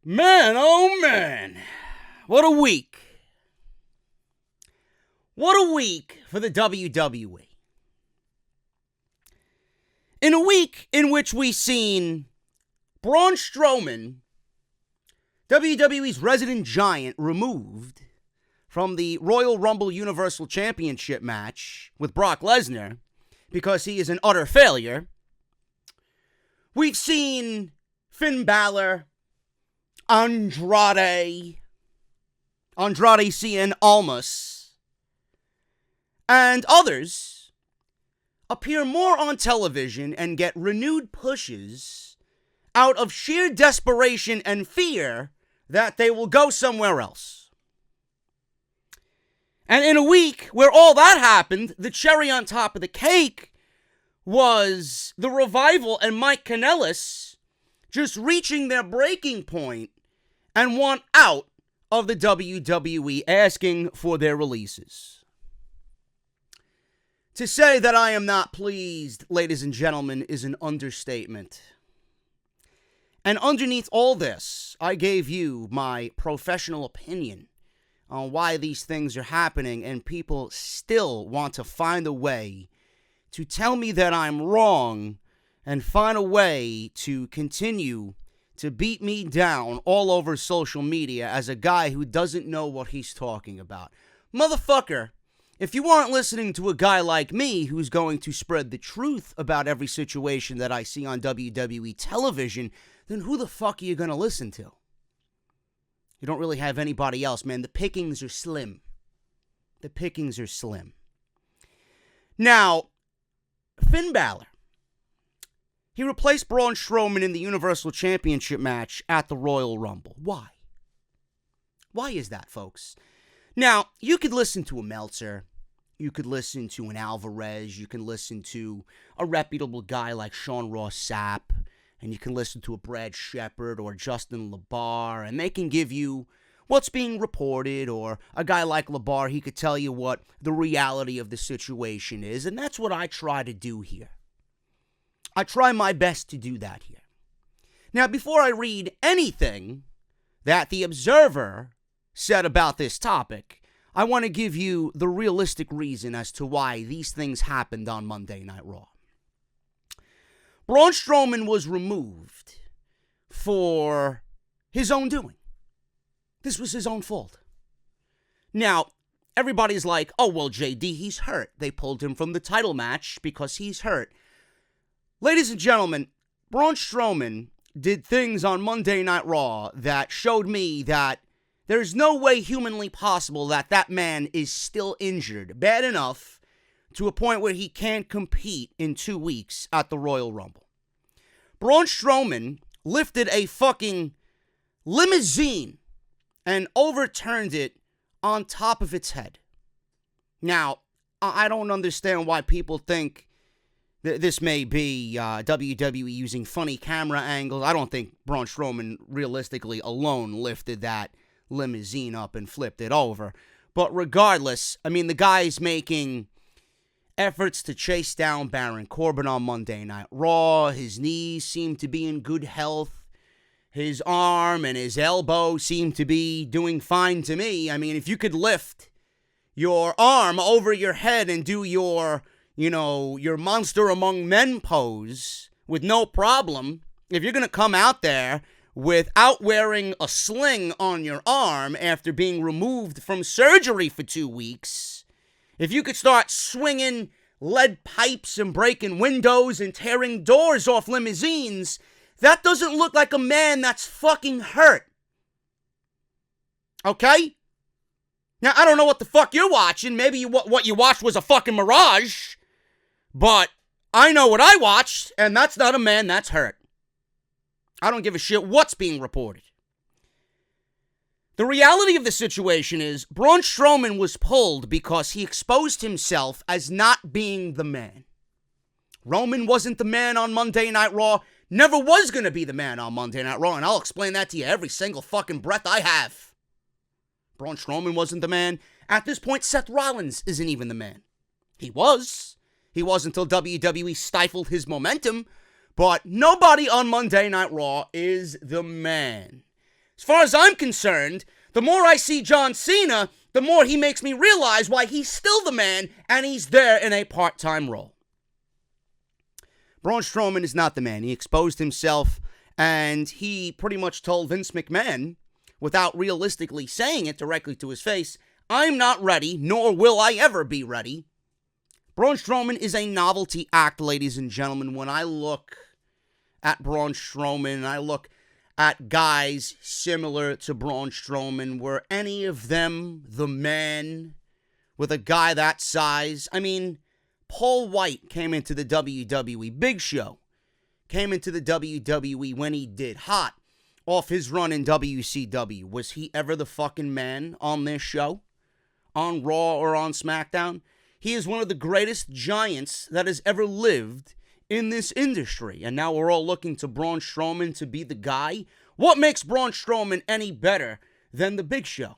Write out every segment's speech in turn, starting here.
Man, oh man. What a week. What a week for the WWE. In a week in which we've seen Braun Strowman, WWE's resident giant, removed from the Royal Rumble Universal Championship match with Brock Lesnar because he is an utter failure. We've seen Finn Balor, Andrade Cien Almas, and others appear more on television and get renewed pushes out of sheer desperation and fear that they will go somewhere else. And in a week where all that happened, the cherry on top of the cake was the Revival and Mike Kanellis just reaching their breaking point and want out of the WWE, asking for their releases. To say that I am not pleased, ladies and gentlemen, is an understatement. And underneath all this, I gave you my professional opinion on why these things are happening, and people still want to find a way to tell me that I'm wrong and find a way to continue to beat me down all over social media as a guy who doesn't know what he's talking about. Motherfucker, if you aren't listening to a guy like me who's going to spread the truth about every situation that I see on WWE television, then who the fuck are you going to listen to? You don't really have anybody else, man. The pickings are slim. The pickings are slim. Now, Finn Balor. He replaced Braun Strowman in the Universal Championship match at the Royal Rumble. Why? Why is that, folks? Now, you could listen to a Meltzer. You could listen to an Alvarez. You can listen to a reputable guy like Sean Ross Sapp. And you can listen to a Brad Shepard or Justin LaBar, and they can give you what's being reported, or a guy like LaBar, he could tell you what the reality of the situation is, and that's what I try to do here. I try my best to do that here. Now, before I read anything that the Observer said about this topic, I want to give you the realistic reason as to why these things happened on Monday Night Raw. Braun Strowman was removed for his own doing. This was his own fault. Now, everybody's like, oh, well, JD, he's hurt. They pulled him from the title match because he's hurt. Ladies and gentlemen, Braun Strowman did things on Monday Night Raw that showed me that there's no way humanly possible that that man is still injured bad enough to a point where he can't compete in 2 weeks at the Royal Rumble. Braun Strowman lifted a fucking limousine and overturned it on top of its head. Now, I don't understand why people think that this may be WWE using funny camera angles. I don't think Braun Strowman realistically alone lifted that limousine up and flipped it over. But regardless, I mean, the guy's making efforts to chase down Baron Corbin on Monday Night Raw. His knees seem to be in good health. His arm and his elbow seem to be doing fine to me. I mean, if you could lift your arm over your head and do your monster among men pose with no problem, if you're going to come out there without wearing a sling on your arm after being removed from surgery for 2 weeks, if you could start swinging lead pipes and breaking windows and tearing doors off limousines, that doesn't look like a man that's fucking hurt. Okay? Now, I don't know what the fuck you're watching. Maybe what you watched was a fucking mirage. But I know what I watched, and that's not a man that's hurt. I don't give a shit what's being reported. The reality of the situation is Braun Strowman was pulled because he exposed himself as not being the man. Roman wasn't the man on Monday Night Raw, never was going to be the man on Monday Night Raw, and I'll explain that to you every single fucking breath I have. Braun Strowman wasn't the man. At this point, Seth Rollins isn't even the man. He was. He was until WWE stifled his momentum, but nobody on Monday Night Raw is the man. As far as I'm concerned, the more I see John Cena, the more he makes me realize why he's still the man and he's there in a part-time role. Braun Strowman is not the man. He exposed himself and he pretty much told Vince McMahon, without realistically saying it directly to his face, I'm not ready, nor will I ever be ready. Braun Strowman is a novelty act, ladies and gentlemen. When I look at Braun Strowman, I look at guys similar to Braun Strowman, were any of them the man with a guy that size? I mean, Paul White came into the WWE. Big Show came into the WWE when he did. Hot off his run in WCW. Was he ever the fucking man on this show? On Raw or on SmackDown? He is one of the greatest giants that has ever lived in this industry. And now we're all looking to Braun Strowman to be the guy. What makes Braun Strowman any better than the Big Show?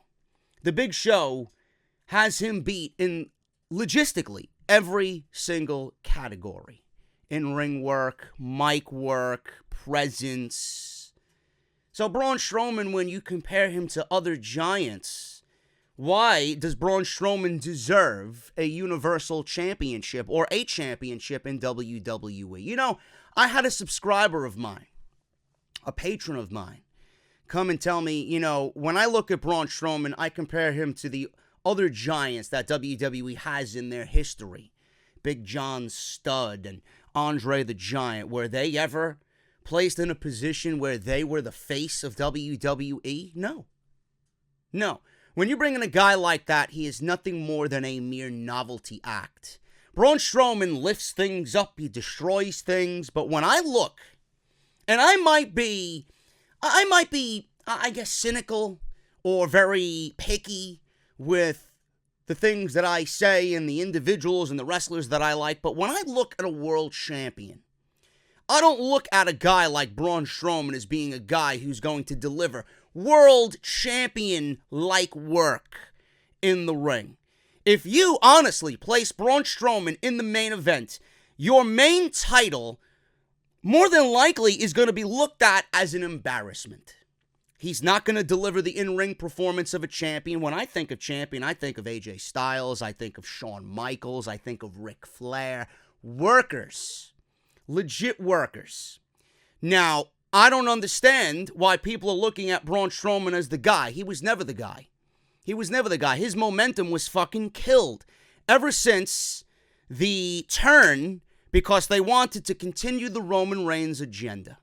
The Big Show has him beat in, logistically, every single category. In-ring work, mic work, presence. So Braun Strowman, when you compare him to other giants, why does Braun Strowman deserve a Universal Championship or a championship in WWE? You know, I had a subscriber of mine, a patron of mine, come and tell me, you know, when I look at Braun Strowman, I compare him to the other giants that WWE has in their history. Big John Studd and Andre the Giant. Were they ever placed in a position where they were the face of WWE? No. No. When you bring in a guy like that, he is nothing more than a mere novelty act. Braun Strowman lifts things up, he destroys things, but when I look, and I might be, I guess, cynical or very picky with the things that I say and the individuals and the wrestlers that I like, but when I look at a world champion, I don't look at a guy like Braun Strowman as being a guy who's going to deliver world champion-like work in the ring. If you honestly place Braun Strowman in the main event, your main title more than likely is going to be looked at as an embarrassment. He's not going to deliver the in-ring performance of a champion. When I think of champion, I think of AJ Styles, I think of Shawn Michaels, I think of Ric Flair. Workers. Legit workers. Now, I don't understand why people are looking at Braun Strowman as the guy. He was never the guy. He was never the guy. His momentum was fucking killed ever since the turn because they wanted to continue the Roman Reigns agenda.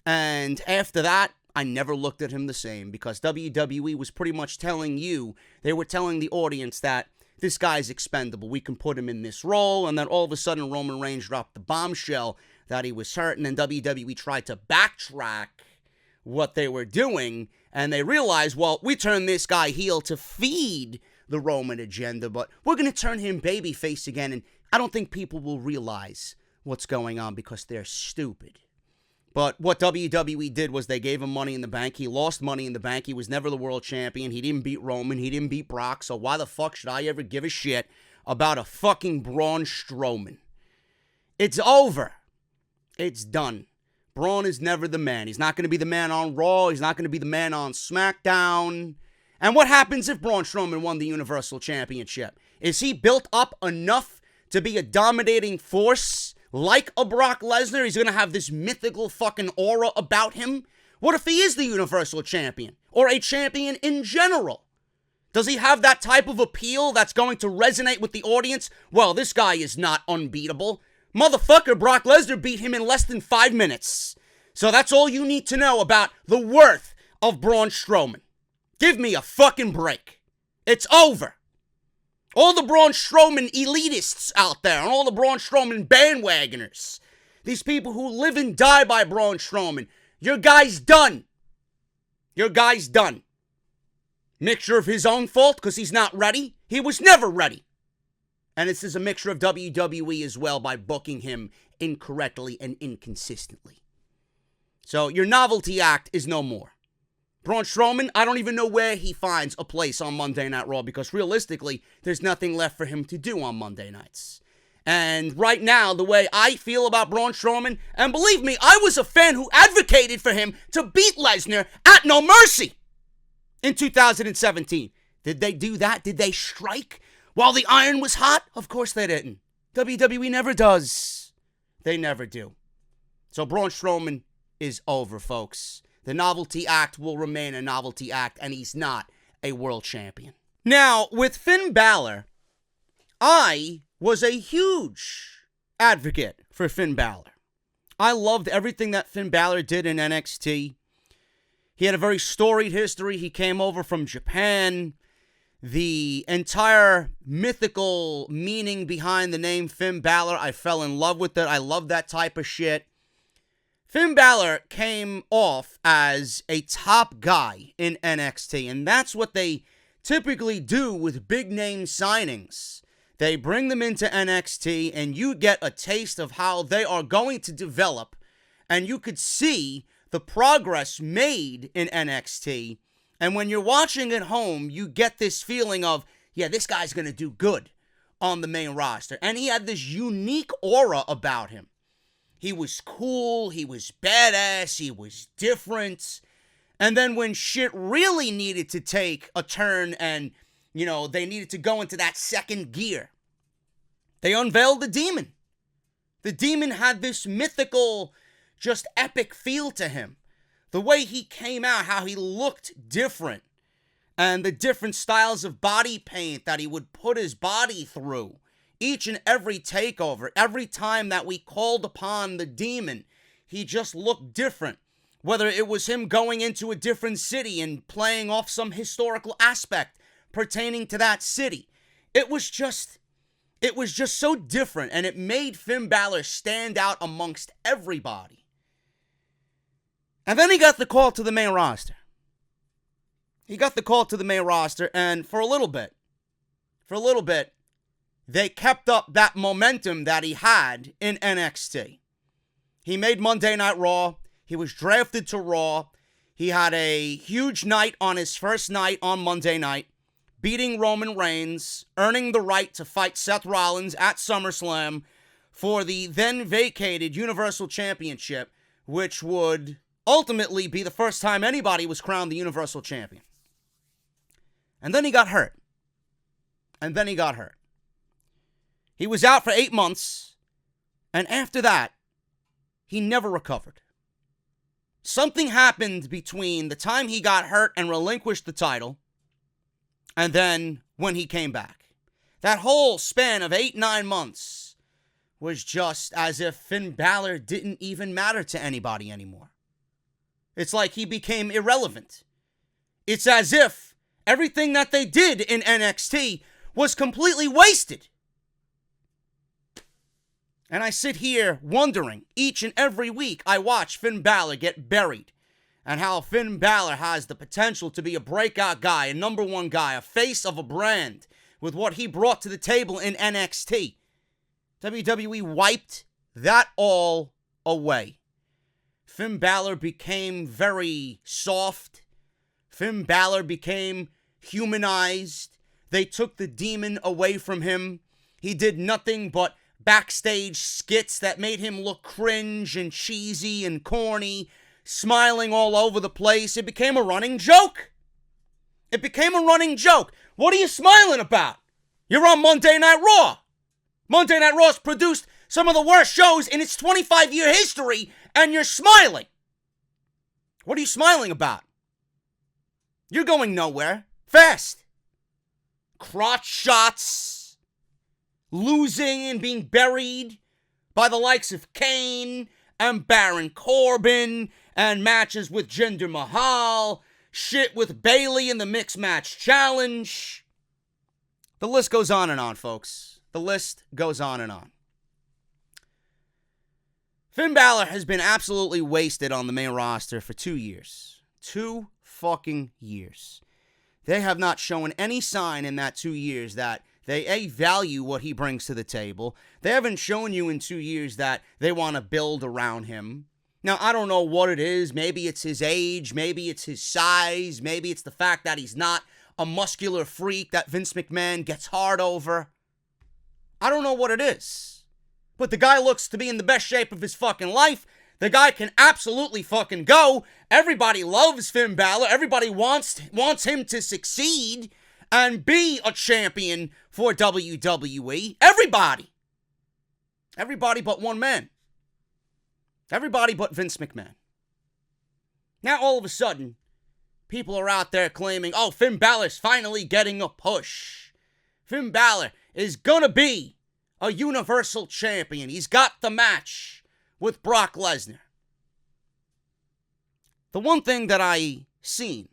And after that, I never looked at him the same because WWE was pretty much telling you, they were telling the audience that this guy's expendable. We can put him in this role. And then all of a sudden, Roman Reigns dropped the bombshell that he was hurt. And then WWE tried to backtrack what they were doing. And they realized, well, we turned this guy heel to feed the Roman agenda, but we're going to turn him babyface again. And I don't think people will realize what's going on because they're stupid. But what WWE did was they gave him Money in the Bank. He lost Money in the Bank. He was never the world champion. He didn't beat Roman. He didn't beat Brock. So why the fuck should I ever give a shit about a fucking Braun Strowman? It's over. It's done. Braun is never the man. He's not going to be the man on Raw. He's not going to be the man on SmackDown. And what happens if Braun Strowman won the Universal Championship? Is he built up enough to be a dominating force like a Brock Lesnar? He's going to have this mythical fucking aura about him? What if he is the Universal Champion? Or a champion in general? Does he have that type of appeal that's going to resonate with the audience? Well, this guy is not unbeatable. Motherfucker, Brock Lesnar beat him in less than 5 minutes. So that's all you need to know about the worth of Braun Strowman. Give me a fucking break. It's over. All the Braun Strowman elitists out there, and all the Braun Strowman bandwagoners, these people who live and die by Braun Strowman, your guy's done. Your guy's done. Mixture of his own fault because he's not ready. He was never ready. And this is a mixture of WWE as well by booking him incorrectly and inconsistently. So your novelty act is no more. Braun Strowman, I don't even know where he finds a place on Monday Night Raw because realistically, there's nothing left for him to do on Monday nights. And right now, the way I feel about Braun Strowman, and believe me, I was a fan who advocated for him to beat Lesnar at No Mercy in 2017. Did they do that? Did they strike while the iron was hot? Of course they didn't. WWE never does. They never do. So Braun Strowman is over, folks. The novelty act will remain a novelty act, and he's not a world champion. Now, with Finn Balor, I was a huge advocate for Finn Balor. I loved everything that Finn Balor did in NXT. He had a very storied history. He came over from Japan. The entire mythical meaning behind the name Finn Balor, I fell in love with it. I love that type of shit. Finn Balor came off as a top guy in NXT, and that's what they typically do with big name signings. They bring them into NXT, and you get a taste of how they are going to develop, and you could see the progress made in NXT. And when you're watching at home, you get this feeling of, yeah, this guy's going to do good on the main roster. And he had this unique aura about him. He was cool, he was badass, he was different. And then when shit really needed to take a turn and, they needed to go into that second gear, they unveiled the Demon. The Demon had this mythical, just epic feel to him. The way he came out, how he looked different, and the different styles of body paint that he would put his body through. Each and every takeover, every time that we called upon the Demon, he just looked different. Whether it was him going into a different city and playing off some historical aspect pertaining to that city. It was just so different, and it made Finn Balor stand out amongst everybody. And then he got the call to the main roster. And for a little bit, they kept up that momentum that he had in NXT. He made Monday Night Raw. He was drafted to Raw. He had a huge night on his first night on Monday night, beating Roman Reigns, earning the right to fight Seth Rollins at SummerSlam for the then vacated Universal Championship, which would ultimately be the first time anybody was crowned the Universal Champion. And then he got hurt. He was out for 8 months, and after that, he never recovered. Something happened between the time he got hurt and relinquished the title, and then when he came back. That whole span of 8-9 months was just as if Finn Balor didn't even matter to anybody anymore. It's like he became irrelevant. It's as if everything that they did in NXT was completely wasted. And I sit here wondering, each and every week I watch Finn Balor get buried, and how Finn Balor has the potential to be a breakout guy, a number one guy, a face of a brand, with what he brought to the table in NXT. WWE wiped that all away. Finn Balor became very soft. Finn Balor became humanized. They took the Demon away from him. He did nothing but backstage skits that made him look cringe and cheesy and corny, smiling all over the place. It became a running joke. What are you smiling about? You're on Monday Night Raw. Monday Night Raw's produced some of the worst shows in its 25-year history, and you're smiling. What are you smiling about? You're going nowhere. Fast. Crotch shots. Losing and being buried by the likes of Kane and Baron Corbin, and matches with Jinder Mahal, shit with Bayley in the Mixed Match Challenge. The list goes on and on, folks. The list goes on and on. Finn Balor has been absolutely wasted on the main roster for 2 years. 2 fucking years. They have not shown any sign in that 2 years that they value what he brings to the table. They haven't shown you in 2 years that they want to build around him. Now, I don't know what it is. Maybe it's his age. Maybe it's his size. Maybe it's the fact that he's not a muscular freak that Vince McMahon gets hard over. I don't know what it is. but the guy looks to be in the best shape of his fucking life. The guy can absolutely fucking go. Everybody loves Finn Balor. Everybody wants him to succeed and be a champion for WWE. Everybody. Everybody but one man. Everybody but Vince McMahon. Now all of a sudden, people are out there claiming, oh, Finn Balor's finally getting a push. Finn Balor is gonna be a Universal Champion. He's got the match with Brock Lesnar. The one thing that I seen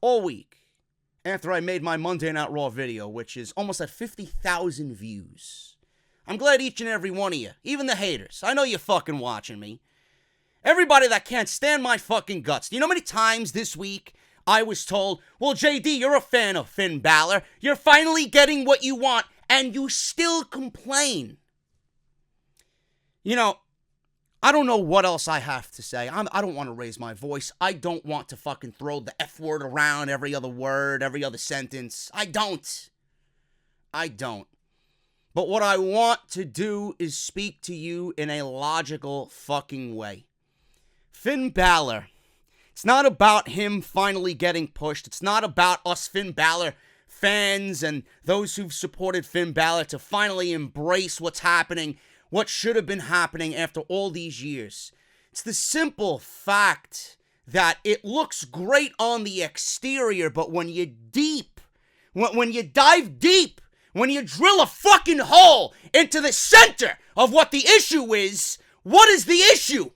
all week after I made my Monday Night Raw video, which is almost at 50,000 views. I'm glad each and every one of you, even the haters, I know you're fucking watching me. Everybody that can't stand my fucking guts. Do you know how many times this week I was told, well, JD, you're a fan of Finn Balor. You're finally getting what you want, and you still complain. You know, I don't know what else I have to say. I don't want to raise my voice. I don't want to fucking throw the F word around every other word, every other sentence. I don't. But what I want to do is speak to you in a logical fucking way. Finn Balor. It's not about him finally getting pushed. It's not about us Finn Balor fans and those who've supported Finn Balor to finally embrace what's happening, what should have been happening after all these years. It's the simple fact that it looks great on the exterior, but when you dive deep, when you drill a fucking hole into the center of what the issue is, what is the issue?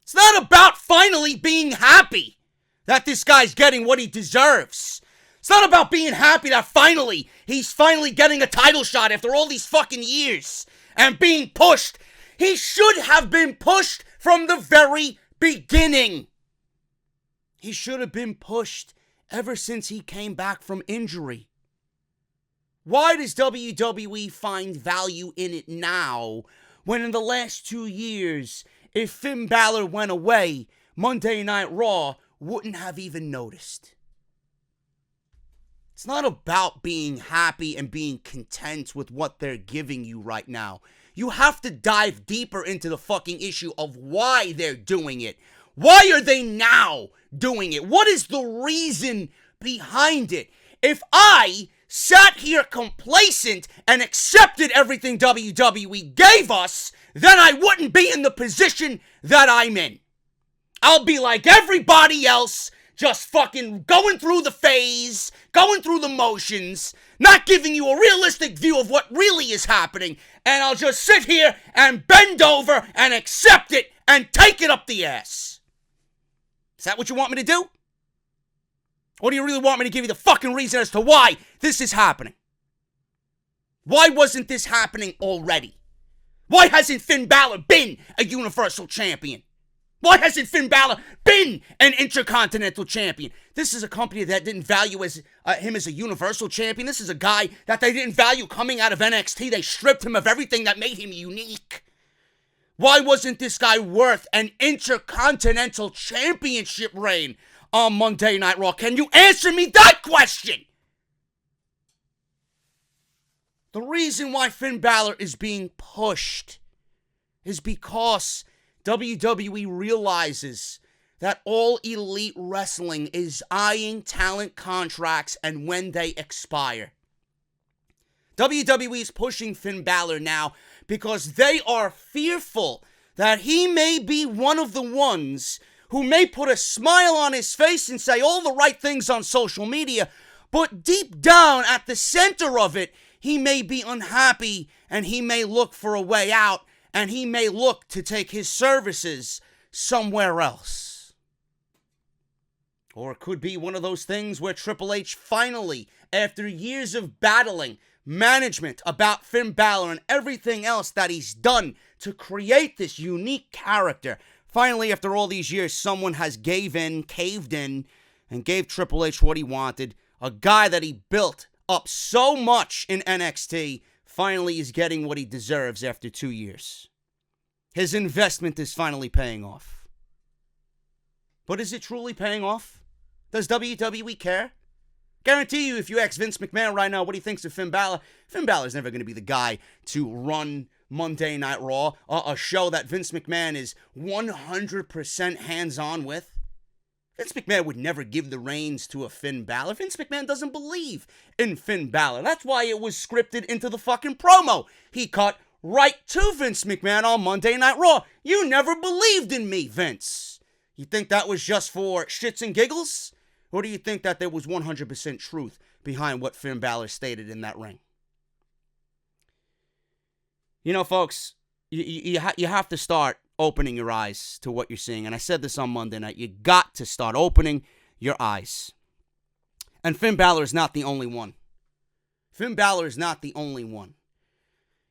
It's not about finally being happy that this guy's getting what he deserves. It's not about being happy that he's finally getting a title shot after all these fucking years and being pushed. He should have been pushed from the very beginning. He should have been pushed ever since he came back from injury. Why does WWE find value in it now when in the last 2 years, if Finn Balor went away, Monday Night Raw wouldn't have even noticed? It's not about being happy and being content with what they're giving you right now. You have to dive deeper into the fucking issue of why they're doing it. Why are they now doing it? What is the reason behind it? If I sat here complacent and accepted everything WWE gave us, then I wouldn't be in the position that I'm in. I'll be like everybody else, just fucking going through the phase, going through the motions, not giving you a realistic view of what really is happening, and I'll just sit here and bend over and accept it and take it up the ass. Is that what you want me to do? Or do you really want me to give you the fucking reason as to why this is happening? Why wasn't this happening already? Why hasn't Finn Balor been a Universal Champion? Why hasn't Finn Balor been an Intercontinental Champion? This is a company that didn't value him as a Universal Champion. This is a guy that they didn't value coming out of NXT. They stripped him of everything that made him unique. Why wasn't this guy worth an Intercontinental Championship reign on Monday Night Raw? Can you answer me that question? The reason why Finn Balor is being pushed is because WWE realizes that All Elite Wrestling is eyeing talent contracts and when they expire. WWE is pushing Finn Balor now because they are fearful that he may be one of the ones who may put a smile on his face and say all the right things on social media, but deep down at the center of it, he may be unhappy and he may look for a way out and he may look to take his services somewhere else. Or it could be one of those things where Triple H finally, after years of battling management about Finn Balor and everything else that he's done to create this unique character, finally, after all these years, someone has caved in, and gave Triple H what he wanted. A guy that he built up so much in NXT finally is getting what he deserves after 2 years. His investment is finally paying off. But is it truly paying off? Does WWE care? Guarantee you, if you ask Vince McMahon right now what he thinks of Finn Balor is never going to be the guy to run Monday Night Raw, a show that Vince McMahon is 100% hands-on with. Vince McMahon would never give the reins to a Finn Balor. Vince McMahon doesn't believe in Finn Balor. That's why it was scripted into the fucking promo he cut right to Vince McMahon on Monday Night Raw. You never believed in me, Vince. You think that was just for shits and giggles? Or do you think that there was 100% truth behind what Finn Balor stated in that ring? You know, folks, you have to start opening your eyes to what you're seeing. And I said this on Monday night. You got to start opening your eyes. And Finn Balor is not the only one. Finn Balor is not the only one.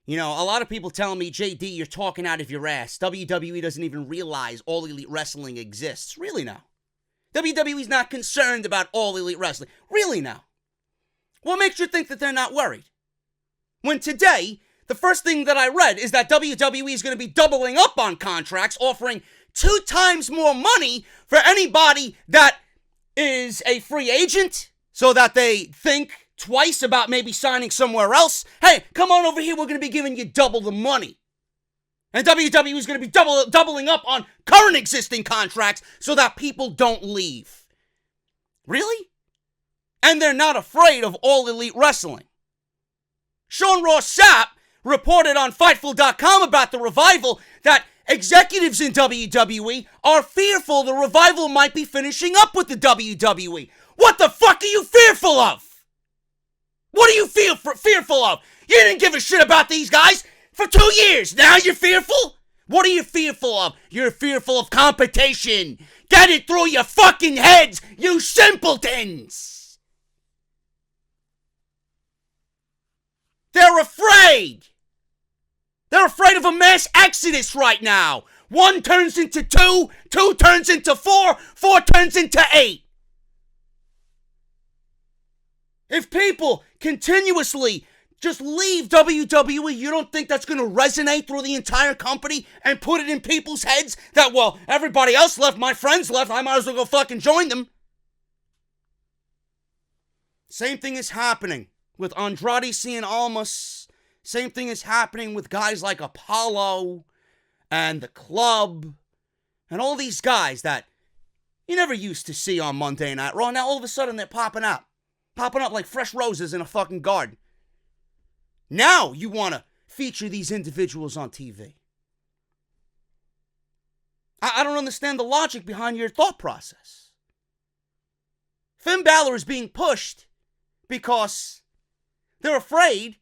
You know, a lot of people tell me, JD, you're talking out of your ass. WWE doesn't even realize All Elite Wrestling exists. Really now? WWE's not concerned about All Elite Wrestling. Really now? What makes you think that they're not worried? When today, the first thing that I read is that WWE is going to be doubling up on contracts, offering 2 times more money for anybody that is a free agent, so that they think twice about maybe signing somewhere else. Hey, come on over here, we're going to be giving you double the money. And WWE is going to be doubling up on current existing contracts so that people don't leave. Really? And they're not afraid of All Elite Wrestling. Sean Ross Sapp reported on Fightful.com about the revival that executives in WWE are fearful the revival might be finishing up with the WWE. What the fuck are you fearful of? What are you fearful of? You didn't give a shit about these guys for 2 years. Now you're fearful? What are you fearful of? You're fearful of competition. Get it through your fucking heads, you simpletons. They're afraid. They're afraid of a mass exodus right now. 1 turns into 2, 2 turns into 4, 4 turns into 8. If people continuously just leave WWE, you don't think that's going to resonate through the entire company and put it in people's heads that, well, everybody else left, my friends left, I might as well go fucking join them? Same thing is happening with Andrade Cien Almas. Same thing is happening with guys like Apollo and The Club and all these guys that you never used to see on Monday Night Raw. Now all of a sudden they're popping up like fresh roses in a fucking garden. Now you want to feature these individuals on TV. I don't understand the logic behind your thought process. Finn Balor is being pushed because they're afraid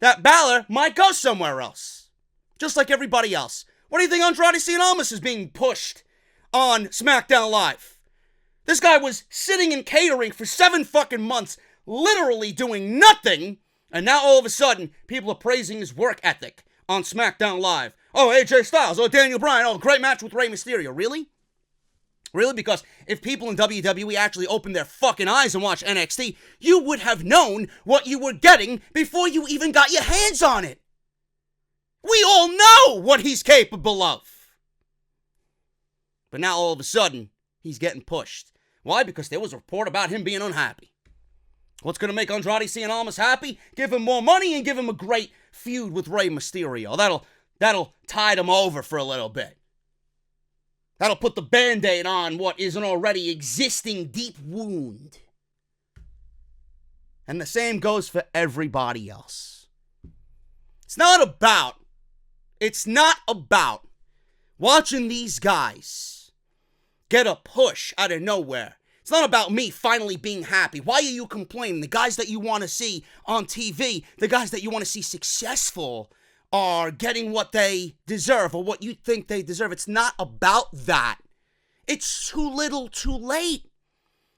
that Balor might go somewhere else. Just like everybody else. What do you think Andrade Cien Almas is being pushed on SmackDown Live? This guy was sitting in catering for 7 fucking months, literally doing nothing, and now all of a sudden, people are praising his work ethic on SmackDown Live. Oh, AJ Styles, oh, Daniel Bryan, oh, great match with Rey Mysterio. Really? Really? Because if people in WWE actually opened their fucking eyes and watched NXT, you would have known what you were getting before you even got your hands on it. We all know what he's capable of. But now all of a sudden, he's getting pushed. Why? Because there was a report about him being unhappy. What's going to make Andrade Cien Almas happy? Give him more money and give him a great feud with Rey Mysterio. That'll tide him over for a little bit. That'll put the Band-Aid on what is an already existing deep wound. And the same goes for everybody else. It's not about watching these guys get a push out of nowhere. It's not about me finally being happy. Why are you complaining? The guys that you want to see on TV, the guys that you want to see successful, are getting what they deserve or what you think they deserve. It's not about that. It's too little too late.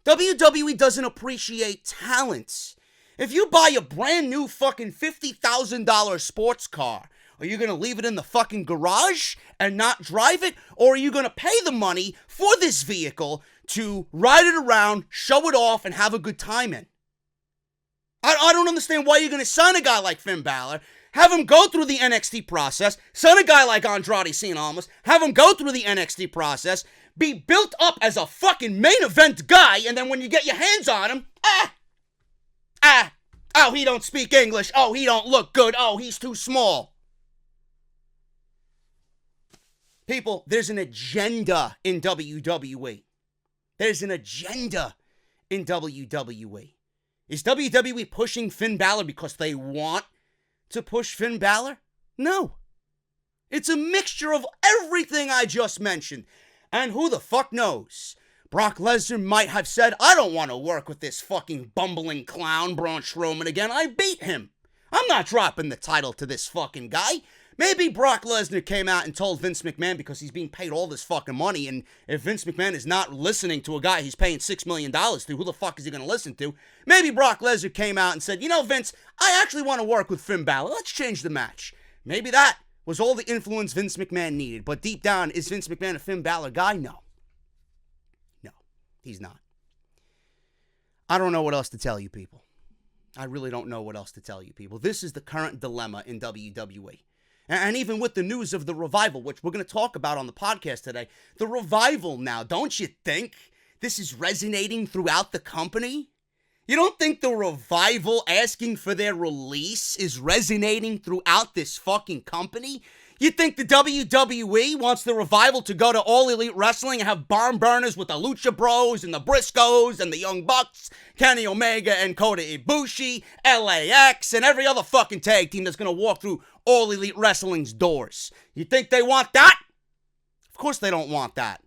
WWE doesn't appreciate talent. If you buy a brand new fucking $50,000 sports car, are you going to leave it in the fucking garage and not drive it? Or are you going to pay the money for this vehicle to ride it around, show it off, and have a good time in? I don't understand why you're going to sign a guy like Finn Balor, have him go through the NXT process, sign a guy like Andrade Cien Almas, have him go through the NXT process, be built up as a fucking main event guy, and then when you get your hands on him, oh, he don't speak English, oh, he don't look good, oh, he's too small. People, there's an agenda in WWE. There's an agenda in WWE. Is WWE pushing Finn Balor because they want to push Finn Balor? No. It's a mixture of everything I just mentioned. And who the fuck knows? Brock Lesnar might have said, I don't want to work with this fucking bumbling clown Braun Strowman again. I beat him. I'm not dropping the title to this fucking guy. Maybe Brock Lesnar came out and told Vince McMahon because he's being paid all this fucking money, and if Vince McMahon is not listening to a guy he's paying $6 million to, who the fuck is he going to listen to? Maybe Brock Lesnar came out and said, you know, Vince, I actually want to work with Finn Balor. Let's change the match. Maybe that was all the influence Vince McMahon needed. But deep down, is Vince McMahon a Finn Balor guy? No. No, he's not. I don't know what else to tell you people. I really don't know what else to tell you people. This is the current dilemma in WWE. And even with the news of the revival, which we're going to talk about on the podcast today, the revival now, don't you think this is resonating throughout the company? You don't think the revival asking for their release is resonating throughout this fucking company? You think the WWE wants the revival to go to All Elite Wrestling and have barn burners with the Lucha Bros and the Briscoes and the Young Bucks, Kenny Omega and Kota Ibushi, LAX, and every other fucking tag team that's going to walk through All Elite Wrestling's doors? You think they want that? Of course they don't want that.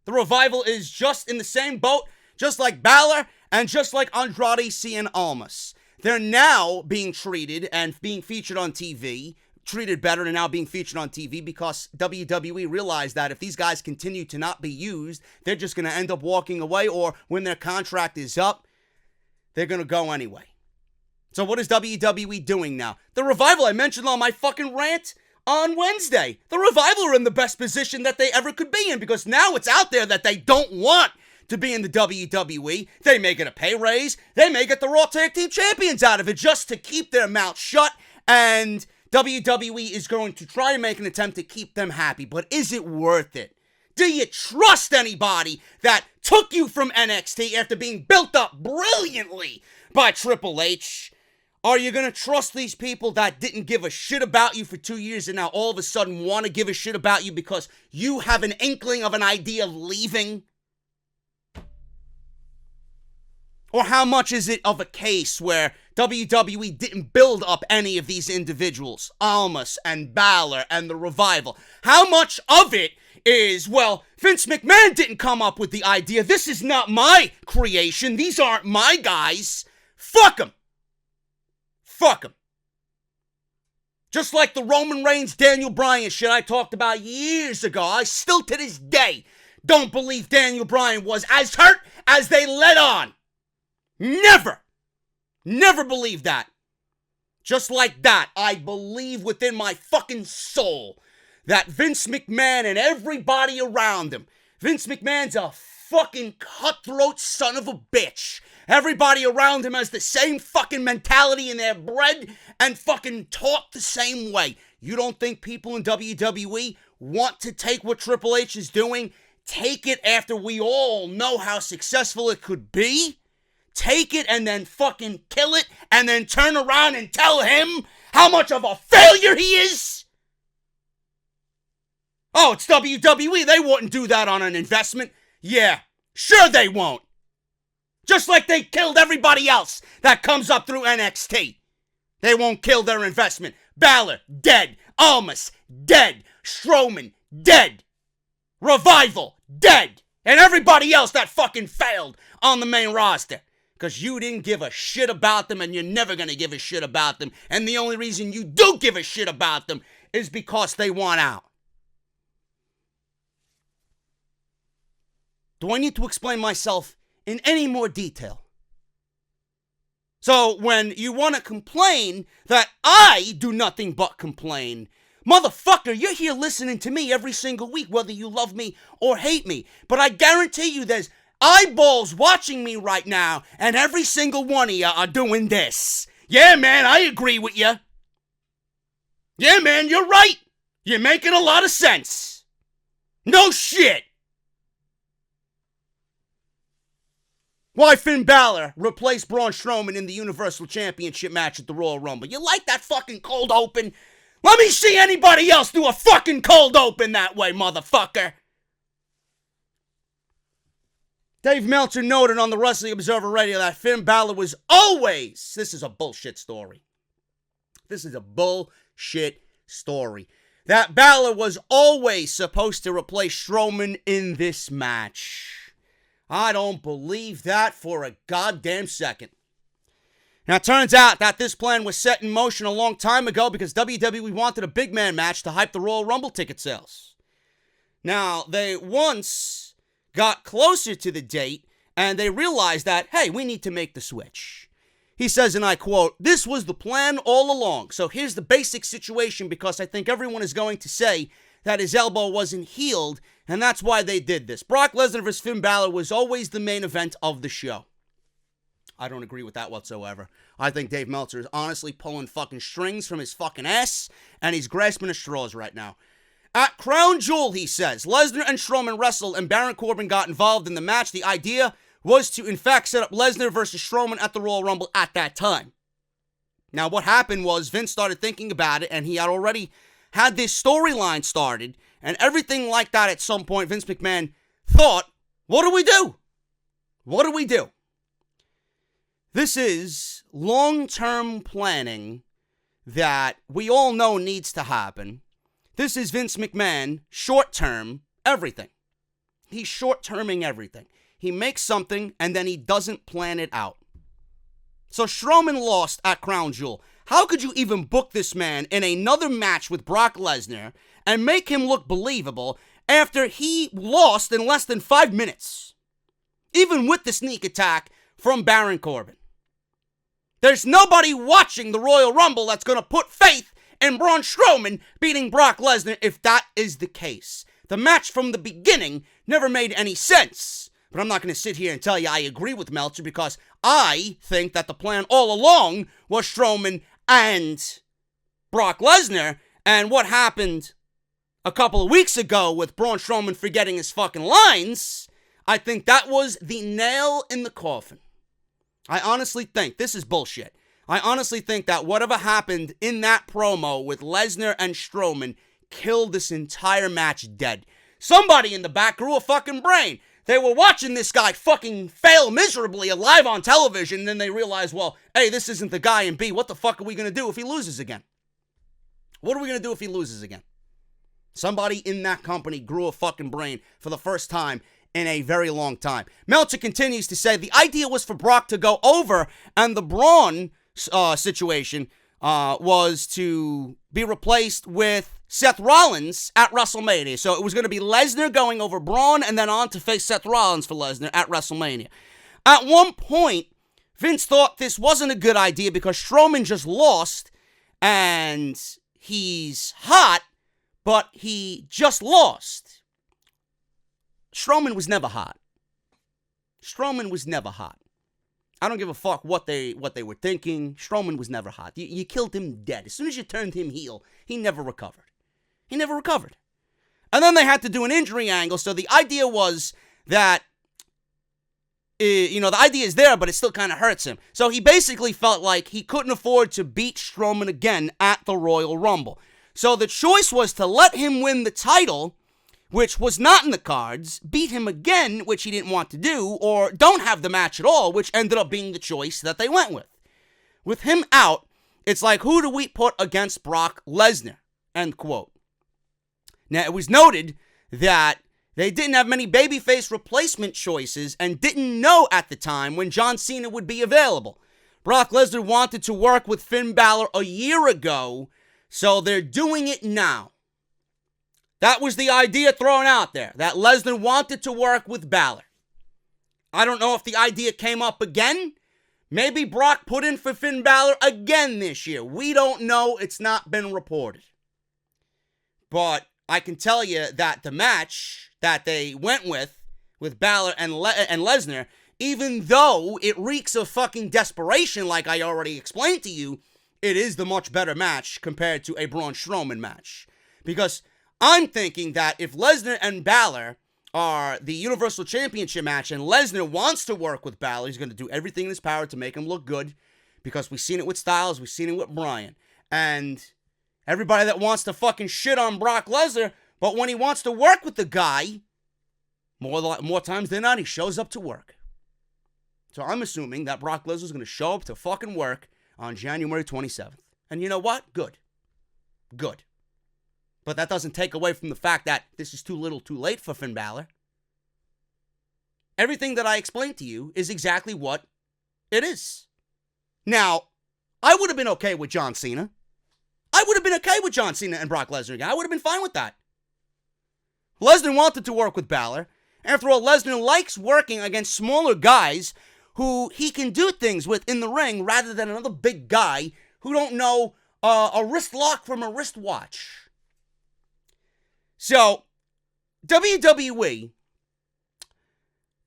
The revival is just in the same boat, just like Balor and just like Andrade Cien Almas. They're now being treated and being featured on TV, treated better and now being featured on TV because WWE realized that if these guys continue to not be used, they're just going to end up walking away, or when their contract is up, they're going to go anyway. So what is WWE doing now? The revival I mentioned on my fucking rant on Wednesday. The revival are in the best position that they ever could be in because now it's out there that they don't want to be in the WWE. They may get a pay raise. They may get the Raw Tag Team Champions out of it just to keep their mouth shut, and WWE is going to try and make an attempt to keep them happy, but is it worth it? Do you trust anybody that took you from NXT after being built up brilliantly by Triple H? Are you going to trust these people that didn't give a shit about you for 2 years and now all of a sudden want to give a shit about you because you have an inkling of an idea of leaving? Or how much is it of a case where WWE didn't build up any of these individuals, Almas and Balor and the Revival? How much of it is, well, Vince McMahon didn't come up with the idea. This is not my creation. These aren't my guys. Fuck them. Fuck them. Just like the Roman Reigns, Daniel Bryan shit I talked about years ago. I still to this day don't believe Daniel Bryan was as hurt as they let on. Never believed that. Just like that, I believe within my fucking soul that Vince McMahon and everybody around him, Vince McMahon's a fucking cutthroat son of a bitch. Everybody around him has the same fucking mentality, and they're bred and fucking taught the same way. You don't think people in WWE want to take what Triple H is doing, take it after we all know how successful it could be? Take it and then fucking kill it and then turn around and tell him how much of a failure he is? Oh, it's WWE. They wouldn't do that on an investment. Yeah, sure they won't. Just like they killed everybody else that comes up through NXT. They won't kill their investment. Balor, dead. Almas, dead. Strowman, dead. Revival, dead. And everybody else that fucking failed on the main roster. Because you didn't give a shit about them, and you're never going to give a shit about them. And the only reason you do give a shit about them is because they want out. Do I need to explain myself in any more detail? So when you want to complain that I do nothing but complain, motherfucker, you're here listening to me every single week, whether you love me or hate me. But I guarantee you there's eyeballs watching me right now, and every single one of you are doing this. Yeah, man, I agree with you. Yeah, man, you're right. You're making a lot of sense. No shit. Why Finn Balor replaced Braun Strowman in the Universal Championship match at the Royal Rumble? You like that fucking cold open? Let me see anybody else do a fucking cold open that way, motherfucker. Dave Meltzer noted on the Wrestling Observer Radio that Finn Balor was always... This is a bullshit story. This is a bullshit story. That Balor was always supposed to replace Strowman in this match. I don't believe that for a goddamn second. Now, it turns out that this plan was set in motion a long time ago because WWE wanted a big man match to hype the Royal Rumble ticket sales. Now, they once got closer to the date and they realized that, hey, we need to make the switch. He says, and I quote, "This was the plan all along. So here's the basic situation because I think everyone is going to say that his elbow wasn't healed, and that's why they did this. Brock Lesnar vs. Finn Balor was always the main event of the show." I don't agree with that whatsoever. I think Dave Meltzer is honestly pulling fucking strings from his fucking ass, and he's grasping at straws right now. At Crown Jewel, he says, Lesnar and Strowman wrestled, and Baron Corbin got involved in the match. The idea was to, in fact, set up Lesnar versus Strowman at the Royal Rumble at that time. Now, what happened was Vince started thinking about it, and he had already had this storyline started, and everything like that at some point, Vince McMahon thought, what do we do? What do we do? This is long-term planning that we all know needs to happen. This is Vince McMahon, short-term, everything. He's short-terming everything. He makes something, and then he doesn't plan it out. So Strowman lost at Crown Jewel. How could you even book this man in another match with Brock Lesnar and make him look believable after he lost in less than 5 minutes? Even with the sneak attack from Baron Corbin. There's nobody watching the Royal Rumble that's going to put faith in Braun Strowman beating Brock Lesnar if that is the case. The match from the beginning never made any sense. But I'm not going to sit here and tell you I agree with Meltzer because I think that the plan all along was Strowman and Brock Lesnar. And what happened a couple of weeks ago with Braun Strowman forgetting his fucking lines, I think that was the nail in the coffin. I honestly think, this is bullshit, I honestly think that whatever happened in that promo with Lesnar and Strowman killed this entire match dead. Somebody in the back grew a fucking brain. They were watching this guy fucking fail miserably live on television, and then they realized, well, hey, this isn't the guy in B. What the fuck are we going to do if he loses again? What are we going to do if he loses again? Somebody in that company grew a fucking brain for the first time in a very long time. Meltzer continues to say the idea was for Brock to go over, and the Braun situation was to be replaced with Seth Rollins at WrestleMania. So it was going to be Lesnar going over Braun and then on to face Seth Rollins for Lesnar at WrestleMania. At one point, Vince thought this wasn't a good idea because Strowman just lost and he's hot, but he just lost. Strowman was never hot. Strowman was never hot. I don't give a fuck what they were thinking. Strowman was never hot. You killed him dead. As soon as you turned him heel, he never recovered. He never recovered. And then they had to do an injury angle, so the idea was that, the idea is there, but it still kind of hurts him. So he basically felt like he couldn't afford to beat Strowman again at the Royal Rumble. So the choice was to let him win the title, which was not in the cards, beat him again, which he didn't want to do, or don't have the match at all, which ended up being the choice that they went with. With him out, it's like, who do we put against Brock Lesnar? End quote. Now, it was noted that they didn't have many babyface replacement choices and didn't know at the time when John Cena would be available. Brock Lesnar wanted to work with Finn Balor a year ago, so they're doing it now. That was the idea thrown out there, that Lesnar wanted to work with Balor. I don't know if the idea came up again. Maybe Brock put in for Finn Balor again this year. We don't know. It's not been reported. But I can tell you that the match that they went with Balor and Lesnar, even though it reeks of fucking desperation like I already explained to you, it is the much better match compared to a Braun Strowman match. Because I'm thinking that if Lesnar and Balor are the Universal Championship match and Lesnar wants to work with Balor, he's going to do everything in his power to make him look good because we've seen it with Styles, we've seen it with Bryan. And Everybody that wants to fucking shit on Brock Lesnar, but when he wants to work with the guy, more times than not, he shows up to work. So I'm assuming that Brock Lesnar is going to show up to fucking work on January 27th. And you know what? Good. But that doesn't take away from the fact that this is too little too late for Finn Balor. Everything that I explained to you is exactly what it is. Now, I would have been okay with John Cena. I would have been okay with John Cena and Brock Lesnar again. I would have been fine with that. Lesnar wanted to work with Balor. After all, Lesnar likes working against smaller guys who he can do things with in the ring rather than another big guy who don't know a wrist lock from a wristwatch. So, WWE,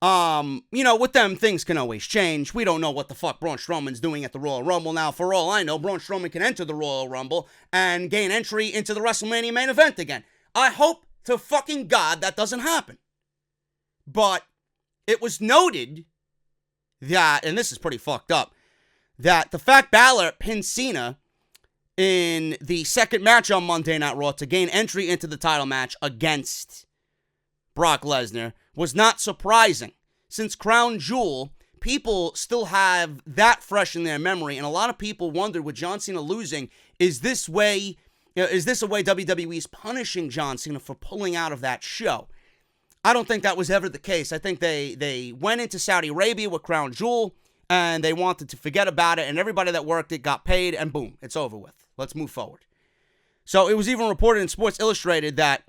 with them, things can always change. We don't know what the fuck Braun Strowman's doing at the Royal Rumble. Now, for all I know, Braun Strowman can enter the Royal Rumble and gain entry into the WrestleMania main event again. I hope to fucking God that doesn't happen. But it was noted that, and this is pretty fucked up, that the fact Balor pinned Cena in the second match on Monday Night Raw to gain entry into the title match against Brock Lesnar was not surprising. Since Crown Jewel, people still have that fresh in their memory, and a lot of people wondered, with John Cena losing, is this a way WWE is punishing John Cena for pulling out of that show? I don't think that was ever the case. I think they went into Saudi Arabia with Crown Jewel, and they wanted to forget about it, and everybody that worked it got paid, and boom, it's over with. Let's move forward. So it was even reported in Sports Illustrated that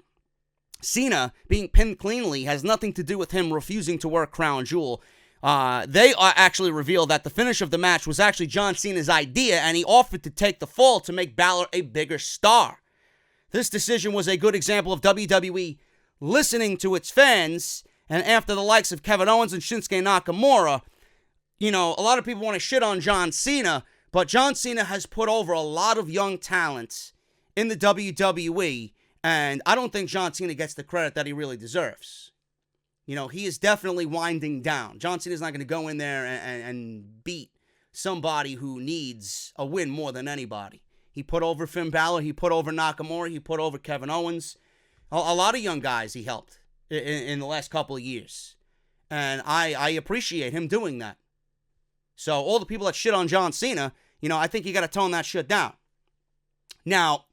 Cena being pinned cleanly has nothing to do with him refusing to work Crown Jewel. They actually revealed that the finish of the match was actually John Cena's idea, and he offered to take the fall to make Balor a bigger star. This decision was a good example of WWE listening to its fans, and after the likes of Kevin Owens and Shinsuke Nakamura, a lot of people want to shit on John Cena, but John Cena has put over a lot of young talent in the WWE, and I don't think John Cena gets the credit that he really deserves. He is definitely winding down. John Cena's not going to go in there and beat somebody who needs a win more than anybody. He put over Finn Balor, he put over Nakamura, he put over Kevin Owens. A lot of young guys he helped in the last couple of years. And I appreciate him doing that. So all the people that shit on John Cena, I think you got to tone that shit down. Now,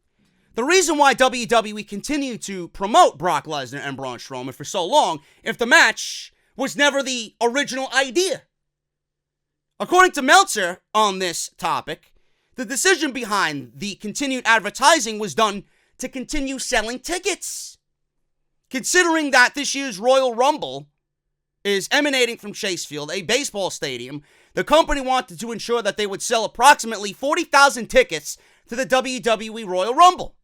the reason why WWE continued to promote Brock Lesnar and Braun Strowman for so long, if the match was never the original idea. According to Meltzer on this topic, the decision behind the continued advertising was done to continue selling tickets. Considering that this year's Royal Rumble is emanating from Chase Field, a baseball stadium, the company wanted to ensure that they would sell approximately 40,000 tickets to the WWE Royal Rumble.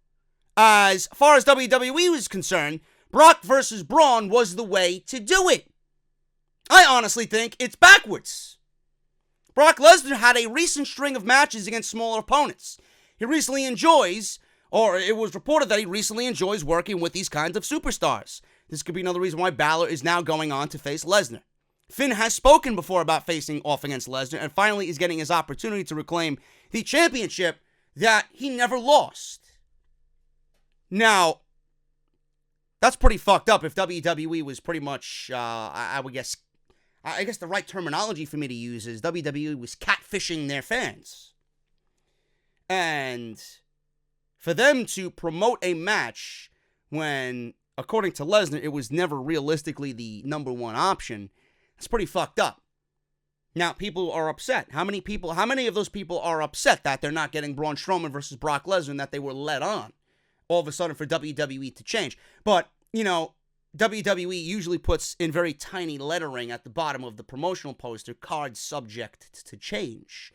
As far as WWE was concerned, Brock versus Braun was the way to do it. I honestly think it's backwards. Brock Lesnar had a recent string of matches against smaller opponents. He recently enjoys, or it was reported that he recently enjoys working with these kinds of superstars. This could be another reason why Balor is now going on to face Lesnar. Finn has spoken before about facing off against Lesnar, and finally is getting his opportunity to reclaim the championship that he never lost. Now, that's pretty fucked up if WWE was pretty much, I guess the right terminology for me to use is WWE was catfishing their fans. And for them to promote a match when, according to Lesnar, it was never realistically the number one option, it's pretty fucked up. Now, people are upset. How many of those people are upset that they're not getting Braun Strowman versus Brock Lesnar and that they were led on all of a sudden for WWE to change? But, WWE usually puts in very tiny lettering at the bottom of the promotional poster, cards subject to change.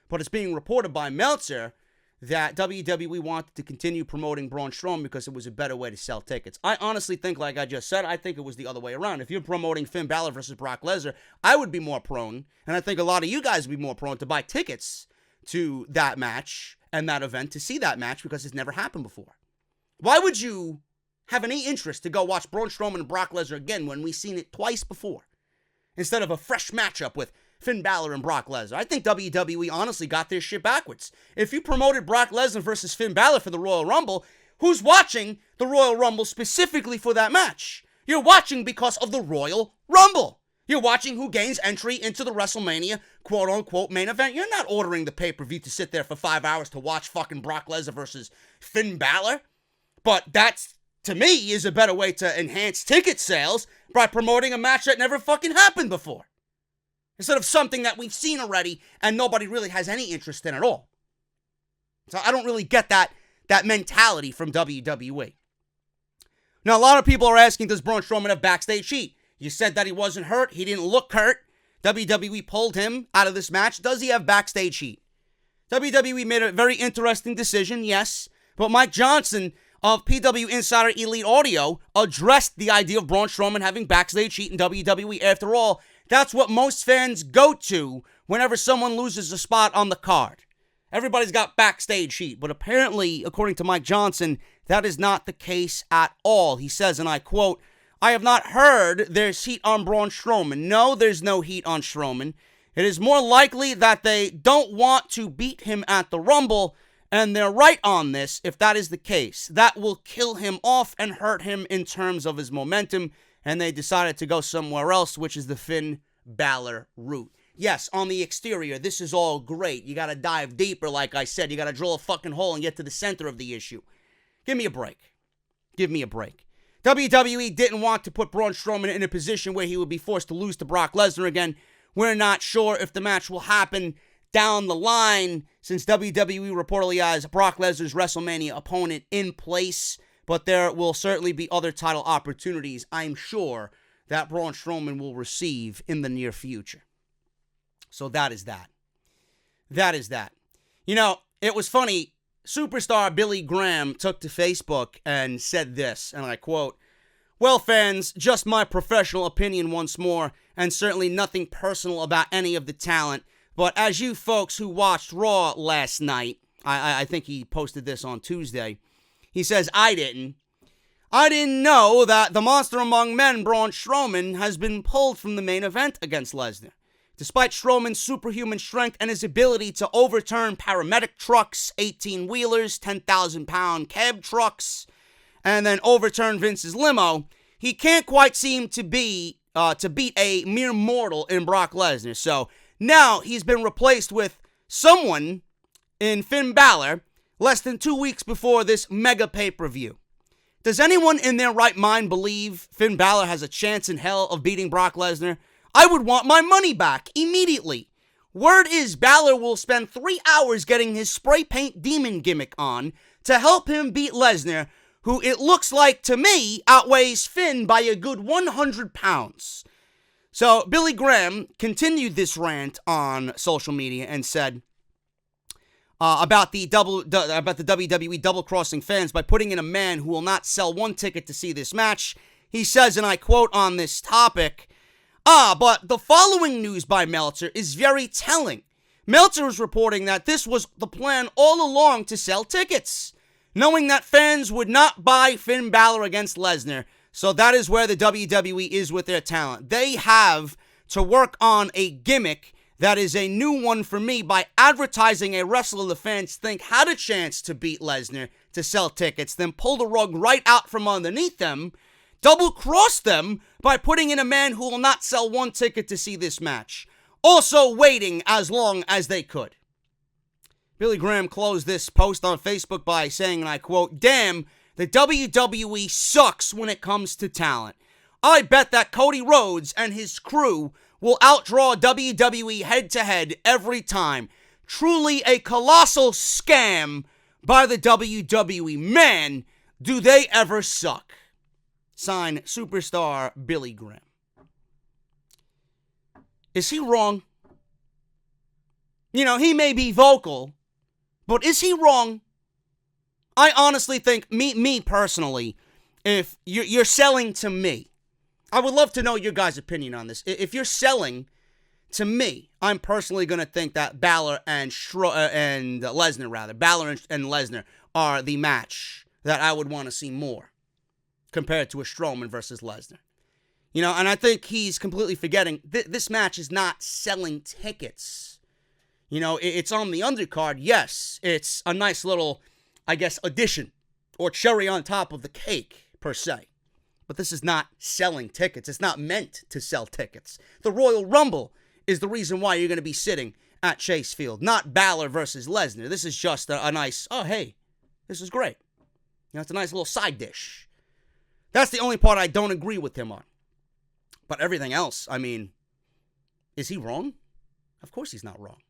But it's being reported by Meltzer that WWE wanted to continue promoting Braun Strowman because it was a better way to sell tickets. I honestly think, like I just said, I think it was the other way around. If you're promoting Finn Balor versus Brock Lesnar, I would be more prone, and I think a lot of you guys would be more prone to buy tickets to that match and that event to see that match because it's never happened before. Why would you have any interest to go watch Braun Strowman and Brock Lesnar again when we've seen it twice before? Instead of a fresh matchup with Finn Balor and Brock Lesnar. I think WWE honestly got their shit backwards. If you promoted Brock Lesnar versus Finn Balor for the Royal Rumble, who's watching the Royal Rumble specifically for that match? You're watching because of the Royal Rumble. You're watching who gains entry into the WrestleMania quote-unquote main event. You're not ordering the pay-per-view to sit there for 5 hours to watch fucking Brock Lesnar versus Finn Balor. But that's, to me, is a better way to enhance ticket sales by promoting a match that never fucking happened before. Instead of something that we've seen already and nobody really has any interest in at all. So I don't really get that mentality from WWE. Now, a lot of people are asking, does Braun Strowman have backstage heat? You said that he wasn't hurt. He didn't look hurt. WWE pulled him out of this match. Does he have backstage heat? WWE made a very interesting decision, yes. But Mike Johnson of PW Insider Elite Audio addressed the idea of Braun Strowman having backstage heat in WWE. After all, that's what most fans go to whenever someone loses a spot on the card. Everybody's got backstage heat. But apparently, according to Mike Johnson, that is not the case at all. He says, and I quote, "I have not heard there's heat on Braun Strowman. No, there's no heat on Strowman. It is more likely that they don't want to beat him at the Rumble, and they're right on this if that is the case. That will kill him off and hurt him in terms of his momentum, and they decided to go somewhere else, which is the Finn Balor route." Yes, on the exterior, this is all great. You got to dive deeper, like I said. You got to drill a fucking hole and get to the center of the issue. Give me a break. Give me a break. WWE didn't want to put Braun Strowman in a position where he would be forced to lose to Brock Lesnar again. We're not sure if the match will happen down the line, since WWE reportedly has Brock Lesnar's WrestleMania opponent in place, but there will certainly be other title opportunities, I'm sure, that Braun Strowman will receive in the near future. So that is that. That is that. You know, it was funny. Superstar Billy Graham took to Facebook and said this, and I quote, "Well, fans, just my professional opinion once more, and certainly nothing personal about any of the talent, but as you folks who watched Raw last night," I think he posted this on Tuesday, he says, I didn't know that the monster among men, Braun Strowman, has been pulled from the main event against Lesnar. Despite Strowman's superhuman strength and his ability to overturn paramedic trucks, 18-wheelers, 10,000-pound cab trucks, and then overturn Vince's limo, he can't quite seem to beat a mere mortal in Brock Lesnar. So now he's been replaced with someone in Finn Balor less than 2 weeks before this mega pay-per-view. Does anyone in their right mind believe Finn Balor has a chance in hell of beating Brock Lesnar? I would want my money back immediately. Word is Balor will spend 3 hours getting his spray paint demon gimmick on to help him beat Lesnar, who it looks like to me outweighs Finn by a good 100 pounds. So Billy Graham continued this rant on social media and said about the WWE double-crossing fans by putting in a man who will not sell one ticket to see this match. He says, and I quote on this topic, but the following news by Meltzer is very telling. Meltzer is reporting that this was the plan all along to sell tickets, knowing that fans would not buy Finn Balor against Lesnar. So that is where the WWE is with their talent. They have to work on a gimmick that is a new one for me by advertising a wrestler the fans think had a chance to beat Lesnar to sell tickets, then pull the rug right out from underneath them, double-cross them by putting in a man who will not sell one ticket to see this match, also waiting as long as they could. Billy Graham closed this post on Facebook by saying, and I quote, "Damn, the WWE sucks when it comes to talent. I bet that Cody Rhodes and his crew will outdraw WWE head-to-head every time. Truly a colossal scam by the WWE. Man, do they ever suck." Signed, Superstar Billy Graham. Is he wrong? You know, he may be vocal, but is he wrong? I honestly think, me personally, if you're selling to me, I would love to know your guys' opinion on this. If you're selling to me, I'm personally going to think that Balor and Lesnar, Balor and Lesnar are the match that I would want to see more compared to a Strowman versus Lesnar. You know, and I think he's completely forgetting this match is not selling tickets. You know, it's on the undercard. Yes, it's a nice little, I guess, addition or cherry on top of the cake, per se. But this is not selling tickets. It's not meant to sell tickets. The Royal Rumble is the reason why you're going to be sitting at Chase Field, not Balor versus Lesnar. This is just a nice, oh, hey, this is great. You know, it's a nice little side dish. That's the only part I don't agree with him on. But everything else, I mean, is he wrong? Of course he's not wrong.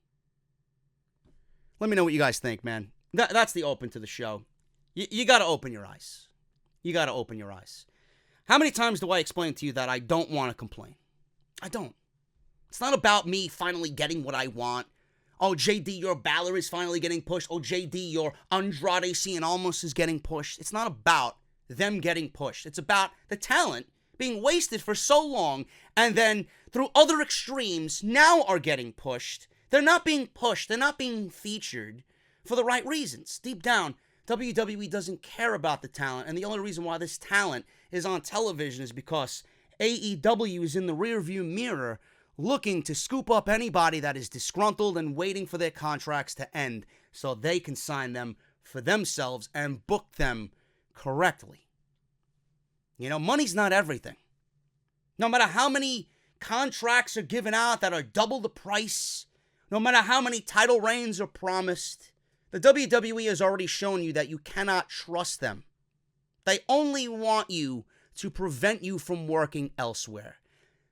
Let me know what you guys think, man. That's the open to the show. You got to open your eyes. You got to open your eyes. How many times do I explain to you that I don't want to complain? I don't. It's not about me finally getting what I want. Oh, JD, your Balor is finally getting pushed. Oh, JD, your Andrade Cien Almas is getting pushed. It's not about them getting pushed. It's about the talent being wasted for so long, and then through other extremes now are getting pushed. They're not being pushed. They're not being featured for the right reasons. Deep down, WWE doesn't care about the talent, and the only reason why this talent is on television is because AEW is in the rearview mirror looking to scoop up anybody that is disgruntled and waiting for their contracts to end so they can sign them for themselves and book them correctly. You know, money's not everything. No matter how many contracts are given out that are double the price, no matter how many title reigns are promised, the WWE has already shown you that you cannot trust them. They only want you to prevent you from working elsewhere.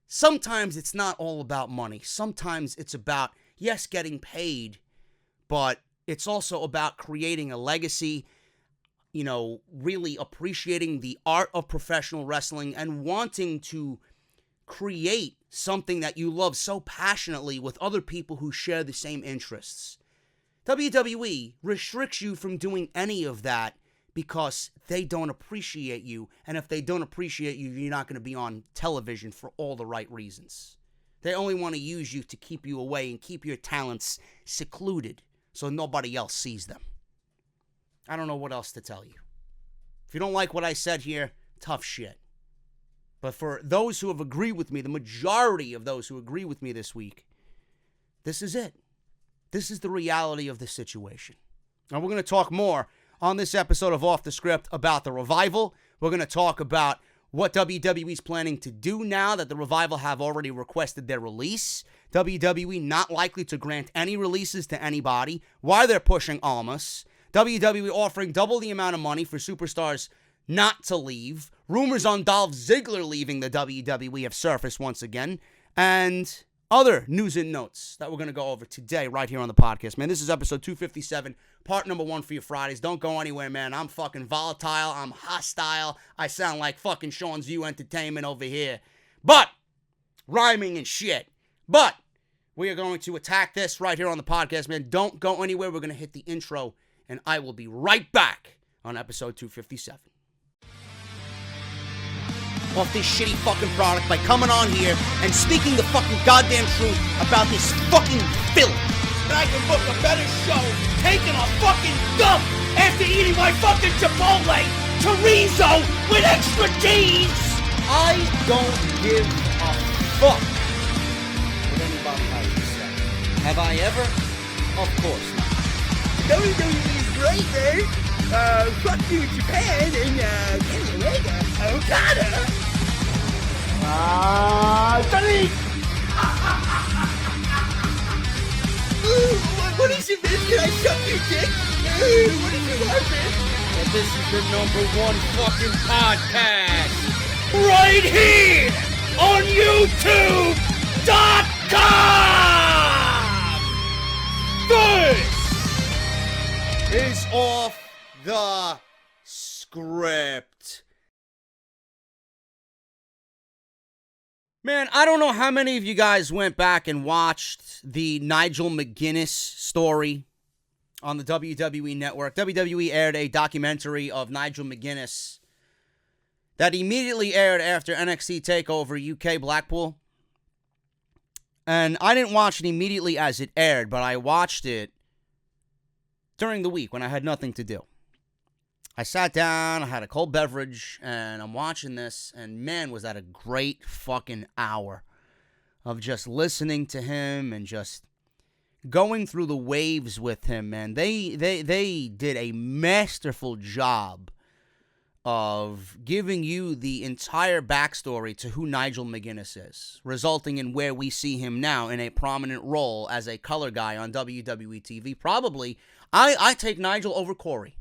Sometimes it's not all about money. Sometimes it's about, yes, getting paid, but it's also about creating a legacy, you know, really appreciating the art of professional wrestling and wanting to create something that you love so passionately with other people who share the same interests. WWE restricts you from doing any of that because they don't appreciate you. And if they don't appreciate you, you're not going to be on television for all the right reasons. They only want to use you to keep you away and keep your talents secluded so nobody else sees them. I don't know what else to tell you. If you don't like what I said here, tough shit. But for those who have agreed with me, the majority of those who agree with me this week, this is it. This is the reality of the situation. Now, we're going to talk more on this episode of Off the Script about the Revival. We're going to talk about what WWE is planning to do now that the Revival have already requested their release. WWE not likely to grant any releases to anybody, why they're pushing Almas. WWE offering double the amount of money for superstars not to leave. Rumors on Dolph Ziggler leaving the WWE have surfaced once again. And other news and notes that we're going to go over today right here on the podcast, man. This is episode 257, part number 1 for your Fridays. Don't go anywhere, man. I'm fucking volatile. I'm hostile. I sound like fucking Sean's View Entertainment over here. But, rhyming and shit. But, we are going to attack this right here on the podcast, man. Don't go anywhere. We're going to hit the intro, and I will be right back on episode 257. Off this shitty fucking product by coming on here and speaking the fucking goddamn truth about this fucking filth. And I can book a better show taking a fucking dump after eating my fucking Chipotle chorizo with extra cheese. I don't give a fuck what anybody has to say. Have I ever? Of course not. WWE is great, man. Fuck you, Japan, and Kenny Omega, Okada. Johnny! What is it, man? Can I suck your dick? What is it, man? And this is the #1 fucking podcast right here on YouTube.com. This is Off the Script. Man, I don't know how many of you guys went back and watched the Nigel McGuinness story on the WWE Network. WWE aired a documentary of Nigel McGuinness that immediately aired after NXT TakeOver UK Blackpool. And I didn't watch it immediately as it aired, but I watched it during the week when I had nothing to do. I sat down, I had a cold beverage, and I'm watching this, and man, was that a great fucking hour of just listening to him and just going through the waves with him, man. They did a masterful job of giving you the entire backstory to who Nigel McGuinness is, resulting in where we see him now in a prominent role as a color guy on WWE TV. Probably, I take Nigel over Corey.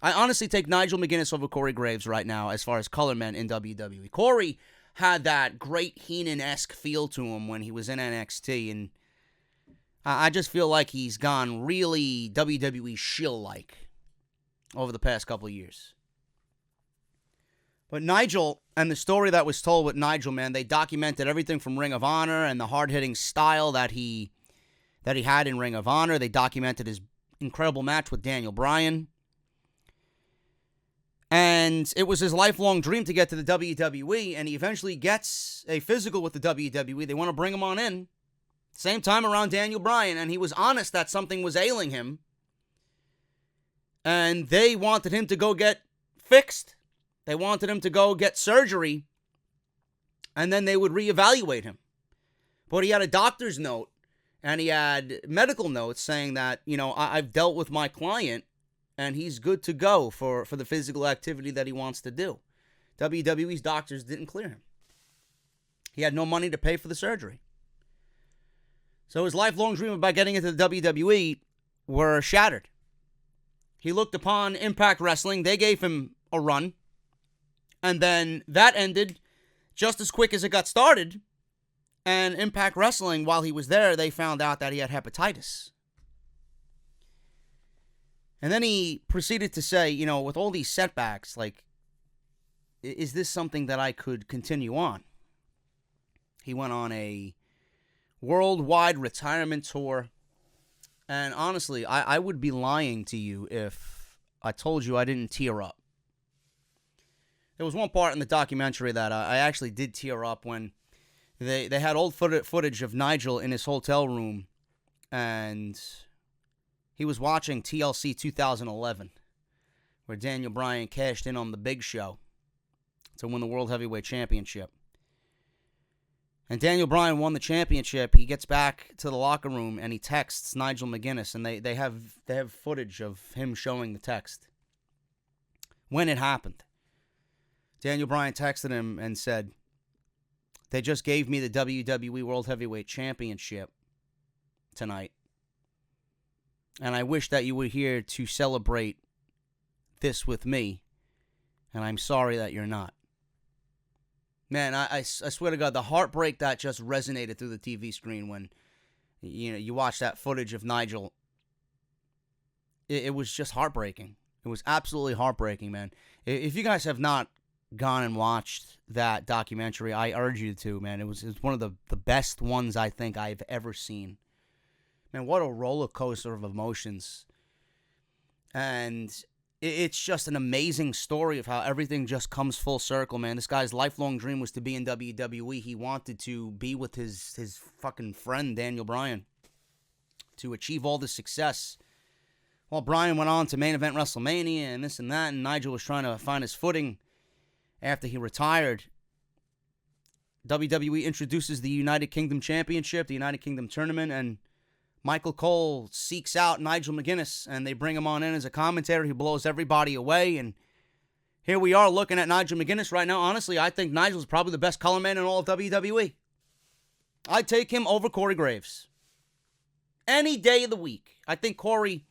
I honestly take Nigel McGuinness over Corey Graves right now as far as color men in WWE. Corey had that great Heenan-esque feel to him when he was in NXT, and I just feel like he's gone really WWE shill-like over the past couple of years. But Nigel, and the story that was told with Nigel, man, they documented everything from Ring of Honor and the hard-hitting style that he had in Ring of Honor. They documented his incredible match with Daniel Bryan. And it was his lifelong dream to get to the WWE, and he eventually gets a physical with the WWE. They want to bring him on in. Same time around Daniel Bryan, and he was honest that something was ailing him. And they wanted him to go get fixed. They wanted him to go get surgery, and then they would reevaluate him. But he had a doctor's note, and he had medical notes saying that, I've dealt with my client, and he's good to go for the physical activity that he wants to do. WWE's doctors didn't clear him. He had no money to pay for the surgery. So his lifelong dream about getting into the WWE were shattered. He looked upon Impact Wrestling. They gave him a run. And then that ended just as quick as it got started. And Impact Wrestling, while he was there, they found out that he had hepatitis. And then he proceeded to say, with all these setbacks, is this something that I could continue on? He went on a worldwide retirement tour. And honestly, I would be lying to you if I told you I didn't tear up. There was one part in the documentary that I actually did tear up when they had old footage of Nigel in his hotel room, and he was watching TLC 2011, where Daniel Bryan cashed in on the Big Show to win the World Heavyweight Championship. And Daniel Bryan won the championship. He gets back to the locker room and he texts Nigel McGuinness, and they have footage of him showing the text when it happened. Daniel Bryan texted him and said, "They just gave me the WWE World Heavyweight Championship tonight, and I wish that you were here to celebrate this with me, and I'm sorry that you're not." Man, I swear to God, the heartbreak that just resonated through the TV screen when you watch that footage of Nigel, it was just heartbreaking. It was absolutely heartbreaking, man. If you guys have not gone and watched that documentary, I urge you to, man. It was one of the best ones I think I've ever seen. Man, what a roller coaster of emotions. And it's just an amazing story of how everything just comes full circle, man. This guy's lifelong dream was to be in WWE. He wanted to be with his fucking friend, Daniel Bryan, to achieve all this success. While Bryan went on to main event WrestleMania and this and that, and Nigel was trying to find his footing after he retired, WWE introduces the United Kingdom Championship, the United Kingdom Tournament, and Michael Cole seeks out Nigel McGuinness, and they bring him on in as a commentator. He blows everybody away, and here we are looking at Nigel McGuinness right now. Honestly, I think Nigel's probably the best color man in all of WWE. I'd take him over Corey Graves any day of the week. I think Corey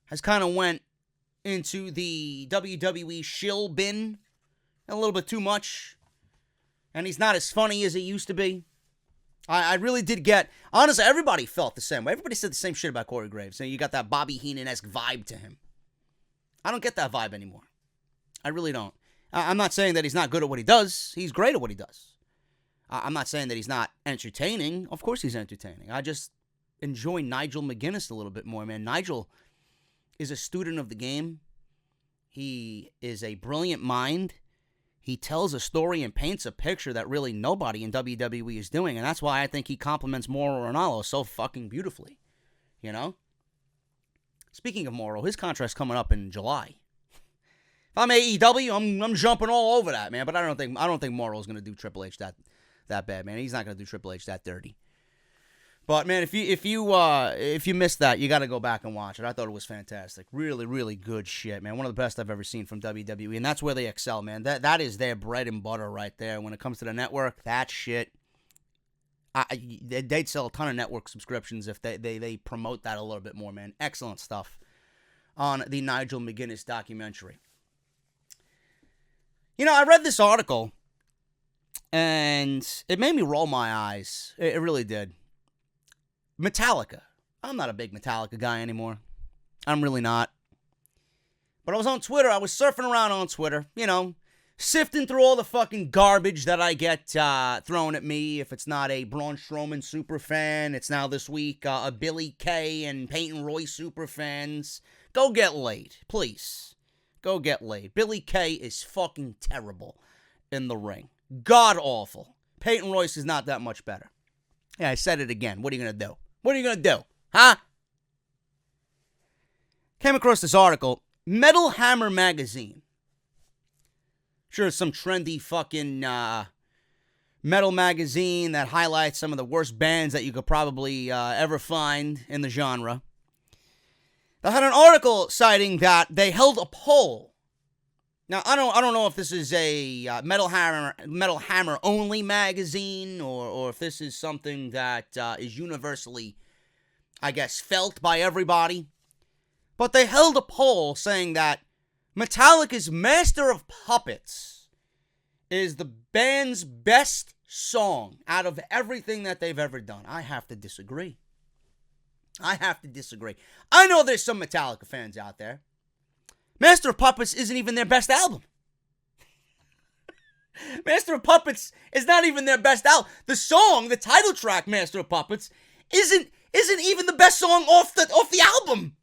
has kind of went into the WWE shill bin a little bit too much, and he's not as funny as he used to be. I really did get, honestly, everybody felt the same way. Everybody said the same shit about Corey Graves. And you got that Bobby Heenan-esque vibe to him. I don't get that vibe anymore. I really don't. I'm not saying that he's not good at what he does. He's great at what he does. I'm not saying that he's not entertaining. Of course he's entertaining. I just enjoy Nigel McGuinness a little bit more, man. Nigel is a student of the game. He is a brilliant mind. He tells a story and paints a picture that really nobody in WWE is doing. And that's why I think he compliments Mauro Ranallo so fucking beautifully. Speaking of Mauro, his contract's coming up in July. If I'm AEW, I'm jumping all over that, man. But I don't think Morrow's gonna do Triple H that bad, man. He's not gonna do Triple H that dirty. But man, if you missed that, you got to go back and watch it. I thought it was fantastic. Really, really good shit, man. One of the best I've ever seen from WWE, and that's where they excel, man. That is their bread and butter right there. When it comes to the network, that shit, they'd sell a ton of network subscriptions if they promote that a little bit more, man. Excellent stuff on the Nigel McGuinness documentary. You know, I read this article, and it made me roll my eyes. It really did. Metallica. I'm not a big Metallica guy anymore. I'm really not. But I was on Twitter. I was surfing around on Twitter, you know, sifting through all the fucking garbage that I get thrown at me. If it's not a Braun Strowman super fan, it's now this week a Billy Kay and Peyton Royce super fans. Go get laid, please. Go get laid. Billy Kay is fucking terrible in the ring. God awful. Peyton Royce is not that much better. Yeah, I said it again. What are you going to do? What are you going to do? Huh? Came across this article. Metal Hammer Magazine. Sure, it's some trendy fucking metal magazine that highlights some of the worst bands that you could probably ever find in the genre. They had an article citing that they held a poll. Now, I don't know if this is a Metal Hammer only magazine or if this is something that is universally, I guess, felt by everybody. But they held a poll saying that Metallica's Master of Puppets is the band's best song out of everything that they've ever done. I have to disagree. I know there's some Metallica fans out there. Master of Puppets isn't even their best album. Master of Puppets is not even their best album. The song, the title track, Master of Puppets, isn't even the best song off the album.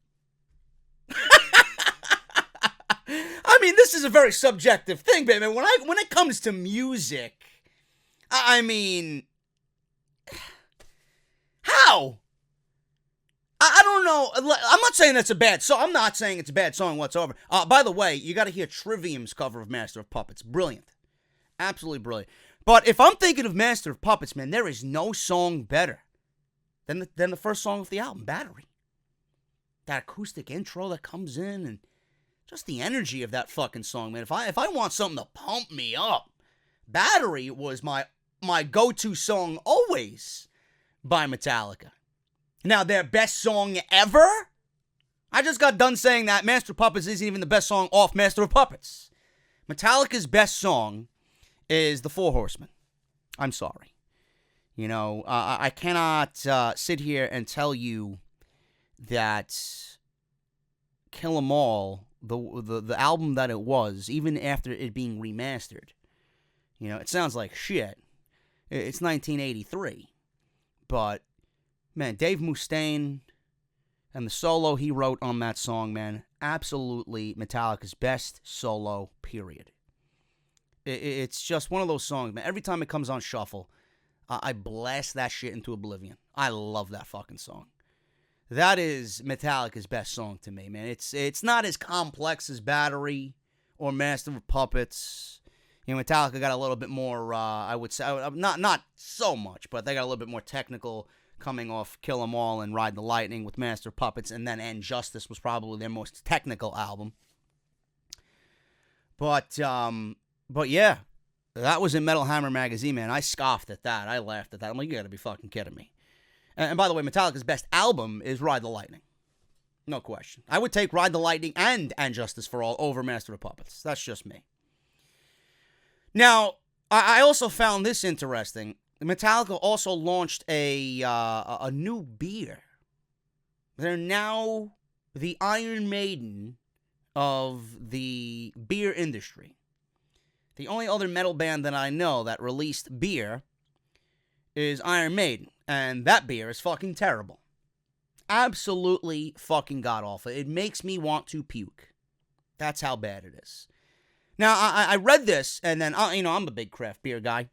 I mean, this is a very subjective thing, baby. When it comes to music, I mean, how? I don't know. I'm not saying that's a bad song. I'm not saying it's a bad song whatsoever. By the way, you got to hear Trivium's cover of Master of Puppets. Brilliant. Absolutely brilliant. But if I'm thinking of Master of Puppets, man, there is no song better than the first song of the album, Battery. That acoustic intro that comes in and just the energy of that fucking song, man. If I want something to pump me up, Battery was my go-to song always by Metallica. Now, their best song ever? I just got done saying that Master of Puppets isn't even the best song off Master of Puppets. Metallica's best song is The Four Horsemen. I'm sorry. You know, I cannot sit here and tell you that Kill 'Em All, the album that it was, even after it being remastered, you know, it sounds like shit. It's 1983. But man, Dave Mustaine and the solo he wrote on that song, man, absolutely Metallica's best solo, period. It's just one of those songs, man. Every time it comes on shuffle, I blast that shit into oblivion. I love that fucking song. That is Metallica's best song to me, man. It's not as complex as Battery or Master of Puppets. You know, Metallica got a little bit more, I would say, not so much, but they got a little bit more technical coming off Kill 'Em All and Ride the Lightning with Master of Puppets, and then And Justice was probably their most technical album. But yeah, that was in Metal Hammer Magazine, man. I scoffed at that. I laughed at that. I'm like, you gotta be fucking kidding me. And by the way, Metallica's best album is Ride the Lightning. No question. I would take Ride the Lightning and Justice for All over Master of Puppets. That's just me. Now, I also found this interesting. Metallica also launched a new beer. They're now the Iron Maiden of the beer industry. The only other metal band that I know that released beer is Iron Maiden, and that beer is fucking terrible. Absolutely fucking god-awful. It makes me want to puke. That's how bad it is. Now, I read this, and then, I'm a big craft beer guy.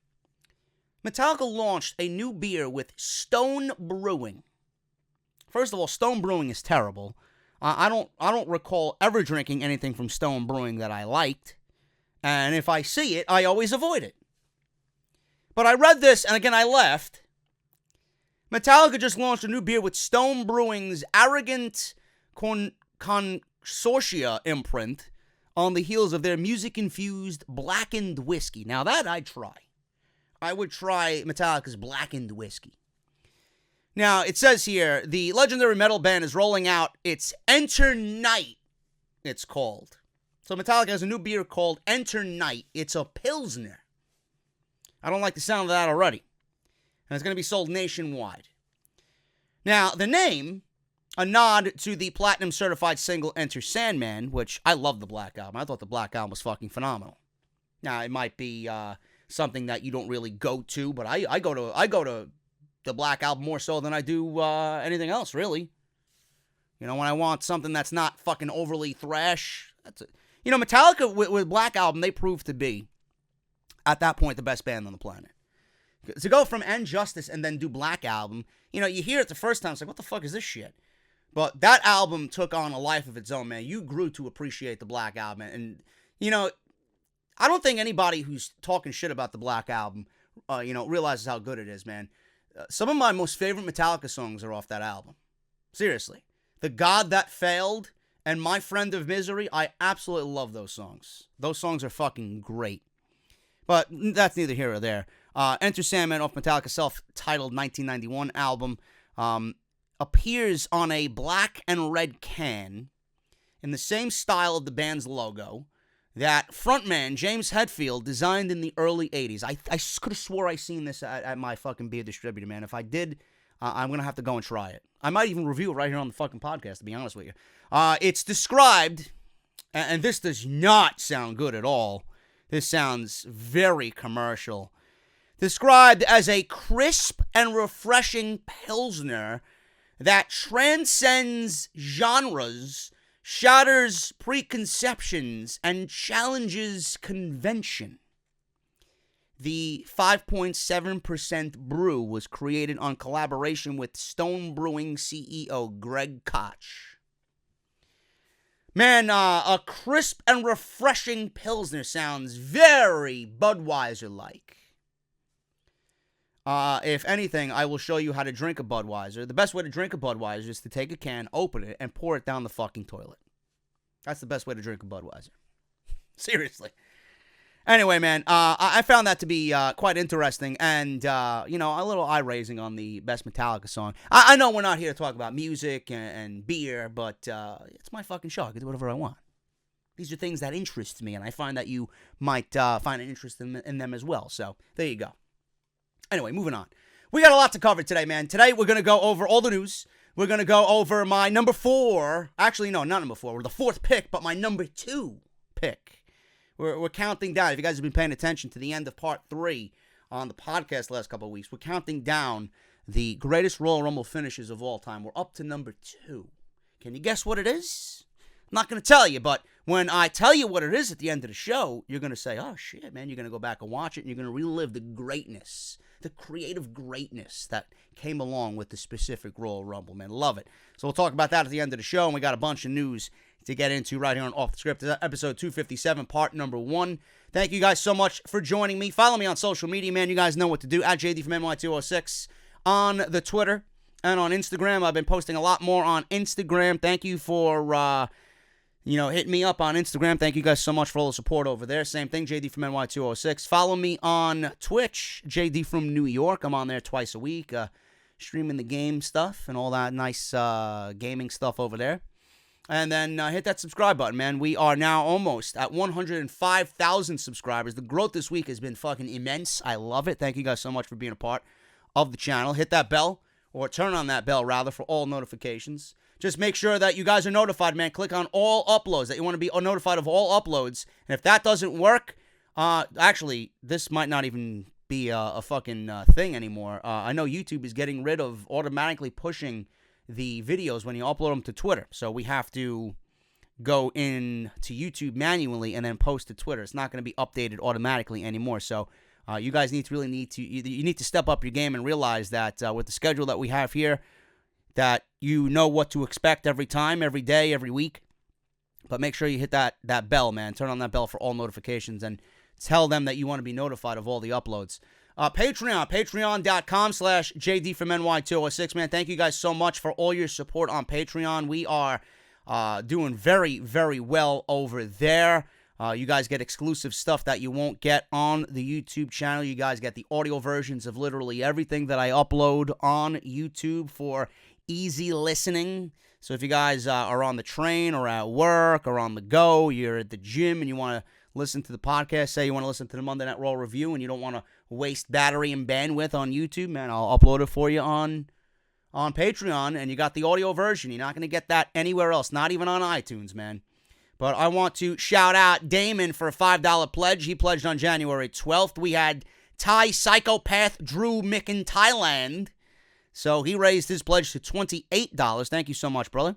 Metallica launched a new beer with Stone Brewing. First of all, Stone Brewing is terrible. I don't recall ever drinking anything from Stone Brewing that I liked. And if I see it, I always avoid it. But I read this, and again, I left. Metallica just launched a new beer with Stone Brewing's Arrogant Consortia imprint on the heels of their music-infused blackened whiskey. Now, that I'd try. I would try Metallica's blackened whiskey. Now, it says here, the legendary metal band is rolling out its Enter Night, it's called. So Metallica has a new beer called Enter Night. It's a Pilsner. I don't like the sound of that already. And it's going to be sold nationwide. Now, the name, a nod to the platinum-certified single Enter Sandman, which I love the Black Album. I thought the Black Album was fucking phenomenal. Now, it might be something that you don't really go to, but I go to the Black Album more so than I do anything else, really. You know, when I want something that's not fucking overly thrash. You know, Metallica with Black Album, they proved to be, at that point, the best band on the planet. To go from End Justice and then do Black Album, you know, you hear it the first time, it's like, what the fuck is this shit? But that album took on a life of its own, man. You grew to appreciate the Black Album. And, you know, I don't think anybody who's talking shit about the Black Album, realizes how good it is, man. Some of my most favorite Metallica songs are off that album. Seriously. The God That Failed and My Friend of Misery, I absolutely love those songs. Those songs are fucking great. But that's neither here or there. Enter Sandman off Metallica's self-titled 1991 album appears on a black and red can in the same style of the band's logo that frontman James Hetfield designed in the early 80s. I could have swore I seen this at my fucking beer distributor, man. If I did, I'm going to have to go and try it. I might even review it right here on the fucking podcast, to be honest with you. It's described, and this does not sound good at all. This sounds very commercial. Described as a crisp and refreshing Pilsner that transcends genres, shatters preconceptions, and challenges convention. The 5.7% brew was created on collaboration with Stone Brewing CEO Greg Koch. Man, a crisp and refreshing Pilsner sounds very Budweiser-like. If anything, I will show you how to drink a Budweiser. The best way to drink a Budweiser is to take a can, open it, and pour it down the fucking toilet. That's the best way to drink a Budweiser. Seriously. Anyway, man, I found that to be quite interesting and, a little eye-raising on the best Metallica song. I know we're not here to talk about music and beer, but it's my fucking show. I can do whatever I want. These are things that interest me, and I find that you might find an interest in them as well. So, there you go. Anyway, moving on. We got a lot to cover today, man. Today, we're going to go over all the news. We're going to go over my number 4. Actually, no, not number 4. We're the 4th pick, but my number 2 pick. We're counting down. If you guys have been paying attention to the end of part 3 on the podcast the last couple of weeks, we're counting down the greatest Royal Rumble finishes of all time. We're up to number 2. Can you guess what it is? I'm not going to tell you, but when I tell you what it is at the end of the show, you're going to say, oh, shit, man. You're going to go back and watch it, and you're going to relive the greatness, the creative greatness that came along with the specific Royal Rumble, man. Love it. So we'll talk about that at the end of the show, and we got a bunch of news to get into right here on Off the Script. Episode 257, part number 1. Thank you guys so much for joining me. Follow me on social media, man. You guys know what to do. At JD from NY206 on the Twitter and on Instagram. I've been posting a lot more on Instagram. Thank you for, hitting me up on Instagram. Thank you guys so much for all the support over there. Same thing, JD from NY206. Follow me on Twitch, JD from New York. I'm on there twice a week, streaming the game stuff and all that nice gaming stuff over there. And then hit that subscribe button, man. We are now almost at 105,000 subscribers. The growth this week has been fucking immense. I love it. Thank you guys so much for being a part of the channel. Hit that bell, or turn on that bell, rather, for all notifications. Just make sure that you guys are notified, man. Click on all uploads, that you want to be notified of all uploads. And if that doesn't work, actually, this might not even be a fucking thing anymore. I know YouTube is getting rid of automatically pushing the videos when you upload them to Twitter. So we have to go in to YouTube manually and then post to Twitter. It's not going to be updated automatically anymore. So you guys need to step up your game and realize that with the schedule that we have here, that you know what to expect every time, every day, every week. But make sure you hit that bell, man. Turn on that bell for all notifications and tell them that you want to be notified of all the uploads. Patreon.com/JD from NY206, man. Thank you guys so much for all your support on Patreon. We are doing very, very well over there. You guys get exclusive stuff that you won't get on the YouTube channel. You guys get the audio versions of literally everything that I upload on YouTube for easy listening. So if you guys are on the train or at work or on the go, you're at the gym and you want to listen to the podcast, say you want to listen to the Monday Night Raw review and you don't want to waste battery and bandwidth on YouTube, man, I'll upload it for you on Patreon, and you got the audio version. You're not going to get that anywhere else, not even on iTunes, man. But I want to shout out Damon for a $5 pledge. He pledged on January 12th. We had Thai psychopath Drew Mick in Thailand, so he raised his pledge to $28. Thank you so much, brother.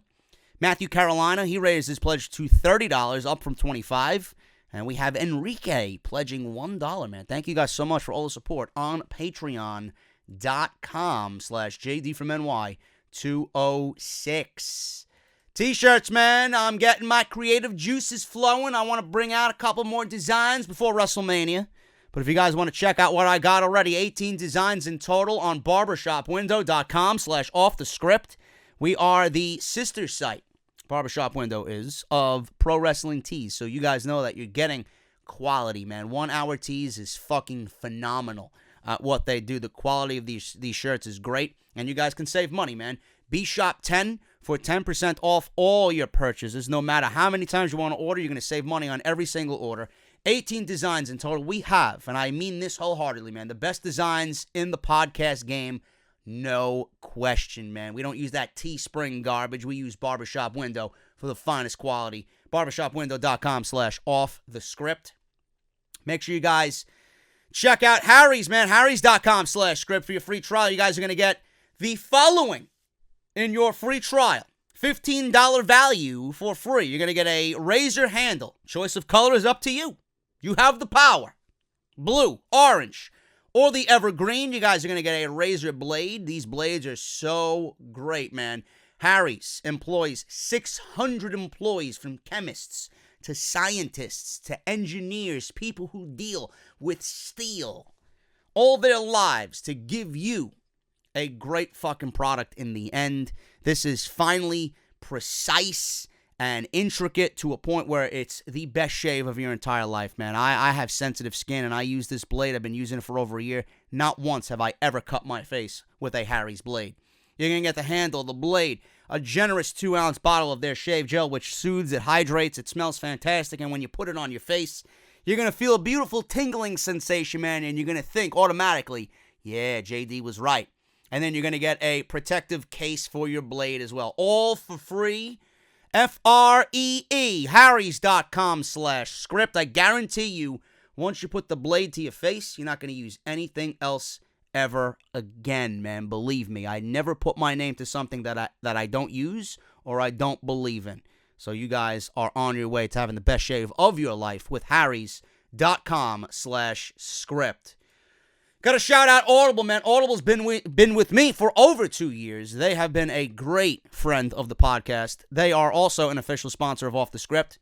Matthew Carolina, he raised his pledge to $30, up from $25. And we have Enrique pledging $1, man. Thank you guys so much for all the support on patreon.com/JD from NY206. T-shirts, man. I'm getting my creative juices flowing. I want to bring out a couple more designs before WrestleMania. But if you guys want to check out what I got already, 18 designs in total on barbershopwindow.com/offthescript. We are the sister site. Barbershop Window is of Pro Wrestling Tees, so you guys know that you're getting quality, man. 1 Hour Tees is fucking phenomenal at what they do. The quality of these shirts is great, and you guys can save money, man. BShop10 for 10% off all your purchases. No matter how many times you want to order, you're going to save money on every single order. 18 designs in total. We have, and I mean this wholeheartedly, man, the best designs in the podcast game. No question, man. We don't use that Teespring garbage. We use Barbershop Window for the finest quality. Barbershopwindow.com/offthescript. Make sure you guys check out Harry's, man. Harry's.com/script for your free trial. You guys are going to get the following in your free trial. $15 value for free. You're going to get a razor handle. Choice of color is up to you. You have the power. Blue, orange, or the evergreen. You guys are going to get a razor blade. These blades are so great, man. Harry's employs 600 employees, from chemists to scientists to engineers, people who deal with steel, all their lives to give you a great fucking product in the end. This is finally precise and intricate to a point where it's the best shave of your entire life, man. I have sensitive skin, and I use this blade. I've been using it for over a year. Not once have I ever cut my face with a Harry's blade. You're going to get the handle, the blade, a generous 2-ounce bottle of their shave gel, which soothes, it hydrates, it smells fantastic, and when you put it on your face, you're going to feel a beautiful tingling sensation, man, and you're going to think automatically, yeah, JD was right. And then you're going to get a protective case for your blade as well. All for free. FREE, harrys.com/script. I guarantee you, once you put the blade to your face, you're not going to use anything else ever again, man. Believe me, I never put my name to something that I don't use or I don't believe in. So you guys are on your way to having the best shave of your life with harrys.com/script. Got to shout out Audible, man. Audible's been with me for over 2 years. They have been a great friend of the podcast. They are also an official sponsor of Off the Script.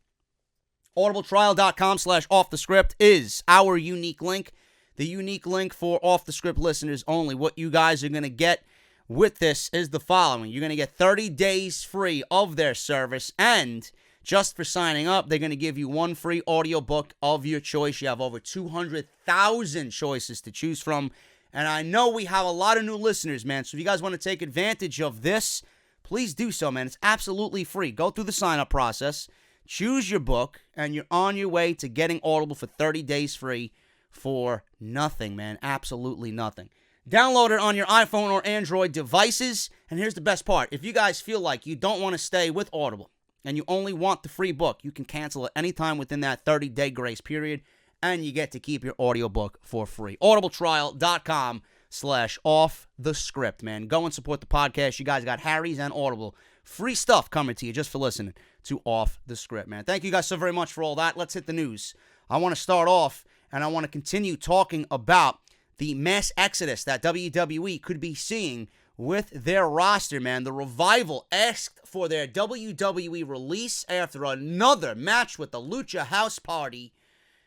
Audibletrial.com/offthescript is our unique link. The unique link for Off the Script listeners only. What you guys are going to get with this is the following. You're going to get 30 days free of their service, and just for signing up, they're going to give you one free audiobook of your choice. You have over 200,000 choices to choose from. And I know we have a lot of new listeners, man. So if you guys want to take advantage of this, please do so, man. It's absolutely free. Go through the sign-up process. Choose your book, and you're on your way to getting Audible for 30 days free for nothing, man. Absolutely nothing. Download it on your iPhone or Android devices. And here's the best part. If you guys feel like you don't want to stay with Audible, and you only want the free book, you can cancel at any time within that 30-day grace period, and you get to keep your audiobook for free. Audibletrial.com/offthescript, man. Go and support the podcast. You guys got Harry's and Audible. Free stuff coming to you just for listening to Off the Script, man. Thank you guys so very much for all that. Let's hit the news. I want to start off, and I want to continue talking about the mass exodus that WWE could be seeing with their roster, man. The Revival asked for their WWE release after another match with the Lucha House Party,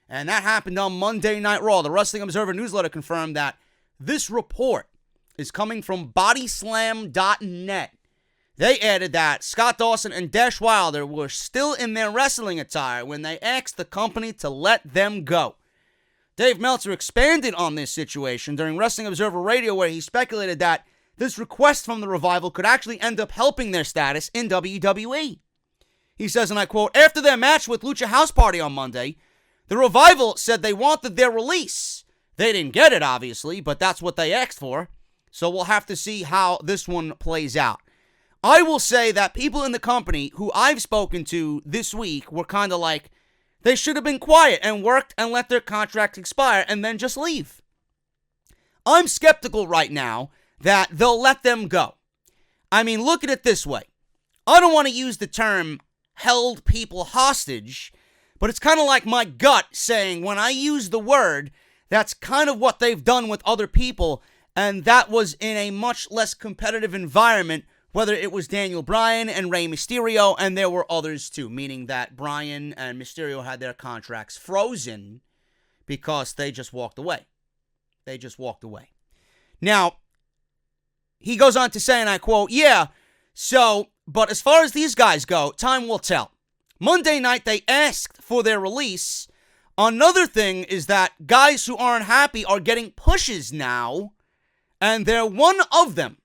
and that happened on Monday Night Raw. The Wrestling Observer newsletter confirmed that this report is coming from Bodyslam.net. They added that Scott Dawson and Dash Wilder were still in their wrestling attire when they asked the company to let them go. Dave Meltzer expanded on this situation during Wrestling Observer Radio, where he speculated that this request from the Revival could actually end up helping their status in WWE. He says, and I quote, "After their match with Lucha House Party on Monday, the Revival said they wanted their release. They didn't get it, obviously, but that's what they asked for. So we'll have to see how this one plays out." I will say that people in the company who I've spoken to this week were kind of like, they should have been quiet and worked and let their contract expire and then just leave. I'm skeptical right now that they'll let them go. I mean, look at it this way. I don't want to use the term held people hostage, but it's kind of like my gut saying when I use the word, that's kind of what they've done with other people, and that was in a much less competitive environment, whether it was Daniel Bryan and Rey Mysterio, and there were others too, meaning that Bryan and Mysterio had their contracts frozen because they just walked away. They just walked away. Now, he goes on to say, and I quote, "Yeah, so, but as far as these guys go, time will tell. Monday night, they asked for their release. Another thing is that guys who aren't happy are getting pushes now, and they're one of them."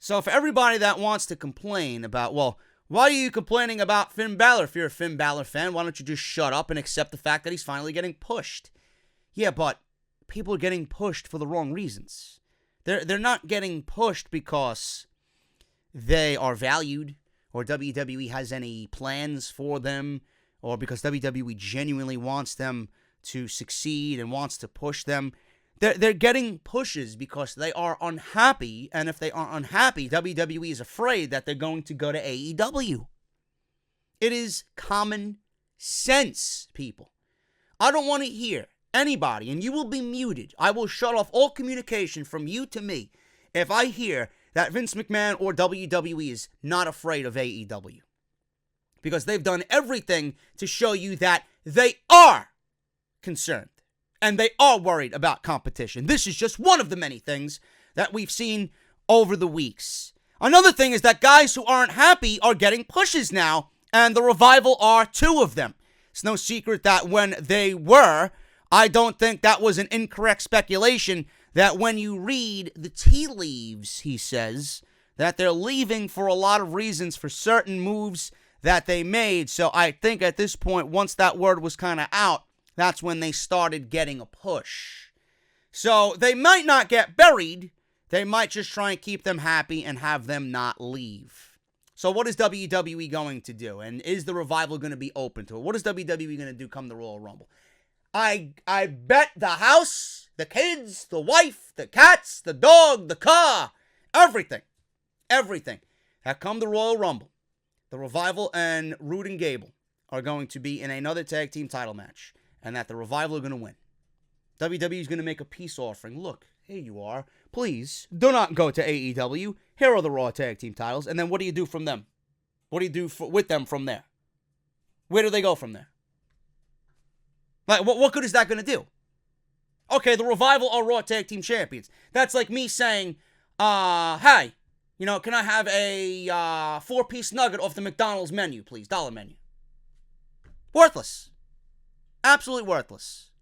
So for everybody that wants to complain about, well, why are you complaining about Finn Balor? If you're a Finn Balor fan, why don't you just shut up and accept the fact that he's finally getting pushed? Yeah, but people are getting pushed for the wrong reasons. They're not getting pushed because they are valued or WWE has any plans for them or because WWE genuinely wants them to succeed and wants to push them. They're getting pushes because they are unhappy, and if they are unhappy, WWE is afraid that they're going to go to AEW. It is common sense, people. I don't want to hear anybody, and you will be muted. I will shut off all communication from you to me if I hear that Vince McMahon or WWE is not afraid of AEW. Because they've done everything to show you that they are concerned. And they are worried about competition. This is just one of the many things that we've seen over the weeks. Another thing is that guys who aren't happy are getting pushes now, and the Revival are two of them. It's no secret that when they were, I don't think that was an incorrect speculation, that when you read the tea leaves, he says, that they're leaving for a lot of reasons for certain moves that they made. So I think at this point, once that word was kind of out, that's when they started getting a push. So they might not get buried. They might just try and keep them happy and have them not leave. So what is WWE going to do? And is the Revival going to be open to it? What is WWE going to do come the Royal Rumble? I bet the house, the kids, the wife, the cats, the dog, the car, everything that come the Royal Rumble, the Revival and Rude and Gable are going to be in another tag team title match. And that the Revival are going to win. WWE is going to make a peace offering. Look, here you are. Please, do not go to AEW. Here are the Raw Tag Team titles. And then what do you do from them? What do you do with them from there? Where do they go from there? Like, what good is that going to do? Okay, the Revival are Raw Tag Team champions. That's like me saying, hey, can I have a 4-piece nugget off the McDonald's menu, please? Dollar menu. Worthless. Absolutely worthless.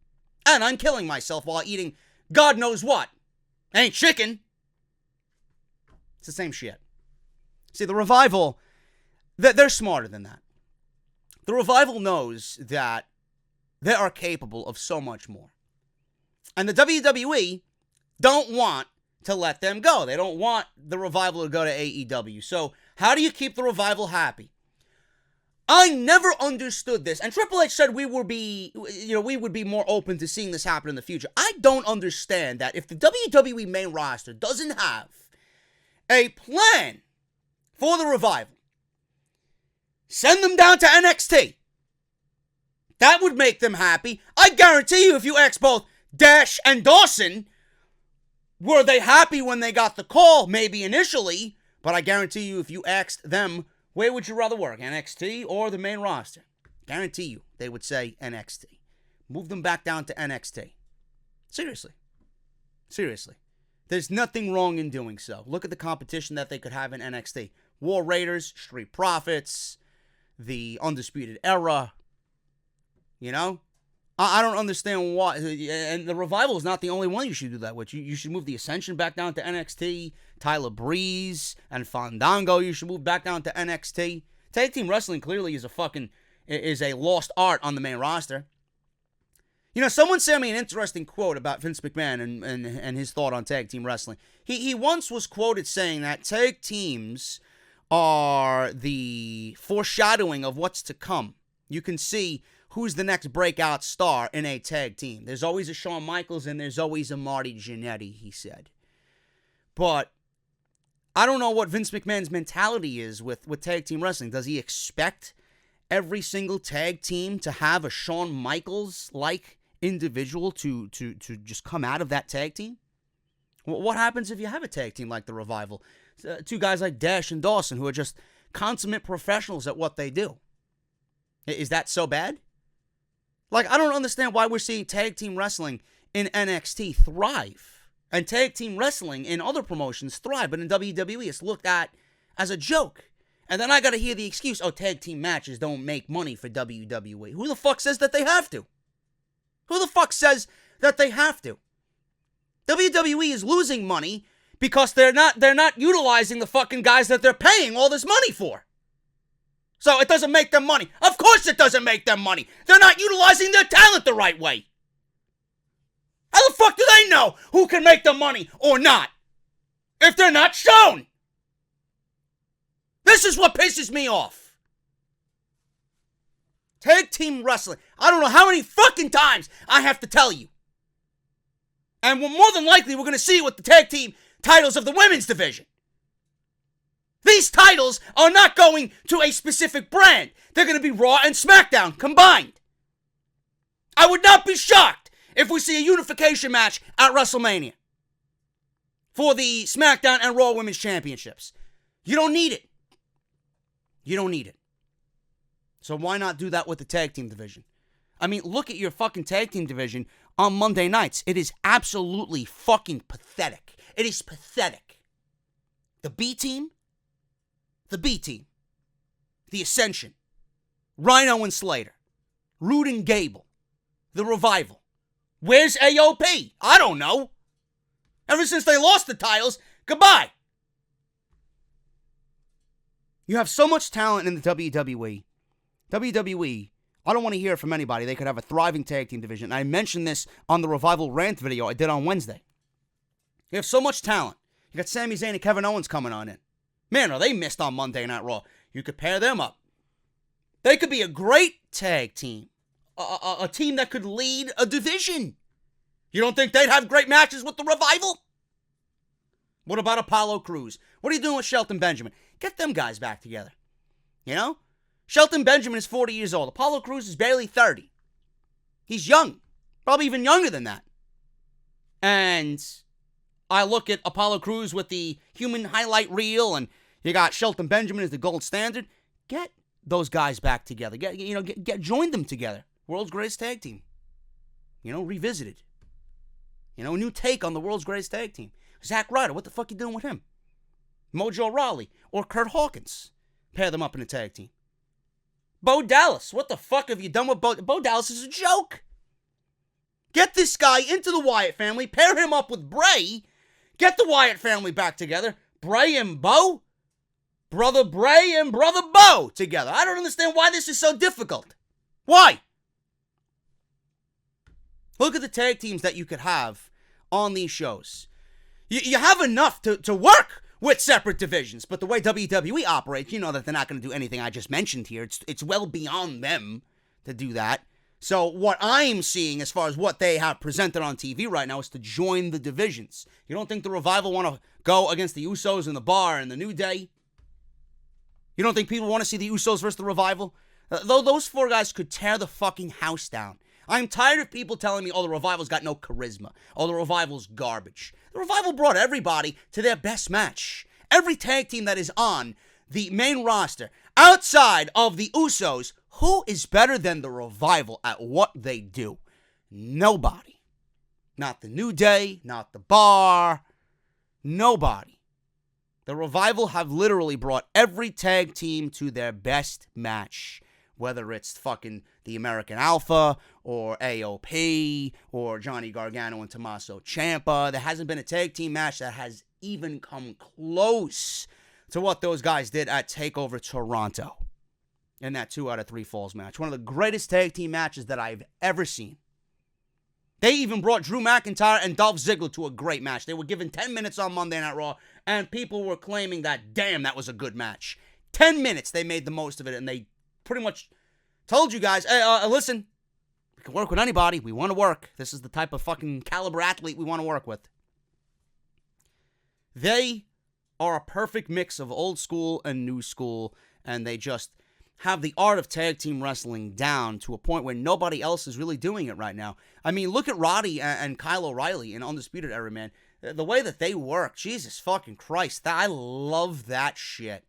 And I'm killing myself while eating God knows what. Ain't chicken. It's the same shit. See, the Revival, they're smarter than that. The Revival knows that they are capable of so much more. And the WWE don't want to let them go. They don't want the Revival to go to AEW. So how do you keep the Revival happy? I never understood this, and Triple H said we would be more open to seeing this happen in the future. I don't understand that if the WWE main roster doesn't have a plan for the Revival, send them down to NXT. That would make them happy. I guarantee you, if you ask both Dash and Dawson, Were they happy when they got the call? Maybe initially, but I guarantee you if you asked them, where would you rather work, NXT or the main roster? Guarantee you they would say NXT. Move them back down to NXT. Seriously. There's nothing wrong in doing so. Look at the competition that they could have in NXT. War Raiders, Street Profits, the Undisputed Era. You know? I don't understand why. And the Revival is not the only one you should do that with. You should move the Ascension back down to NXT. Tyler Breeze and Fandango, you should move back down to NXT. Tag team wrestling clearly is a lost art on the main roster. You know, someone sent me an interesting quote about Vince McMahon and his thought on tag team wrestling. He once was quoted saying that tag teams are the foreshadowing of what's to come. You can see who's the next breakout star in a tag team. There's always a Shawn Michaels and there's always a Marty Jannetty, he said. But I don't know what Vince McMahon's mentality is with tag team wrestling. Does he expect every single tag team to have a Shawn Michaels-like individual to just come out of that tag team? What happens if you have a tag team like the Revival? Two guys like Dash and Dawson who are just consummate professionals at what they do. Is that so bad? Like, I don't understand why we're seeing tag team wrestling in NXT thrive and tag team wrestling in other promotions thrive, but in WWE it's looked at as a joke. And then I gotta hear the excuse, tag team matches don't make money for WWE. Who the fuck says that they have to? Who the fuck says that they have to? WWE is losing money because they're not utilizing the fucking guys that they're paying all this money for. So it doesn't make them money. Of course it doesn't make them money. They're not utilizing their talent the right way. How the fuck do they know who can make them money or not if they're not shown? This is what pisses me off. Tag team wrestling. I don't know how many fucking times I have to tell you. And more than likely we're going to see it with the tag team titles of the women's division. These titles are not going to a specific brand. They're going to be Raw and SmackDown combined. I would not be shocked if we see a unification match at WrestleMania for the SmackDown and Raw Women's Championships. You don't need it. You don't need it. So why not do that with the tag team division? I mean, look at your fucking tag team division on Monday nights. It is absolutely fucking pathetic. It is pathetic. The B team, the Ascension, Rhino and Slater, Rude and Gable, the Revival. Where's AOP? I don't know. Ever since they lost the titles, goodbye. You have so much talent in the WWE. WWE, I don't want to hear it from anybody. They could have a thriving tag team division. And I mentioned this on the Revival rant video I did on Wednesday. You have so much talent. You got Sami Zayn and Kevin Owens coming on in. Man, are they missed on Monday Night Raw. You could pair them up. They could be a great tag team. A team that could lead a division. You don't think they'd have great matches with the Revival? What about Apollo Crews? What are you doing with Shelton Benjamin? Get them guys back together. You know? Shelton Benjamin is 40 years old. Apollo Crews is barely 30. He's young. Probably even younger than that. And I look at Apollo Crews with the human highlight reel, and you got Shelton Benjamin as the gold standard. Get those guys back together. Join them together. World's greatest tag team. Revisited. A new take on the world's greatest tag team. Zack Ryder, what the fuck you doing with him? Mojo Rawley or Kurt Hawkins. Pair them up in a tag team. Bo Dallas, what the fuck have you done with Bo? Bo Dallas is a joke. Get this guy into the Wyatt family. Pair him up with Bray. Get the Wyatt family back together. Bray and Bo. Brother Bray and Brother Bo together. I don't understand why this is so difficult. Why? Look at the tag teams that you could have on these shows. You have enough to work with separate divisions, but the way WWE operates, you know that they're not going to do anything I just mentioned here. It's well beyond them to do that. So what I'm seeing as far as what they have presented on TV right now is to join the divisions. You don't think the Revival want to go against the Usos and the Bar and the New Day? You don't think people want to see the Usos versus the Revival? Though those four guys could tear the fucking house down. I'm tired of people telling me, oh, the Revival's got no charisma. Oh, the Revival's garbage. The Revival brought everybody to their best match. Every tag team that is on the main roster, outside of the Usos, who is better than the Revival at what they do? Nobody. Not the New Day, not the Bar, nobody. The Revival have literally brought every tag team to their best match. Whether it's fucking the American Alpha, or AOP, or Johnny Gargano and Tommaso Ciampa. There hasn't been a tag team match that has even come close to what those guys did at TakeOver Toronto in that 2 out of 3 falls match. One of the greatest tag team matches that I've ever seen. They even brought Drew McIntyre and Dolph Ziggler to a great match. They were given 10 minutes on Monday Night Raw, and people were claiming that, damn, that was a good match. 10 minutes, they made the most of it, and they pretty much told you guys, hey, listen, we can work with anybody. We want to work. This is the type of fucking caliber athlete we want to work with. They are a perfect mix of old school and new school, and they just have the art of tag team wrestling down to a point where nobody else is really doing it right now. I mean, look at Roddy and Kyle O'Reilly in Undisputed Era, man. The way that they work, Jesus fucking Christ, I love that shit.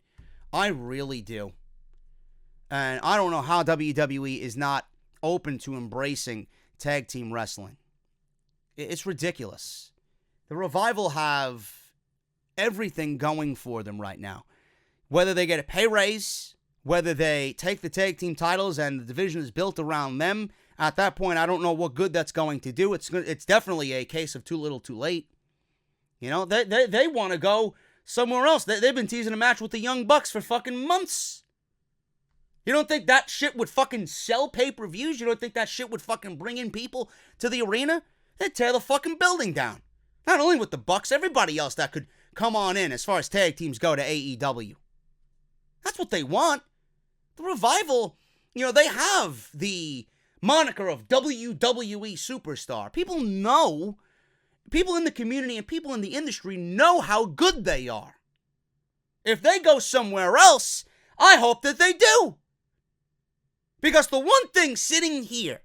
I really do. And I don't know how WWE is not open to embracing tag team wrestling. It's ridiculous. The Revival have everything going for them right now. Whether they get a pay raise, whether they take the tag team titles and the division is built around them, at that point, I don't know what good that's going to do. It's definitely a case of too little too late. You know, they want to go somewhere else. They've been teasing a match with the Young Bucks for fucking months. You don't think that shit would fucking sell pay-per-views? You don't think that shit would fucking bring in people to the arena? They'd tear the fucking building down. Not only with the Bucks, everybody else that could come on in as far as tag teams go to AEW. That's what they want. The Revival, you know, they have the moniker of WWE Superstar. People know, people in the community and people in the industry know how good they are. If they go somewhere else, I hope that they do. Because the one thing sitting here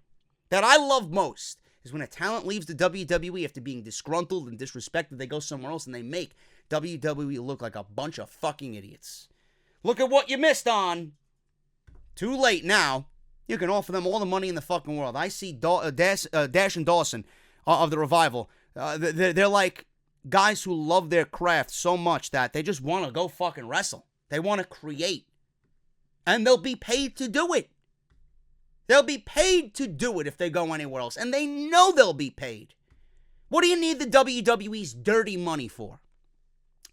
that I love most is when a talent leaves the WWE after being disgruntled and disrespected, they go somewhere else and they make WWE look like a bunch of fucking idiots. Look at what you missed on. Too late now. You can offer them all the money in the fucking world. I see Dash and Dawson of the Revival. They're like guys who love their craft so much that they just want to go fucking wrestle. They want to create. And they'll be paid to do it. They'll be paid to do it if they go anywhere else. And they know they'll be paid. What do you need the WWE's dirty money for?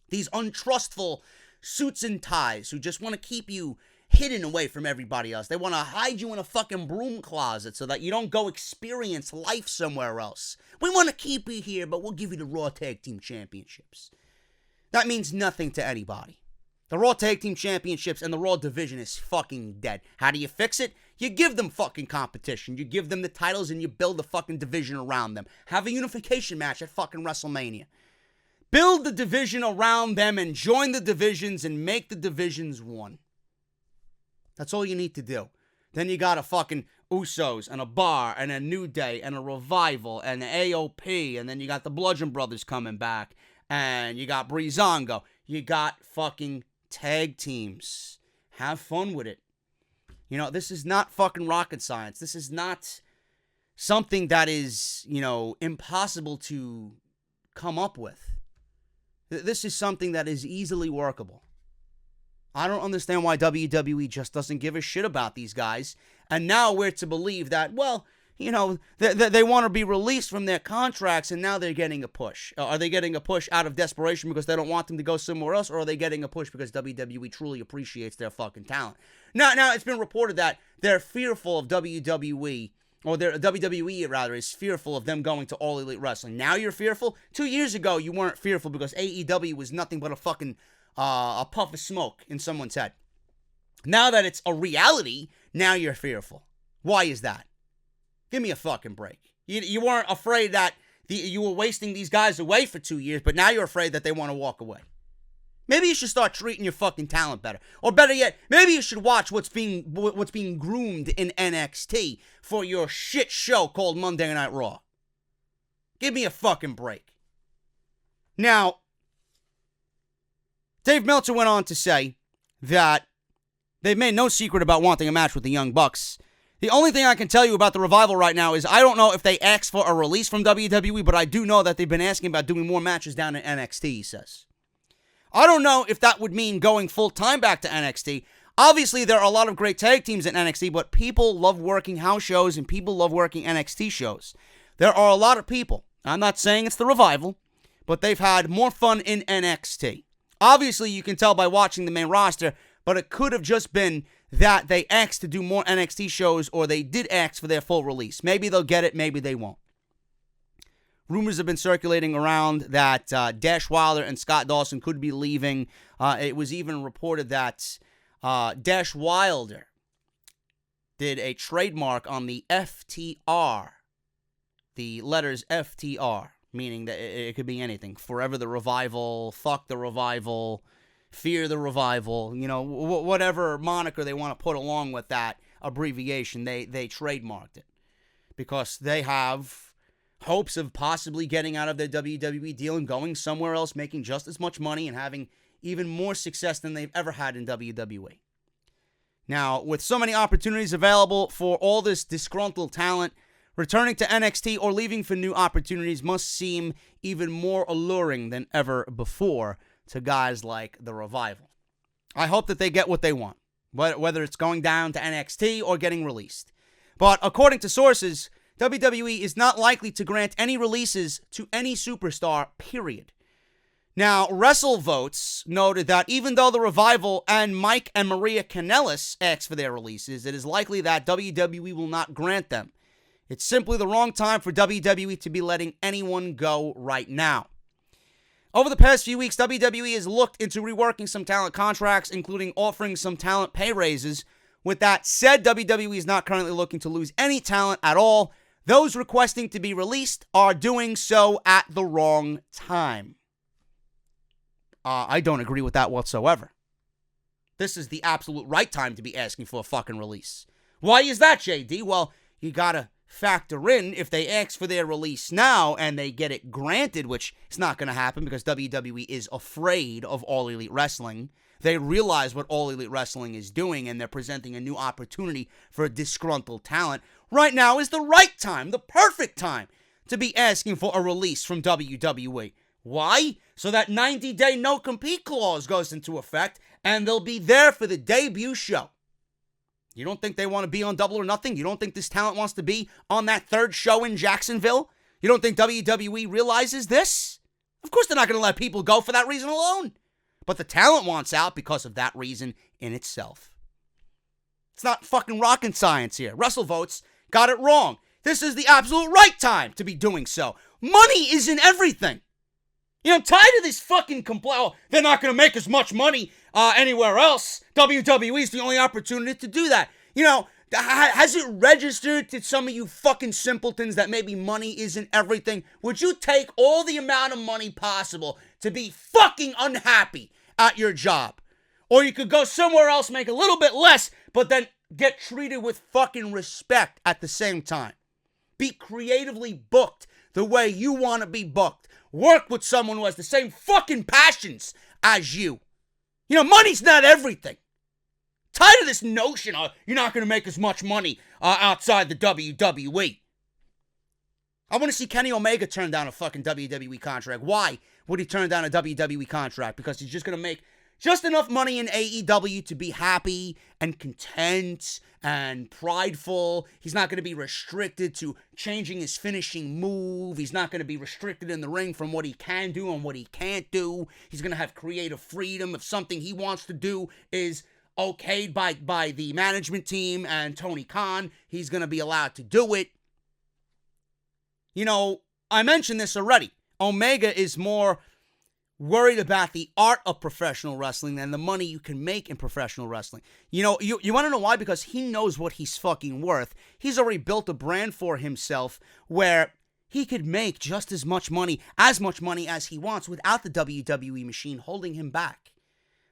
These untrustful suits and ties who just want to keep you hidden away from everybody else. They want to hide you in a fucking broom closet so that you don't go experience life somewhere else. We want to keep you here, but we'll give you the Raw Tag Team Championships. That means nothing to anybody. The Raw Tag Team Championships and the Raw Division is fucking dead. How do you fix it? You give them fucking competition. You give them the titles and you build the fucking division around them. Have a unification match at fucking WrestleMania. Build the division around them and join the divisions and make the divisions one. That's all you need to do. Then you got a fucking Usos and a Bar and a New Day and a Revival and an AOP, and then you got the Bludgeon Brothers coming back, and you got Breezango. You got fucking tag teams. Have fun with it. You know, this is not fucking rocket science. This is not something that is, you know, impossible to come up with. This is something that is easily workable. I don't understand why WWE just doesn't give a shit about these guys. And now we're to believe that, well, you know, they want to be released from their contracts and now they're getting a push. Are they getting a push out of desperation because they don't want them to go somewhere else? Or are they getting a push because WWE truly appreciates their fucking talent? Now it's been reported that they're fearful of WWE, or WWE rather, is fearful of them going to All Elite Wrestling. Now you're fearful? 2 years ago, you weren't fearful because AEW was nothing but a fucking a puff of smoke in someone's head. Now that it's a reality, now you're fearful. Why is that? Give me a fucking break. You weren't afraid that you were wasting these guys away for 2 years, but now you're afraid that they want to walk away. Maybe you should start treating your fucking talent better. Or better yet, maybe you should watch what's being groomed in NXT for your shit show called Monday Night Raw. Give me a fucking break. Now, Dave Meltzer went on to say that they've made no secret about wanting a match with the Young Bucks. The only thing I can tell you about the Revival right now is I don't know if they asked for a release from WWE, but I do know that they've been asking about doing more matches down in NXT, he says. I don't know if that would mean going full-time back to NXT. Obviously, there are a lot of great tag teams in NXT, but people love working house shows and people love working NXT shows. There are a lot of people. I'm not saying it's the Revival, but they've had more fun in NXT. Obviously, you can tell by watching the main roster, but it could have just been that they asked to do more NXT shows or they did ask for their full release. Maybe they'll get it, maybe they won't. Rumors have been circulating around that Dash Wilder and Scott Dawson could be leaving. It was even reported that Dash Wilder did a trademark on the FTR, the letters FTR, meaning that it could be anything. Forever the Revival, fuck the Revival, fear the Revival, whatever moniker they want to put along with that abbreviation, they trademarked it. Because they have hopes of possibly getting out of their WWE deal and going somewhere else, making just as much money and having even more success than they've ever had in WWE. Now, with so many opportunities available for all this disgruntled talent, returning to NXT or leaving for new opportunities must seem even more alluring than ever before to guys like the Revival. I hope that they get what they want, whether it's going down to NXT or getting released. But according to sources, WWE is not likely to grant any releases to any superstar, period. Now, WrestleVotes noted that even though the Revival and Mike and Maria Kanellis asked for their releases, it is likely that WWE will not grant them. It's simply the wrong time for WWE to be letting anyone go right now. Over the past few weeks, WWE has looked into reworking some talent contracts, including offering some talent pay raises. With that said, WWE is not currently looking to lose any talent at all. Those requesting to be released are doing so at the wrong time. I don't agree with that whatsoever. This is the absolute right time to be asking for a fucking release. Why is that, JD? Well, you gotta factor in if they ask for their release now and they get it granted, which is not going to happen because WWE is afraid of All Elite Wrestling. They realize what All Elite Wrestling is doing and they're presenting a new opportunity for a disgruntled talent. Right now is the right time, the perfect time to be asking for a release from WWE. Why? So that 90-day no-compete clause goes into effect and they'll be there for the debut show. You don't think they want to be on Double or Nothing? You don't think this talent wants to be on that third show in Jacksonville? You don't think WWE realizes this? Of course they're not going to let people go for that reason alone. But the talent wants out because of that reason in itself. It's not fucking rocket science here. WrestleVotes got it wrong. This is the absolute right time to be doing so. Money isn't everything. I'm tired of this fucking complaint. Oh, they're not going to make as much money anywhere else. WWE is the only opportunity to do that. Has it registered to some of you fucking simpletons that maybe money isn't everything? Would you take all the amount of money possible to be fucking unhappy at your job? Or you could go somewhere else, make a little bit less, but then get treated with fucking respect at the same time. Be creatively booked the way you want to be booked. Work with someone who has the same fucking passions as you. Money's not everything. Tired of this notion of you're not going to make as much money outside the WWE. I want to see Kenny Omega turn down a fucking WWE contract. Why would he turn down a WWE contract? Because he's just going to make just enough money in AEW to be happy and content and prideful. He's not going to be restricted to changing his finishing move. He's not going to be restricted in the ring from what he can do and what he can't do. He's going to have creative freedom. If something he wants to do is okayed by the management team and Tony Khan, he's going to be allowed to do it. I mentioned this already. Omega is more worried about the art of professional wrestling than the money you can make in professional wrestling. You want to know why? Because he knows what he's fucking worth. He's already built a brand for himself where he could make just as much money as he wants without the WWE machine holding him back.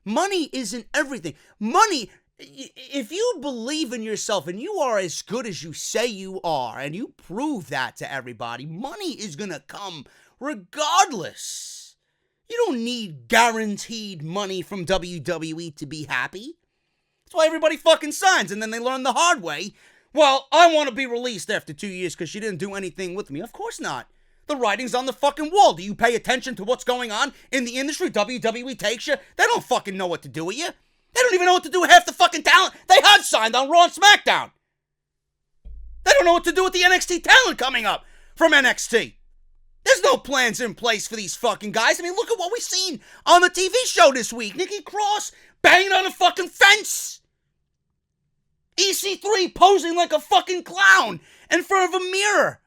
Money isn't everything. Money, if you believe in yourself and you are as good as you say you are, and you prove that to everybody, money is going to come regardless. You don't need guaranteed money from WWE to be happy. That's why everybody fucking signs, and then they learn the hard way. Well, I want to be released after 2 years because she didn't do anything with me. Of course not. The writing's on the fucking wall. Do you pay attention to what's going on in the industry? WWE takes you. They don't fucking know what to do with you. They don't even know what to do with half the fucking talent they have signed on Raw and SmackDown. They don't know what to do with the NXT talent coming up from NXT. There's no plans in place for these fucking guys. I mean, look at what we've seen on the TV show this week. Nikki Cross banging on a fucking fence. EC3 posing like a fucking clown in front of a mirror.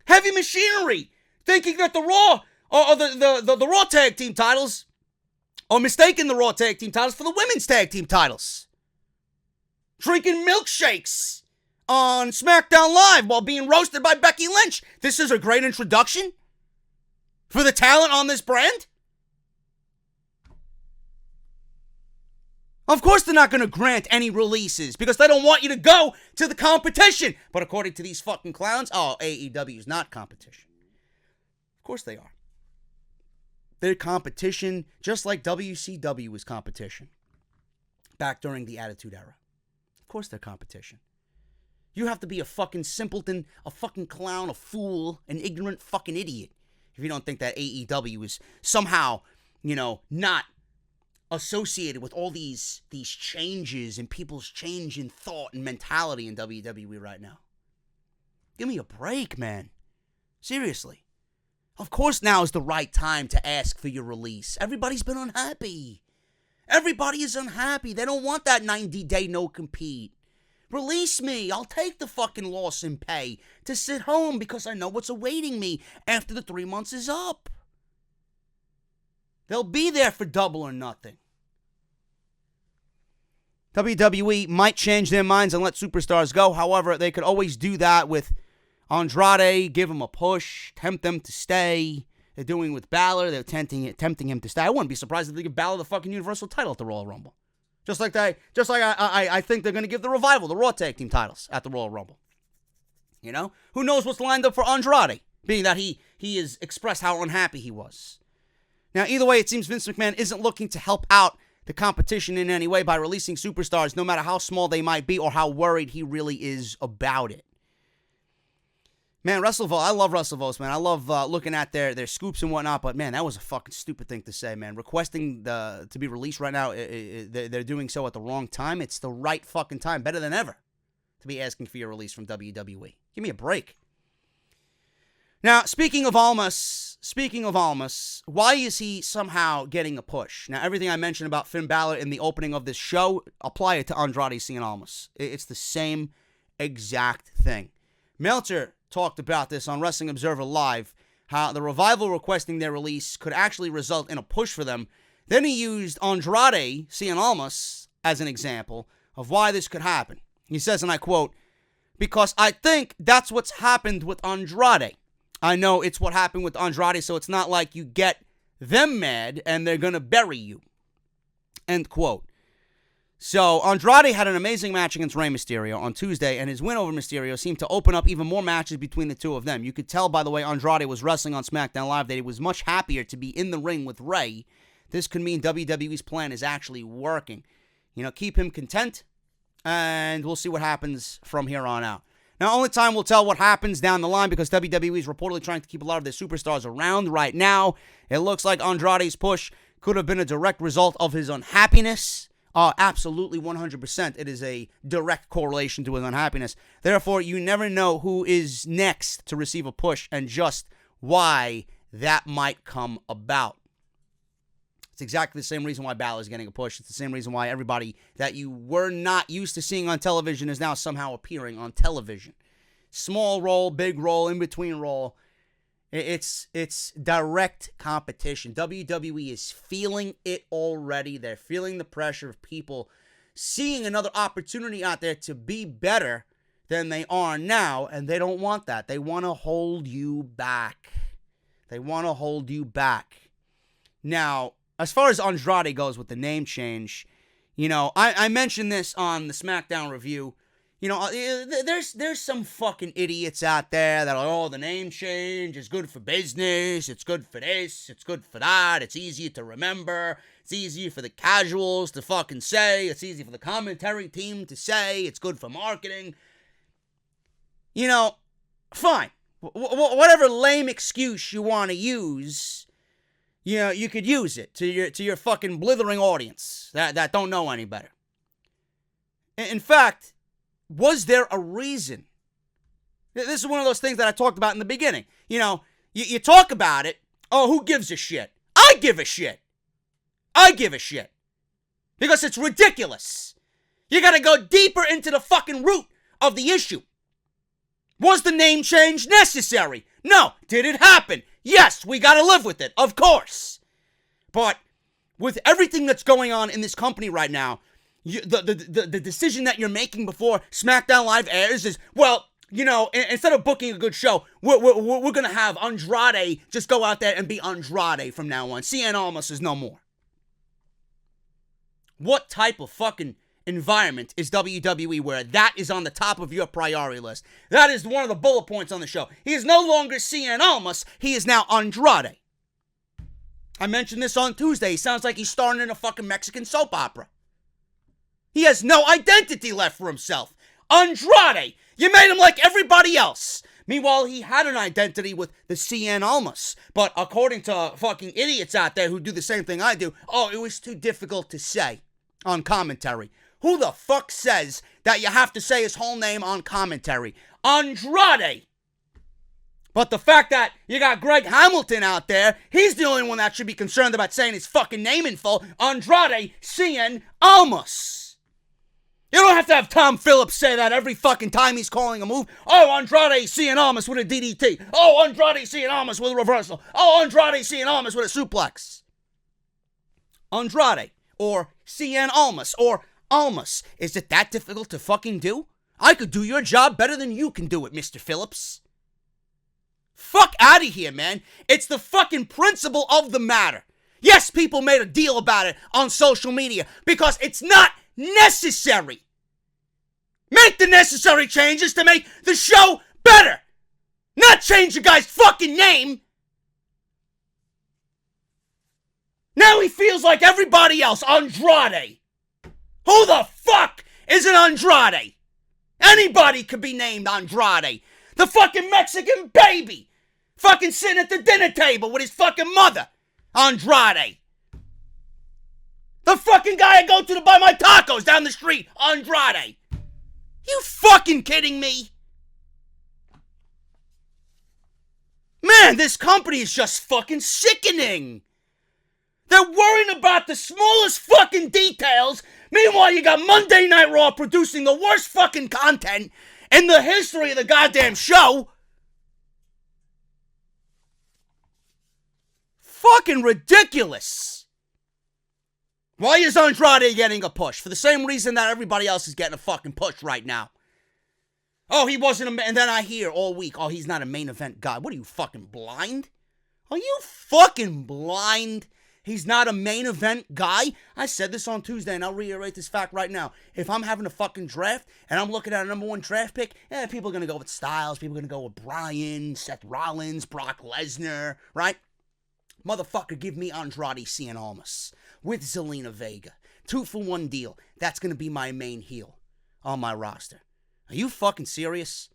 Heavy Machinery thinking that the Raw or the Raw tag team titles are mistaking the Raw tag team titles for the women's tag team titles. Drinking milkshakes on SmackDown Live while being roasted by Becky Lynch. This is a great introduction for the talent on this brand. Of course they're not going to grant any releases because they don't want you to go to the competition. But according to these fucking clowns, AEW is not competition. Of course they are. They're competition just like WCW was competition back during the Attitude Era. Of course they're competition. You have to be a fucking simpleton, a fucking clown, a fool, an ignorant fucking idiot if you don't think that AEW is somehow, not associated with all these changes and people's change in thought and mentality in WWE right now. Give me a break, man. Seriously. Of course now is the right time to ask for your release. Everybody's been unhappy. Everybody is unhappy. They don't want that 90-day no-compete. Release me. I'll take the fucking loss in pay to sit home because I know what's awaiting me after the 3 months is up. They'll be there for double or nothing. WWE might change their minds and let superstars go. However, they could always do that with Andrade, give him a push, tempt them to stay. They're doing with Balor. They're tempting him to stay. I wouldn't be surprised if they give Balor the fucking Universal title at the Royal Rumble. Just like I think they're going to give the Revival the Raw Tag Team titles at the Royal Rumble. Who knows what's lined up for Andrade, being that he has expressed how unhappy he was. Now, either way, it seems Vince McMahon isn't looking to help out the competition in any way by releasing superstars, no matter how small they might be or how worried he really is about it. Man, WrestleVotes, I love WrestleVotes, man. I love looking at their scoops and whatnot, but man, that was a fucking stupid thing to say, man. Requesting to be released right now, they're doing so at the wrong time. It's the right fucking time, better than ever, to be asking for your release from WWE. Give me a break. Now, speaking of Almas, why is he somehow getting a push? Now, everything I mentioned about Finn Balor in the opening of this show, apply it to Andrade Cien Almas. It's the same exact thing. Meltzer talked about this on Wrestling Observer Live, how the Revival requesting their release could actually result in a push for them. Then he used Andrade Cien Almas as an example of why this could happen. He says, and I quote, "Because I think that's what's happened with Andrade. I know it's what happened with Andrade, so it's not like you get them mad and they're going to bury you." End quote. So Andrade had an amazing match against Rey Mysterio on Tuesday, and his win over Mysterio seemed to open up even more matches between the two of them. You could tell by the way Andrade was wrestling on SmackDown Live that he was much happier to be in the ring with Rey. This could mean WWE's plan is actually working. Keep him content, and we'll see what happens from here on out. Now, only time will tell what happens down the line because WWE is reportedly trying to keep a lot of their superstars around right now. It looks like Andrade's push could have been a direct result of his unhappiness. Absolutely, 100%. It is a direct correlation to his unhappiness. Therefore, you never know who is next to receive a push and just why that might come about. It's exactly the same reason why Balor is getting a push. It's the same reason why everybody that you were not used to seeing on television is now somehow appearing on television. Small role, big role, in-between role. It's direct competition. WWE is feeling it already. They're feeling the pressure of people seeing another opportunity out there to be better than they are now, and they don't want that. They want to hold you back. Now, as far as Andrade goes with the name change, I mentioned this on the SmackDown review. There's some fucking idiots out there that are, oh, the name change is good for business, it's good for this, it's good for that, it's easier to remember, it's easier for the casuals to fucking say, it's easy for the commentary team to say, it's good for marketing. Fine. Whatever lame excuse you want to use, you could use it to your fucking blithering audience that don't know any better. In fact, was there a reason? This is one of those things that I talked about in the beginning. You talk about it. Oh, who gives a shit? I give a shit. I give a shit. Because it's ridiculous. You gotta go deeper into the fucking root of the issue. Was the name change necessary? No. Did it happen? Yes, we gotta live with it, of course. But with everything that's going on in this company right now, the decision that you're making before SmackDown Live airs is, well, instead of booking a good show, we're going to have Andrade just go out there and be Andrade from now on. Cien Almas is no more. What type of fucking environment is WWE where that is on the top of your priority list? That is one of the bullet points on the show. He is no longer Cien Almas. He is now Andrade. I mentioned this on Tuesday. He sounds like he's starring in a fucking Mexican soap opera. He has no identity left for himself. Andrade, you made him like everybody else. Meanwhile, he had an identity with the Cien Almas. But according to fucking idiots out there who do the same thing I do, oh, it was too difficult to say on commentary. Who the fuck says that you have to say his whole name on commentary? Andrade. But the fact that you got Greg Hamilton out there, he's the only one that should be concerned about saying his fucking name in full. Andrade Cien Almas. You don't have to have Tom Phillips say that every fucking time he's calling a move. Oh, Andrade Cien Almas with a DDT. Oh, Andrade Cien Almas with a reversal. Oh, Andrade Cien Almas with a suplex. Andrade or Cien Almas or Almas. Is it that difficult to fucking do? I could do your job better than you can do it, Mr. Phillips. Fuck out of here, man. It's the fucking principle of the matter. Yes, people made a deal about it on social media because it's not necessary. Make the necessary changes to make the show better. Not change the guy's fucking name. Now he feels like everybody else. Andrade. Who the fuck is an Andrade? Anybody could be named Andrade. The fucking Mexican baby. Fucking sitting at the dinner table with his fucking mother. Andrade. The fucking guy I go to buy my tacos down the street. Andrade. You fucking kidding me? Man, this company is just fucking sickening. They're worrying about the smallest fucking details. Meanwhile, you got Monday Night Raw producing the worst fucking content in the history of the goddamn show. Fucking ridiculous. Why is Andrade getting a push? For the same reason that everybody else is getting a fucking push right now. Oh, he wasn't and then I hear all week, oh, he's not a main event guy. What are you, fucking blind? Are you fucking blind? He's not a main event guy? I said this on Tuesday, and I'll reiterate this fact right now. If I'm having a fucking draft, and I'm looking at a number one draft pick, people are going to go with Styles, people are going to go with Bryan, Seth Rollins, Brock Lesnar, right? Motherfucker, give me Andrade Cien Almas with Zelina Vega. 2-for-1 deal. That's going to be my main heel on my roster. Are you fucking serious?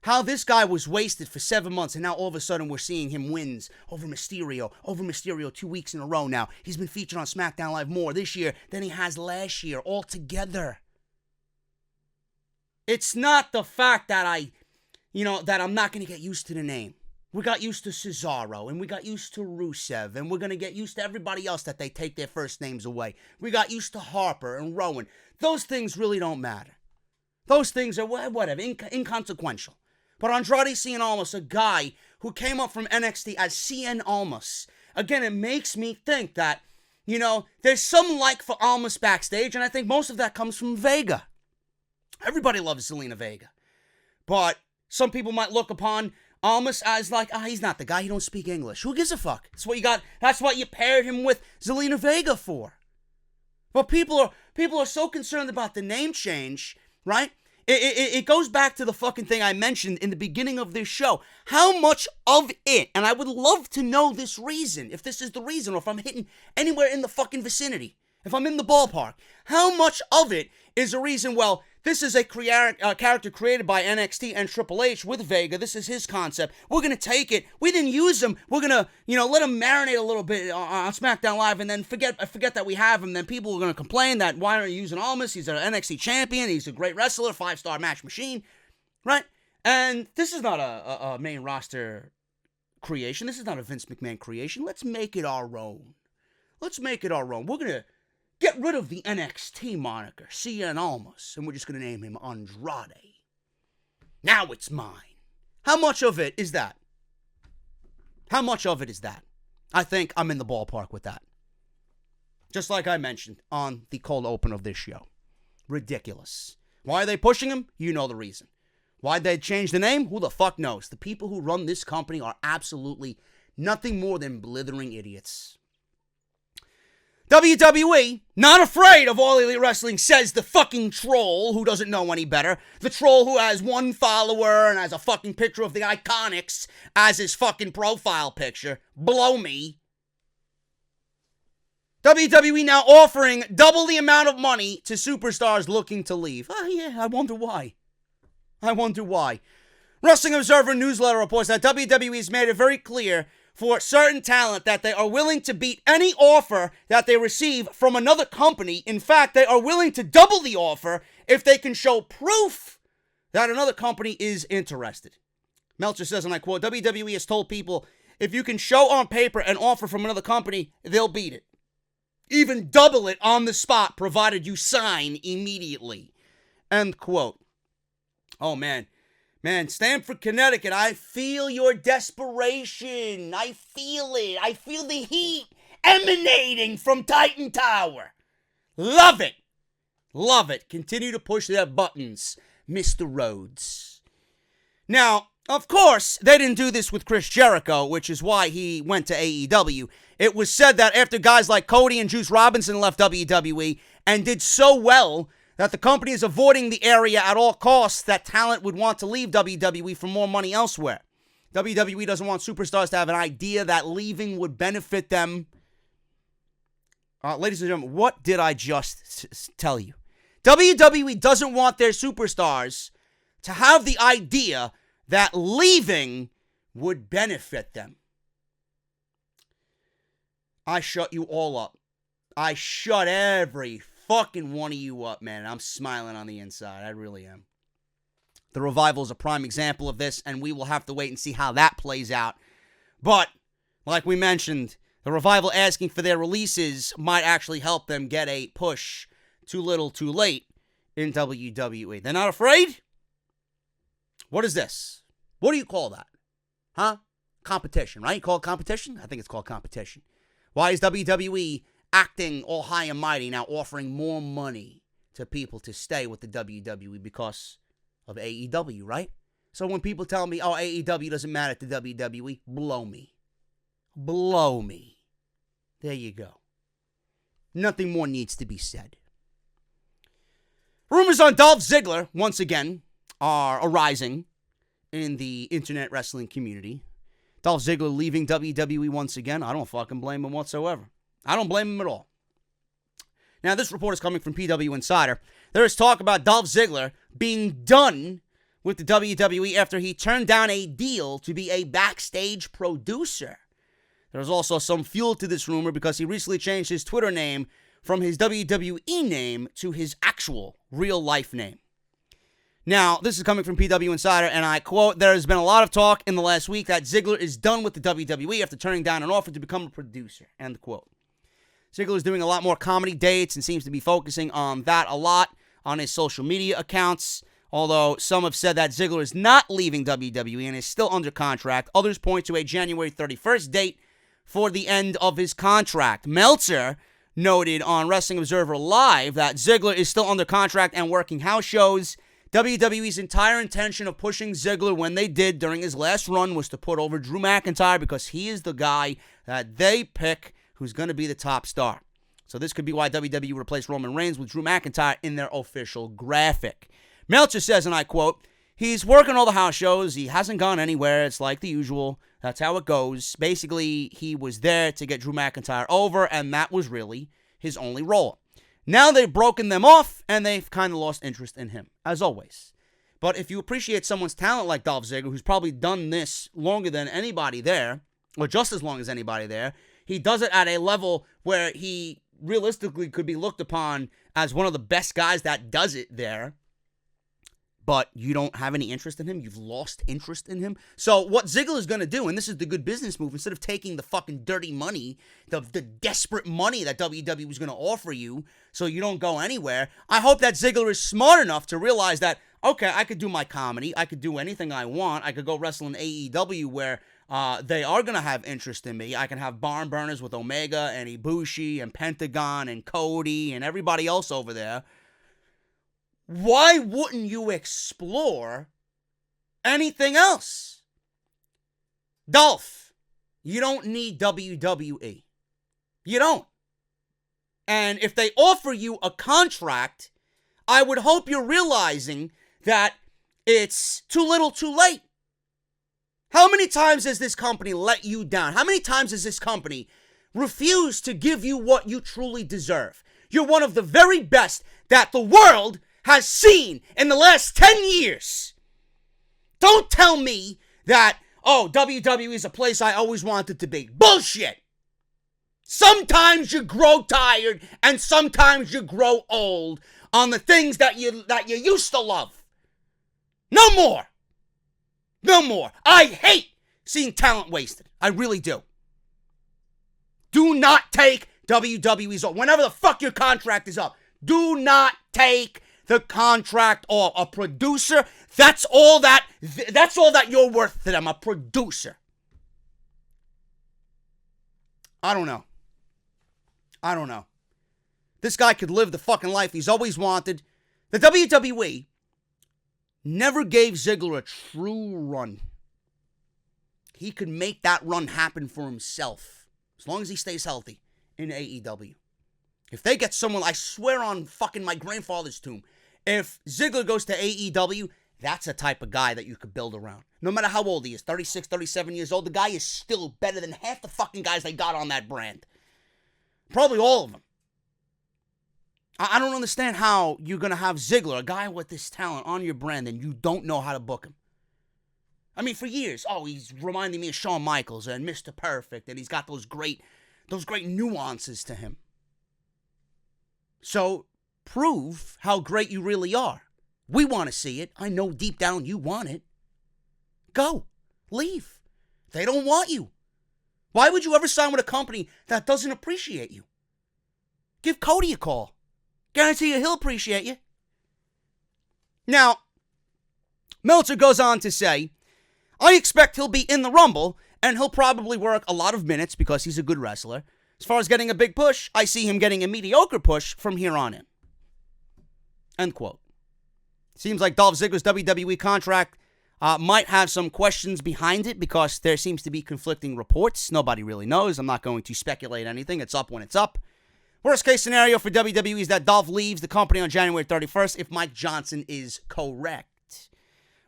How this guy was wasted for 7 months, and now all of a sudden we're seeing him wins over Mysterio 2 weeks in a row now. He's been featured on SmackDown Live more this year than he has last year altogether. It's not the fact that that I'm not going to get used to the name. We got used to Cesaro, and we got used to Rusev, and we're going to get used to everybody else that they take their first names away. We got used to Harper and Rowan. Those things really don't matter. Those things are, whatever, inconsequential. But Andrade Cien Almas, a guy who came up from NXT as Cien Almas, again, it makes me think that, there's some like for Almas backstage, and I think most of that comes from Vega. Everybody loves Zelina Vega. But some people might look upon Almas as like, he's not the guy. He don't speak English. Who gives a fuck? That's what you got. That's what you paired him with Zelina Vega for. But people are so concerned about the name change, right? It goes back to the fucking thing I mentioned in the beginning of this show. How much of it, and I would love to know this reason, if this is the reason, or if I'm hitting anywhere in the fucking vicinity, if I'm in the ballpark, how much of it is a reason, well, this is a character created by NXT and Triple H with Vega. This is his concept. We're going to take it. We didn't use him. We're going to, let him marinate a little bit on SmackDown Live and then forget that we have him. Then people are going to complain that why aren't you using Almas? He's an NXT champion. He's a great wrestler, 5-star match machine, right? And this is not a main roster creation. This is not a Vince McMahon creation. Let's make it our own. We're going to get rid of the NXT moniker, Cien Almas, and we're just going to name him Andrade. Now it's mine. How much of it is that? I think I'm in the ballpark with that. Just like I mentioned on the cold open of this show. Ridiculous. Why are they pushing him? You know the reason. Why'd they change the name? Who the fuck knows? The people who run this company are absolutely nothing more than blithering idiots. WWE, not afraid of All Elite Wrestling, says the fucking troll who doesn't know any better. The troll who has one follower and has a fucking picture of the Iconics as his fucking profile picture. Blow me. WWE now offering double the amount of money to superstars looking to leave. Oh yeah, I wonder why. Wrestling Observer newsletter reports that WWE has made it very clear for certain talent that they are willing to beat any offer that they receive from another company. In fact, they are willing to double the offer if they can show proof that another company is interested. Meltzer says, and I quote, WWE has told people, if you can show on paper an offer from another company, they'll beat it. Even double it on the spot, provided you sign immediately. End quote. Oh, man. Man, Stamford, Connecticut, I feel your desperation. I feel it. I feel the heat emanating from Titan Tower. Love it. Continue to push their buttons, Mr. Rhodes. Now, of course, they didn't do this with Chris Jericho, which is why he went to AEW. It was said that after guys like Cody and Juice Robinson left WWE and did so well that the company is avoiding the area at all costs, that talent would want to leave WWE for more money elsewhere. WWE doesn't want superstars to have an idea that leaving would benefit them. Ladies and gentlemen, what did I just tell you? WWE doesn't want their superstars to have the idea that leaving would benefit them. I shut you all up. I shut every fucking one of you up, man. I'm smiling on the inside. I really am. The Revival is a prime example of this, and we will have to wait and see how that plays out. But, like we mentioned, the Revival asking for their releases might actually help them get a push too little, too late in WWE. They're not afraid? What is this? What do you call that? Huh? Competition, right? You call it competition? I think it's called competition. Why is WWE acting all high and mighty, now offering more money to people to stay with the WWE because of AEW, right? So when people tell me, oh, AEW doesn't matter to WWE, blow me. There you go. Nothing more needs to be said. Rumors on Dolph Ziggler, once again, are arising in the internet wrestling community. Dolph Ziggler leaving WWE once again. I don't fucking blame him whatsoever. I don't blame him at all. Now, this report is coming from PW Insider. There is talk about Dolph Ziggler being done with the WWE after he turned down a deal to be a backstage producer. There's also some fuel to this rumor because he recently changed his Twitter name from his WWE name to his actual real-life name. Now, this is coming from PW Insider, and I quote, there has been a lot of talk in the last week that Ziggler is done with the WWE after turning down an offer to become a producer. End quote. Ziggler is doing a lot more comedy dates and seems to be focusing on that a lot on his social media accounts. Although some have said that Ziggler is not leaving WWE and is still under contract, others point to a January 31st date for the end of his contract. Meltzer noted on Wrestling Observer Live that Ziggler is still under contract and working house shows, WWE's entire intention of pushing Ziggler when they did during his last run was to put over Drew McIntyre because he is the guy that they pick who's going to be the top star. So this could be why WWE replaced Roman Reigns with Drew McIntyre in their official graphic. Meltzer says, and I quote, "He's working all the house shows. He hasn't gone anywhere. It's like the usual. That's how it goes. Basically, he was there to get Drew McIntyre over, and that was really his only role. Now they've broken them off, and they've kind of lost interest in him, as always. But if you appreciate someone's talent like Dolph Ziggler, who's probably done this longer than anybody there, or just as long as anybody there, he does it at a level where he realistically could be looked upon as one of the best guys that does it there. But you don't have any interest in him. You've lost interest in him. So what Ziggler is going to do, and this is the good business move, instead of taking the fucking dirty money, the desperate money that WWE was going to offer you so you don't go anywhere, I hope that Ziggler is smart enough to realize that, okay, I could do my comedy. I could do anything I want. I could go wrestle in AEW where they are going to have interest in me. I can have barn burners with Omega and Ibushi and Pentagon and Cody and everybody else over there. Why wouldn't you explore anything else? Dolph, you don't need WWE. You don't. And if they offer you a contract, I would hope you're realizing that it's too little too late. How many times has this company let you down? How many times has this company refused to give you what you truly deserve? You're one of the very best that the world has seen in the last 10 years. Don't tell me that, oh, WWE is a place I always wanted to be. Bullshit. Sometimes you grow tired and sometimes you grow old on the things that you used to love. No more. No more. I hate seeing talent wasted. I really do. Do not take WWE's off. Whenever the fuck your contract is up, do not take the contract off. A producer, that's all that you're worth to them, a producer. I don't know. This guy could live the fucking life he's always wanted. The WWE never gave Ziggler a true run. He could make that run happen for himself, as long as he stays healthy in AEW. If they get someone, I swear on fucking my grandfather's tomb, if Ziggler goes to AEW, that's the type of guy that you could build around. No matter how old he is, 36, 37 years old, the guy is still better than half the fucking guys they got on that brand. Probably all of them. I don't understand how you're going to have Ziggler, a guy with this talent, on your brand and you don't know how to book him. I mean, for years, he's reminding me of Shawn Michaels and Mr. Perfect, and he's got those great nuances to him. So, prove how great you really are. We want to see it. I know deep down you want it. Go. Leave. They don't want you. Why would you ever sign with a company that doesn't appreciate you? Give Cody a call. Guarantee you he'll appreciate you. Now, Meltzer goes on to say, I expect he'll be in the Rumble, and he'll probably work a lot of minutes because he's a good wrestler. As far as getting a big push, I see him getting a mediocre push from here on in. End quote. Seems like Dolph Ziggler's WWE contract might have some questions behind it because there seems to be conflicting reports. Nobody really knows. I'm not going to speculate anything. It's up when it's up. Worst case scenario for WWE is that Dolph leaves the company on January 31st if Mike Johnson is correct.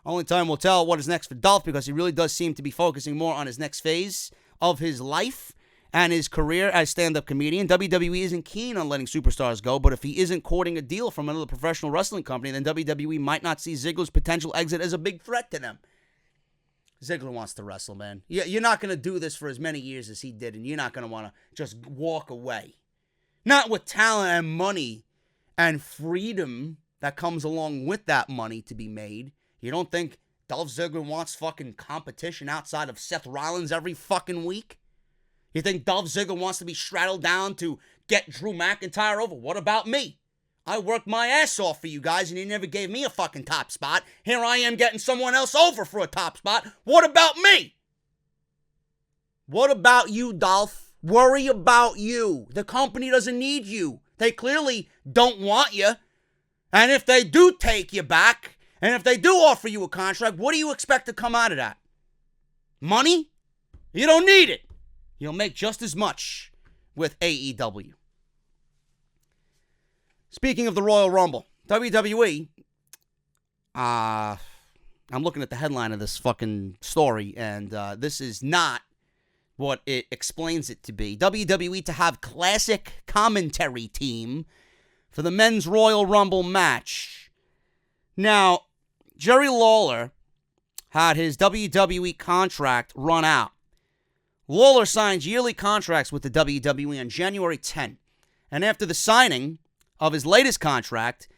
Only time will tell what is next for Dolph because he really does seem to be focusing more on his next phase of his life and his career as stand-up comedian. WWE isn't keen on letting superstars go, but if he isn't courting a deal from another professional wrestling company, then WWE might not see Ziggler's potential exit as a big threat to them. Ziggler wants to wrestle, man. You're not going to do this for as many years as he did, and you're not going to want to just walk away. Not with talent and money and freedom that comes along with that money to be made. You don't think Dolph Ziggler wants fucking competition outside of Seth Rollins every fucking week? You think Dolph Ziggler wants to be straddled down to get Drew McIntyre over? What about me? I worked my ass off for you guys and you never gave me a fucking top spot. Here I am getting someone else over for a top spot. What about me? What about you, Dolph? Worry about you. The company doesn't need you. They clearly don't want you. And if they do take you back, And if they do offer you a contract, what do you expect to come out of that? Money? You don't need it. You'll make just as much with AEW. Speaking of the Royal Rumble, WWE, I'm looking at the headline of this fucking story, and this is not what it explains it to be. WWE to have classic commentary team for the men's Royal Rumble match. Now, Jerry Lawler had his WWE contract run out. Lawler signed yearly contracts with the WWE on January 10. And after the signing of his latest contract,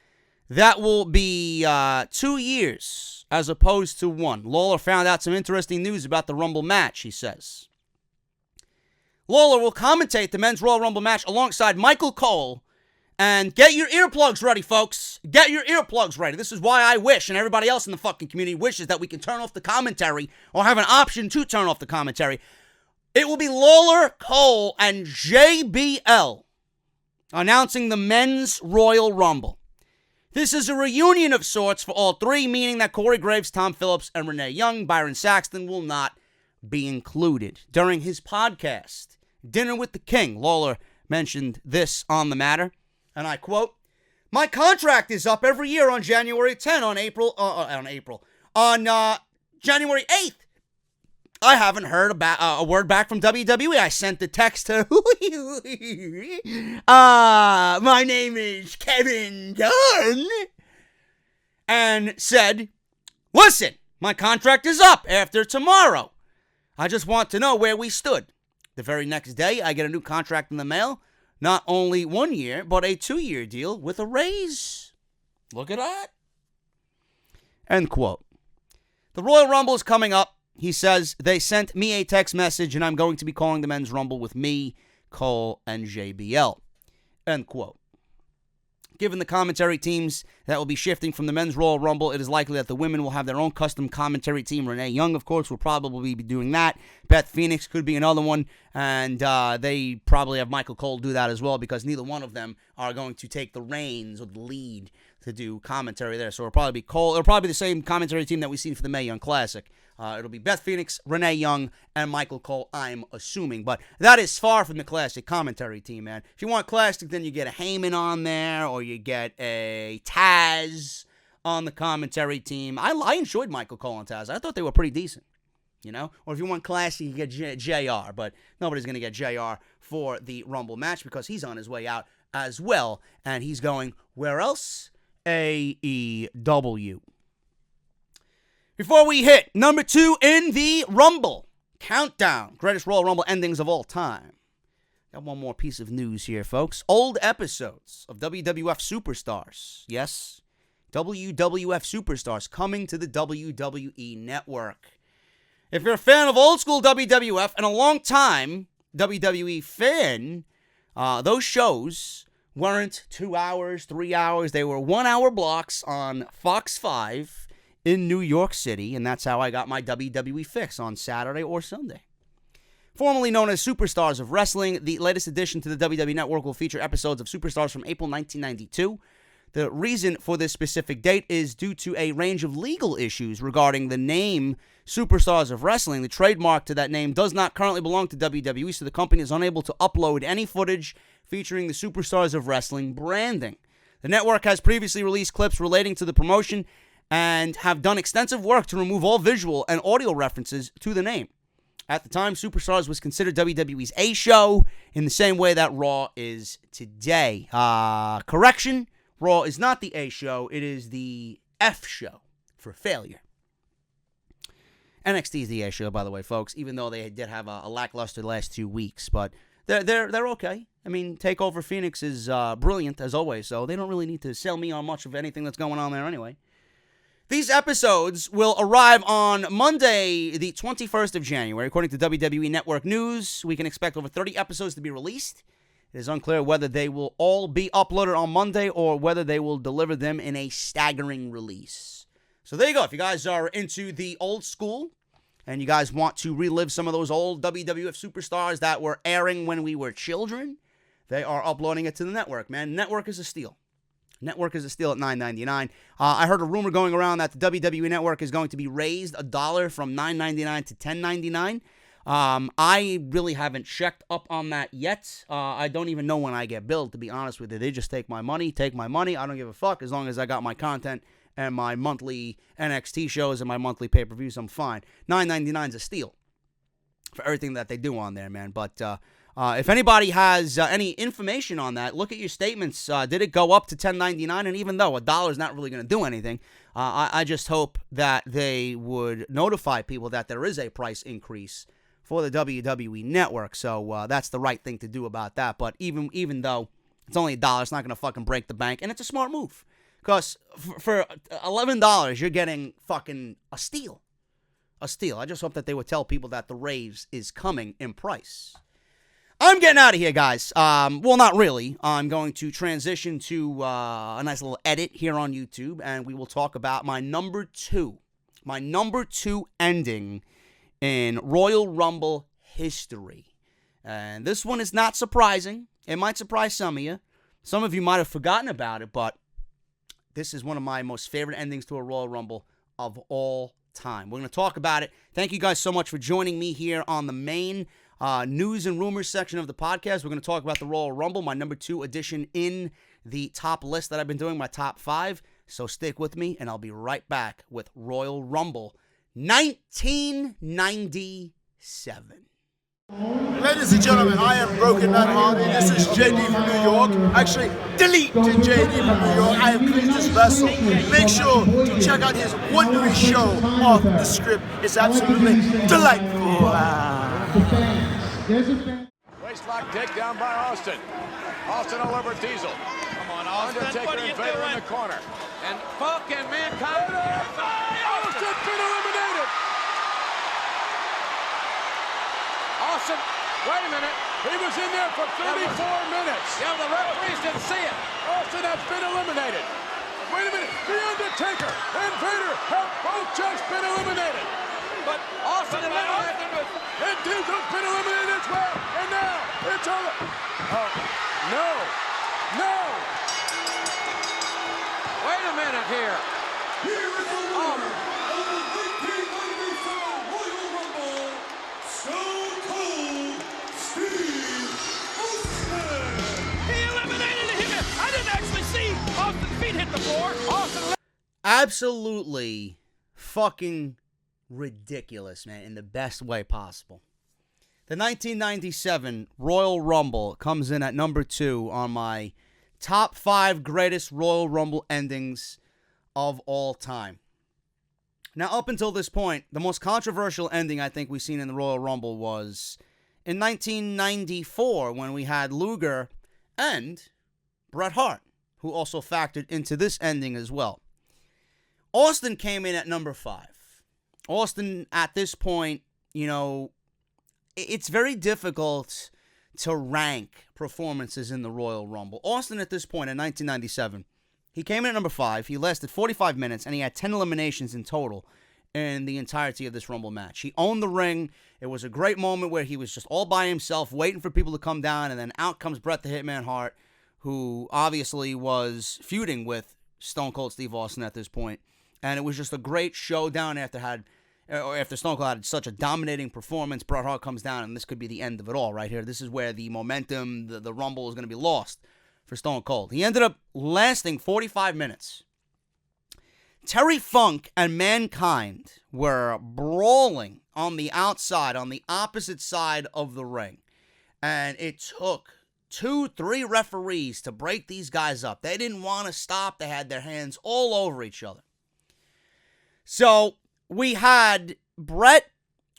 that will be 2 years as opposed to 1. Lawler found out some interesting news about the Rumble match, he says. Lawler will commentate the men's Royal Rumble match alongside Michael Cole. And get your earplugs ready, folks. Get your earplugs ready. This is why I wish, and everybody else in the fucking community wishes, that we can turn off the commentary or have an option to turn off the commentary. It will be Lawler, Cole, and JBL announcing the men's Royal Rumble. This is a reunion of sorts for all three, meaning that Corey Graves, Tom Phillips, and Renee Young, Byron Saxton, will not be included. During his podcast, Dinner with the King, Lawler mentioned this on the matter. And I quote, "My contract is up every year on January 10 on January 8th. I haven't heard about a word back from WWE. I sent the text to, my name is Kevin Dunn, and said, listen, my contract is up after tomorrow. I just want to know where we stood. The very next day, I get a new contract in the mail. Not only 1 year, but a 2-year deal with a raise. Look at that." End quote. The Royal Rumble is coming up. He says, they sent me a text message, and I'm going to be calling the men's Rumble with me, Cole, and JBL. End quote. Given the commentary teams that will be shifting from the men's Royal Rumble, it is likely that the women will have their own custom commentary team. Renee Young, of course, will probably be doing that. Beth Phoenix could be another one, and they probably have Michael Cole do that as well, because neither one of them are going to take the reins or the lead to do commentary there. So it'll probably be Cole. It'll probably be the same commentary team that we've seen for the Mae Young Classic. It'll be Beth Phoenix, Renee Young, and Michael Cole, I'm assuming. But that is far from the classic commentary team, man. If you want classic, then you get a Heyman on there, or you get a Taz on the commentary team. I enjoyed Michael Cole and Taz. I thought they were pretty decent, you know? Or if you want classic, you get JR. But nobody's going to get JR for the Rumble match because he's on his way out as well. And he's going, where else? AEW. Before we hit number 2 in the Rumble countdown, greatest Royal Rumble endings of all time, got one more piece of news here, folks. Old episodes of WWF Superstars. Yes, WWF Superstars coming to the WWE Network. If you're a fan of old school WWF and a long time WWE fan, those shows weren't 2 hours, 3 hours. They were 1 hour blocks on Fox 5 in New York City, and that's how I got my WWE fix on Saturday or Sunday. Formerly known as Superstars of Wrestling, the latest addition to the WWE Network will feature episodes of Superstars from April 1992. The reason for this specific date is due to a range of legal issues regarding the name Superstars of Wrestling. The trademark to that name does not currently belong to WWE, so the company is unable to upload any footage featuring the Superstars of Wrestling branding. The network has previously released clips relating to the promotion and have done extensive work to remove all visual and audio references to the name. At the time, Superstars was considered WWE's A show in the same way that Raw is today. Correction, Raw is not the A show, it is the F show for failure. NXT is the A show, by the way, folks, even though they did have a lackluster last 2 weeks, but they're okay. I mean, TakeOver Phoenix is brilliant, as always, so they don't really need to sell me on much of anything that's going on there anyway. These episodes will arrive on Monday, the 21st of January. According to WWE Network News, we can expect over 30 episodes to be released. It is unclear whether they will all be uploaded on Monday or whether they will deliver them in a staggering release. So there you go. If you guys are into the old school and you guys want to relive some of those old WWF superstars that were airing when we were children, they are uploading it to the network, man. Network is a steal. Network is a steal at $9.99. I heard a rumor going around that the WWE Network is going to be raised $1 from $9.99 to $10.99. I really haven't checked up on that yet. I don't even know when I get billed, to be honest with you. They just take my money. I don't give a fuck. As long as I got my content and my monthly NXT shows and my monthly pay-per-views, I'm fine. $9.99 is a steal for everything that they do on there, man. But if anybody has any information on that, look at your statements. Did it go up to $10.99? And even though $1 is not really going to do anything, I just hope that they would notify people that there is a price increase for the WWE Network. So that's the right thing to do about that. But even though it's only $1, it's not going to fucking break the bank. And it's a smart move. Because for $11, you're getting fucking a steal. A steal. I just hope that they would tell people that the raise is coming in price. I'm getting out of here, guys. Well, not really. I'm going to transition to a nice little edit here on YouTube, and we will talk about my number two ending in Royal Rumble history. And this one is not surprising. It might surprise some of you. Some of you might have forgotten about it, but this is one of my most favorite endings to a Royal Rumble of all time. We're going to talk about it. Thank you guys so much for joining me here on the main news and rumors section of the podcast. We're going to talk about the Royal Rumble, my number 2 edition in the top list that I've been doing, my top 5. So stick with me, and I'll be right back with Royal Rumble 1997. Ladies and gentlemen, I am Broken Man Hardy. This is JD from New York. Actually, delete to JD from New York. I have Cletus Vessel. Make sure to check out his wonderful show off the script. It's absolutely delightful. Waistlock takedown by Austin. Austin all over Diesel. Come on, Austin. Undertaker What are you and Vader doing? in the corner. And Funk and Mankind. Austin been eliminated. Austin, wait a minute. He was in there for 34 minutes. Yeah, the referees didn't see it. Austin has been eliminated. Wait a minute. The Undertaker and Vader have both just been eliminated. But Austin and And Diesel's been eliminated as well. And now it's over. Oh, no. No. wait a minute here. Here is the winner of the 1997 Royal Rumble, Stone Cold Steve Austin. He eliminated him. I didn't actually see Austin's feet hit the floor. Austin. Absolutely fucking ridiculous, man, in the best way possible. The 1997 Royal Rumble comes in at number 2 on my top 5 greatest Royal Rumble endings of all time. Now, up until this point, the most controversial ending I think we've seen in the Royal Rumble was in 1994 when we had Luger and Bret Hart, who also factored into this ending as well. Austin came in at number 5. Austin, at this point, you know, it's very difficult to rank performances in the Royal Rumble. Austin, at this point in 1997, he came in at number 5. He lasted 45 minutes, and he had 10 eliminations in total in the entirety of this Rumble match. He owned the ring. It was a great moment where he was just all by himself, waiting for people to come down, and then out comes Bret the Hitman Hart, who obviously was feuding with Stone Cold Steve Austin at this point. And it was just a great showdown after Stone Cold had such a dominating performance. Bret Hart comes down, and this could be the end of it all right here. This is where the momentum, the Rumble is going to be lost for Stone Cold. He ended up lasting 45 minutes. Terry Funk and Mankind were brawling on the outside, on the opposite side of the ring. And it took 2-3 referees to break these guys up. They didn't want to stop. They had their hands all over each other. So we had Bret,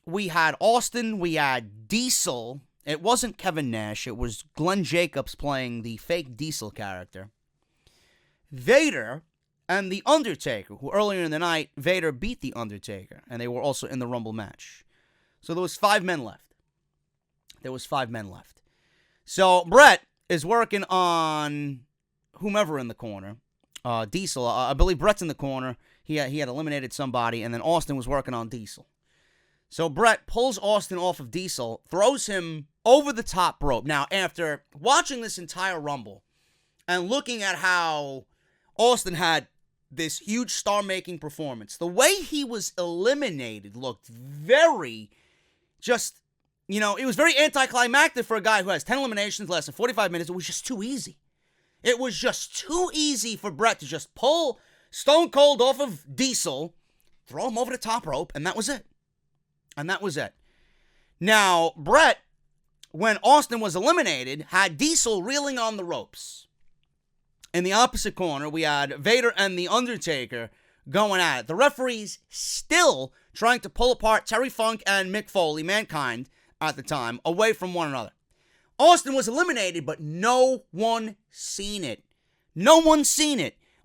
we had Austin, we had Diesel. It wasn't Kevin Nash. It was Glenn Jacobs playing the fake Diesel character. Vader and The Undertaker, who earlier in the night, Vader beat The Undertaker, and they were also in the Rumble match. So there was 5 men left. So Bret is working on whomever in the corner. Diesel, I believe Bret's in the corner. He had eliminated somebody, and then Austin was working on Diesel. So Bret pulls Austin off of Diesel, throws him over the top rope. Now, after watching this entire Rumble and looking at how Austin had this huge star-making performance. The way he was eliminated looked very just, it was very anticlimactic for a guy who has 10 eliminations less than 45 minutes. It was just too easy. It was just too easy for Bret to just pull Stone Cold off of Diesel, throw him over the top rope, and that was it. Now, Bret, when Austin was eliminated, had Diesel reeling on the ropes. In the opposite corner, we had Vader and The Undertaker going at it. The referees still trying to pull apart Terry Funk and Mick Foley, Mankind at the time, away from one another. Austin was eliminated, but no one seen it.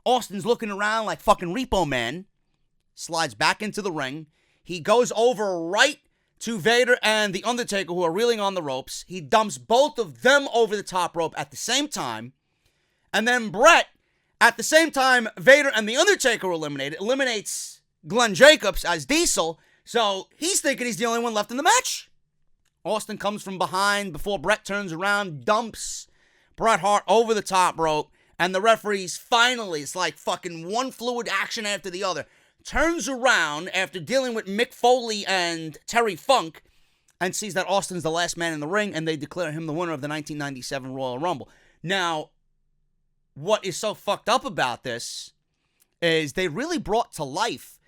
Austin's looking around like fucking Repo Man. Slides back into the ring. He goes over right to Vader and The Undertaker, who are reeling on the ropes. He dumps both of them over the top rope at the same time. And then Bret, at the same time Vader and The Undertaker were eliminated, eliminates Glenn Jacobs as Diesel. So he's thinking he's the only one left in the match. Austin comes from behind before Bret turns around, dumps Bret Hart over the top rope. And the referees finally, it's like fucking one fluid action after the other, turns around after dealing with Mick Foley and Terry Funk and sees that Austin's the last man in the ring, and they declare him the winner of the 1997 Royal Rumble. Now, what is so fucked up about this is they really brought to life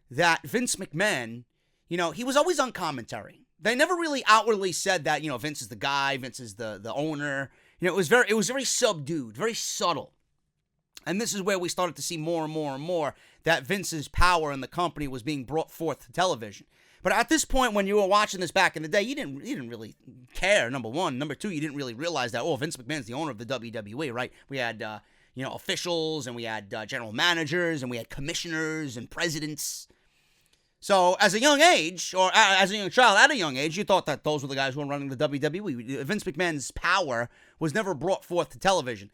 that Vince McMahon, he was always on commentary. They never really outwardly said that, Vince is the guy, Vince is the owner. It was very subdued, very subtle. And this is where we started to see more and more and more that Vince's power in the company was being brought forth to television. But at this point, when you were watching this back in the day, you didn't really care, number one. Number two, you didn't really realize that, Vince McMahon's the owner of the WWE, right? We had, officials, and we had general managers, and we had commissioners and presidents. So as a young age, or as a young child at a young age, you thought that those were the guys who were running the WWE. Vince McMahon's power was never brought forth to television.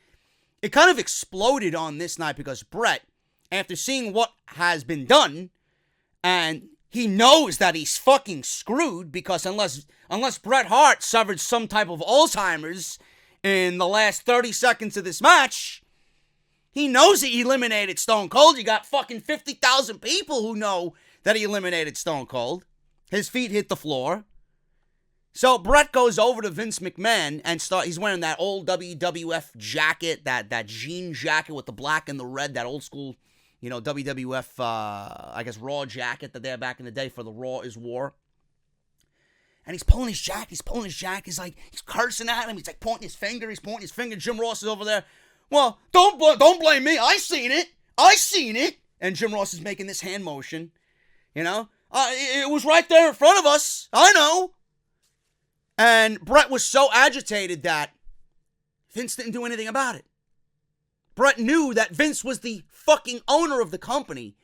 It kind of exploded on this night because Bret, after seeing what has been done, and he knows that he's fucking screwed because unless Bret Hart suffered some type of Alzheimer's in the last 30 seconds of this match, he knows he eliminated Stone Cold. You got fucking 50,000 people who know that he eliminated Stone Cold. His feet hit the floor. So Bret goes over to Vince McMahon and he's wearing that old WWF jacket, that jean jacket with the black and the red, that old school, WWF, Raw jacket that they had back in the day for the Raw is War. And he's pulling his jacket. He's cursing at him. He's like pointing his finger. Jim Ross is over there. Well, don't blame me. I seen it. And Jim Ross is making this hand motion. It was right there in front of us. I know. And Bret was so agitated that Vince didn't do anything about it. Bret knew that Vince was the fucking owner of the company,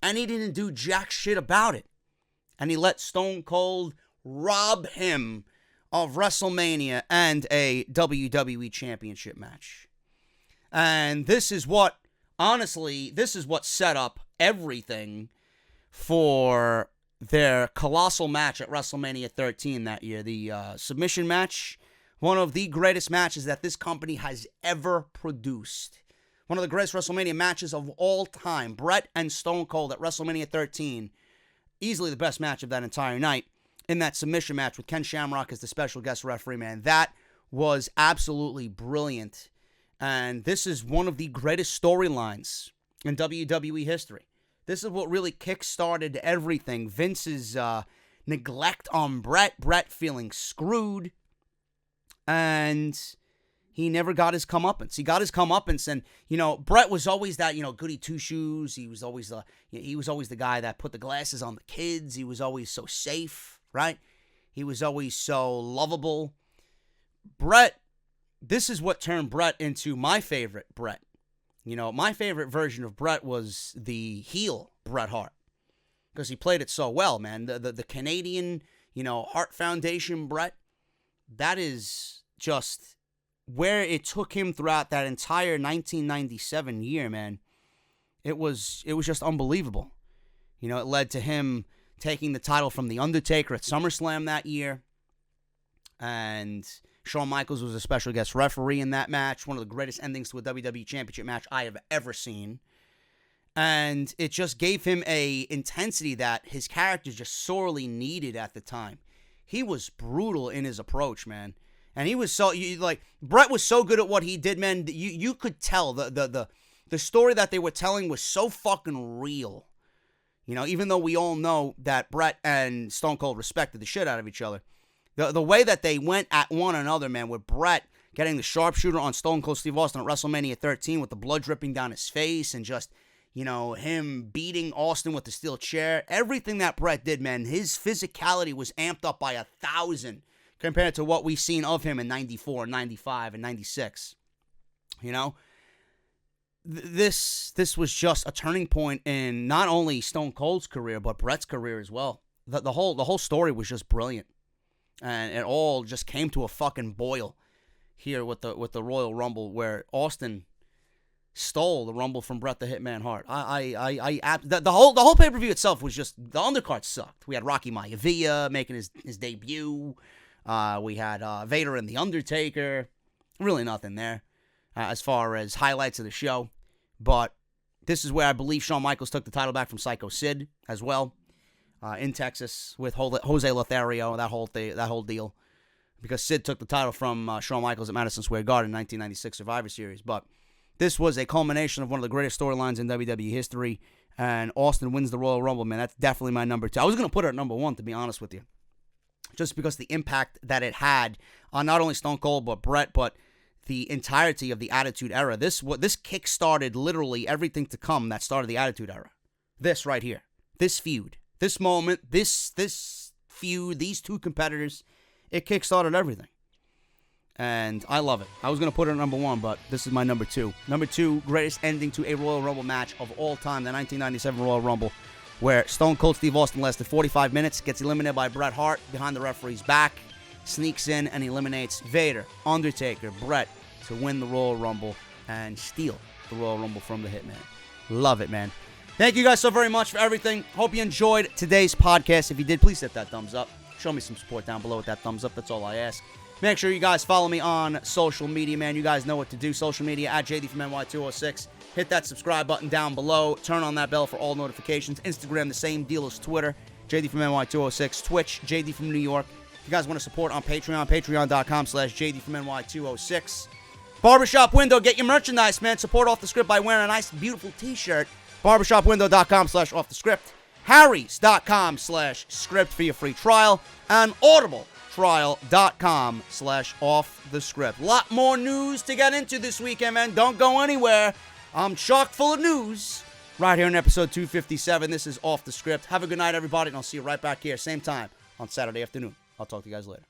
and he didn't do jack shit about it. And he let Stone Cold rob him of WrestleMania and a WWE Championship match. And this is what set up everything for their colossal match at WrestleMania 13 that year. The submission match, one of the greatest matches that this company has ever produced. One of the greatest WrestleMania matches of all time. Bret and Stone Cold at WrestleMania 13. Easily the best match of that entire night. In that submission match with Ken Shamrock as the special guest referee, man. That was absolutely brilliant. And this is one of the greatest storylines in WWE history. This is what really kick-started everything. Vince's neglect on Bret feeling screwed. And he never got his comeuppance. He got his comeuppance, and Bret was always that goody two shoes. He was always the guy that put the glasses on the kids. He was always so safe, right? He was always so lovable. Bret, this is what turned Bret into my favorite Bret. My favorite version of Bret was the heel Bret Hart, because he played it so well, man. The Canadian, Hart Foundation Bret, that is just where it took him throughout that entire 1997 year, man. It was just unbelievable. It led to him taking the title from The Undertaker at SummerSlam that year. And Shawn Michaels was a special guest referee in that match. One of the greatest endings to a WWE Championship match I have ever seen. And it just gave him a intensity that his character just sorely needed at the time. He was brutal in his approach, man. And he was so, Bret was so good at what he did, man. You could tell the story that they were telling was so fucking real. You know, even though we all know that Bret and Stone Cold respected the shit out of each other. The way that they went at one another, man, with Bret getting the sharpshooter on Stone Cold Steve Austin at WrestleMania 13 with the blood dripping down his face and just, you know, him beating Austin with the steel chair. Everything that Bret did, man, his physicality was amped up by 1,000 compared to what we've seen of him in 94, 95, and 96. You know? This was just a turning point in not only Stone Cold's career, but Bret's career as well. The whole story was just brilliant. And it all just came to a fucking boil here with the Royal Rumble, where Austin stole the Rumble from Bret the Hitman Hart. The whole pay-per-view itself was just, the undercard sucked. We had Rocky Maivia making his debut. We had Vader and The Undertaker. Really nothing there as far as highlights of the show. But this is where I believe Shawn Michaels took the title back from Psycho Sid as well. In Texas with Jose Lothario, that whole deal. Because Sid took the title from Shawn Michaels at Madison Square Garden in 1996 Survivor Series. But this was a culmination of one of the greatest storylines in WWE history. And Austin wins the Royal Rumble, man. That's definitely my number 2. I was going to put it at number 1, to be honest with you. Just because the impact that it had on not only Stone Cold, but Bret, but the entirety of the Attitude Era. This kick-started literally everything to come that started the Attitude Era. This right here. This feud. This moment, this feud, these two competitors, it kickstarted everything. And I love it. I was going to put it at number 1, but this is my number 2. Number 2, greatest ending to a Royal Rumble match of all time, the 1997 Royal Rumble, where Stone Cold Steve Austin lasted 45 minutes, gets eliminated by Bret Hart behind the referee's back, sneaks in and eliminates Vader, Undertaker, Bret to win the Royal Rumble and steal the Royal Rumble from the Hitman. Love it, man. Thank you guys so very much for everything. Hope you enjoyed today's podcast. If you did, please hit that thumbs up. Show me some support down below with that thumbs up. That's all I ask. Make sure you guys follow me on social media, man. You guys know what to do. Social media at JD from NY206. Hit that subscribe button down below. Turn on that bell for all notifications. Instagram, the same deal as Twitter. JD from NY206. Twitch, JD from New York. If you guys want to support on Patreon, patreon.com/JD from NY206. Barbershop Window, get your merchandise, man. Support Off the Script by wearing a nice, beautiful t-shirt. Barbershopwindow.com/offthescript. Harrys.com/script for your free trial. And audibletrial.com/offthescript. Lot more news to get into this weekend, man. Don't go anywhere. I'm chock full of news right here in episode 257. This is Off the Script. Have a good night, everybody, and I'll see you right back here, same time on Saturday afternoon. I'll talk to you guys later.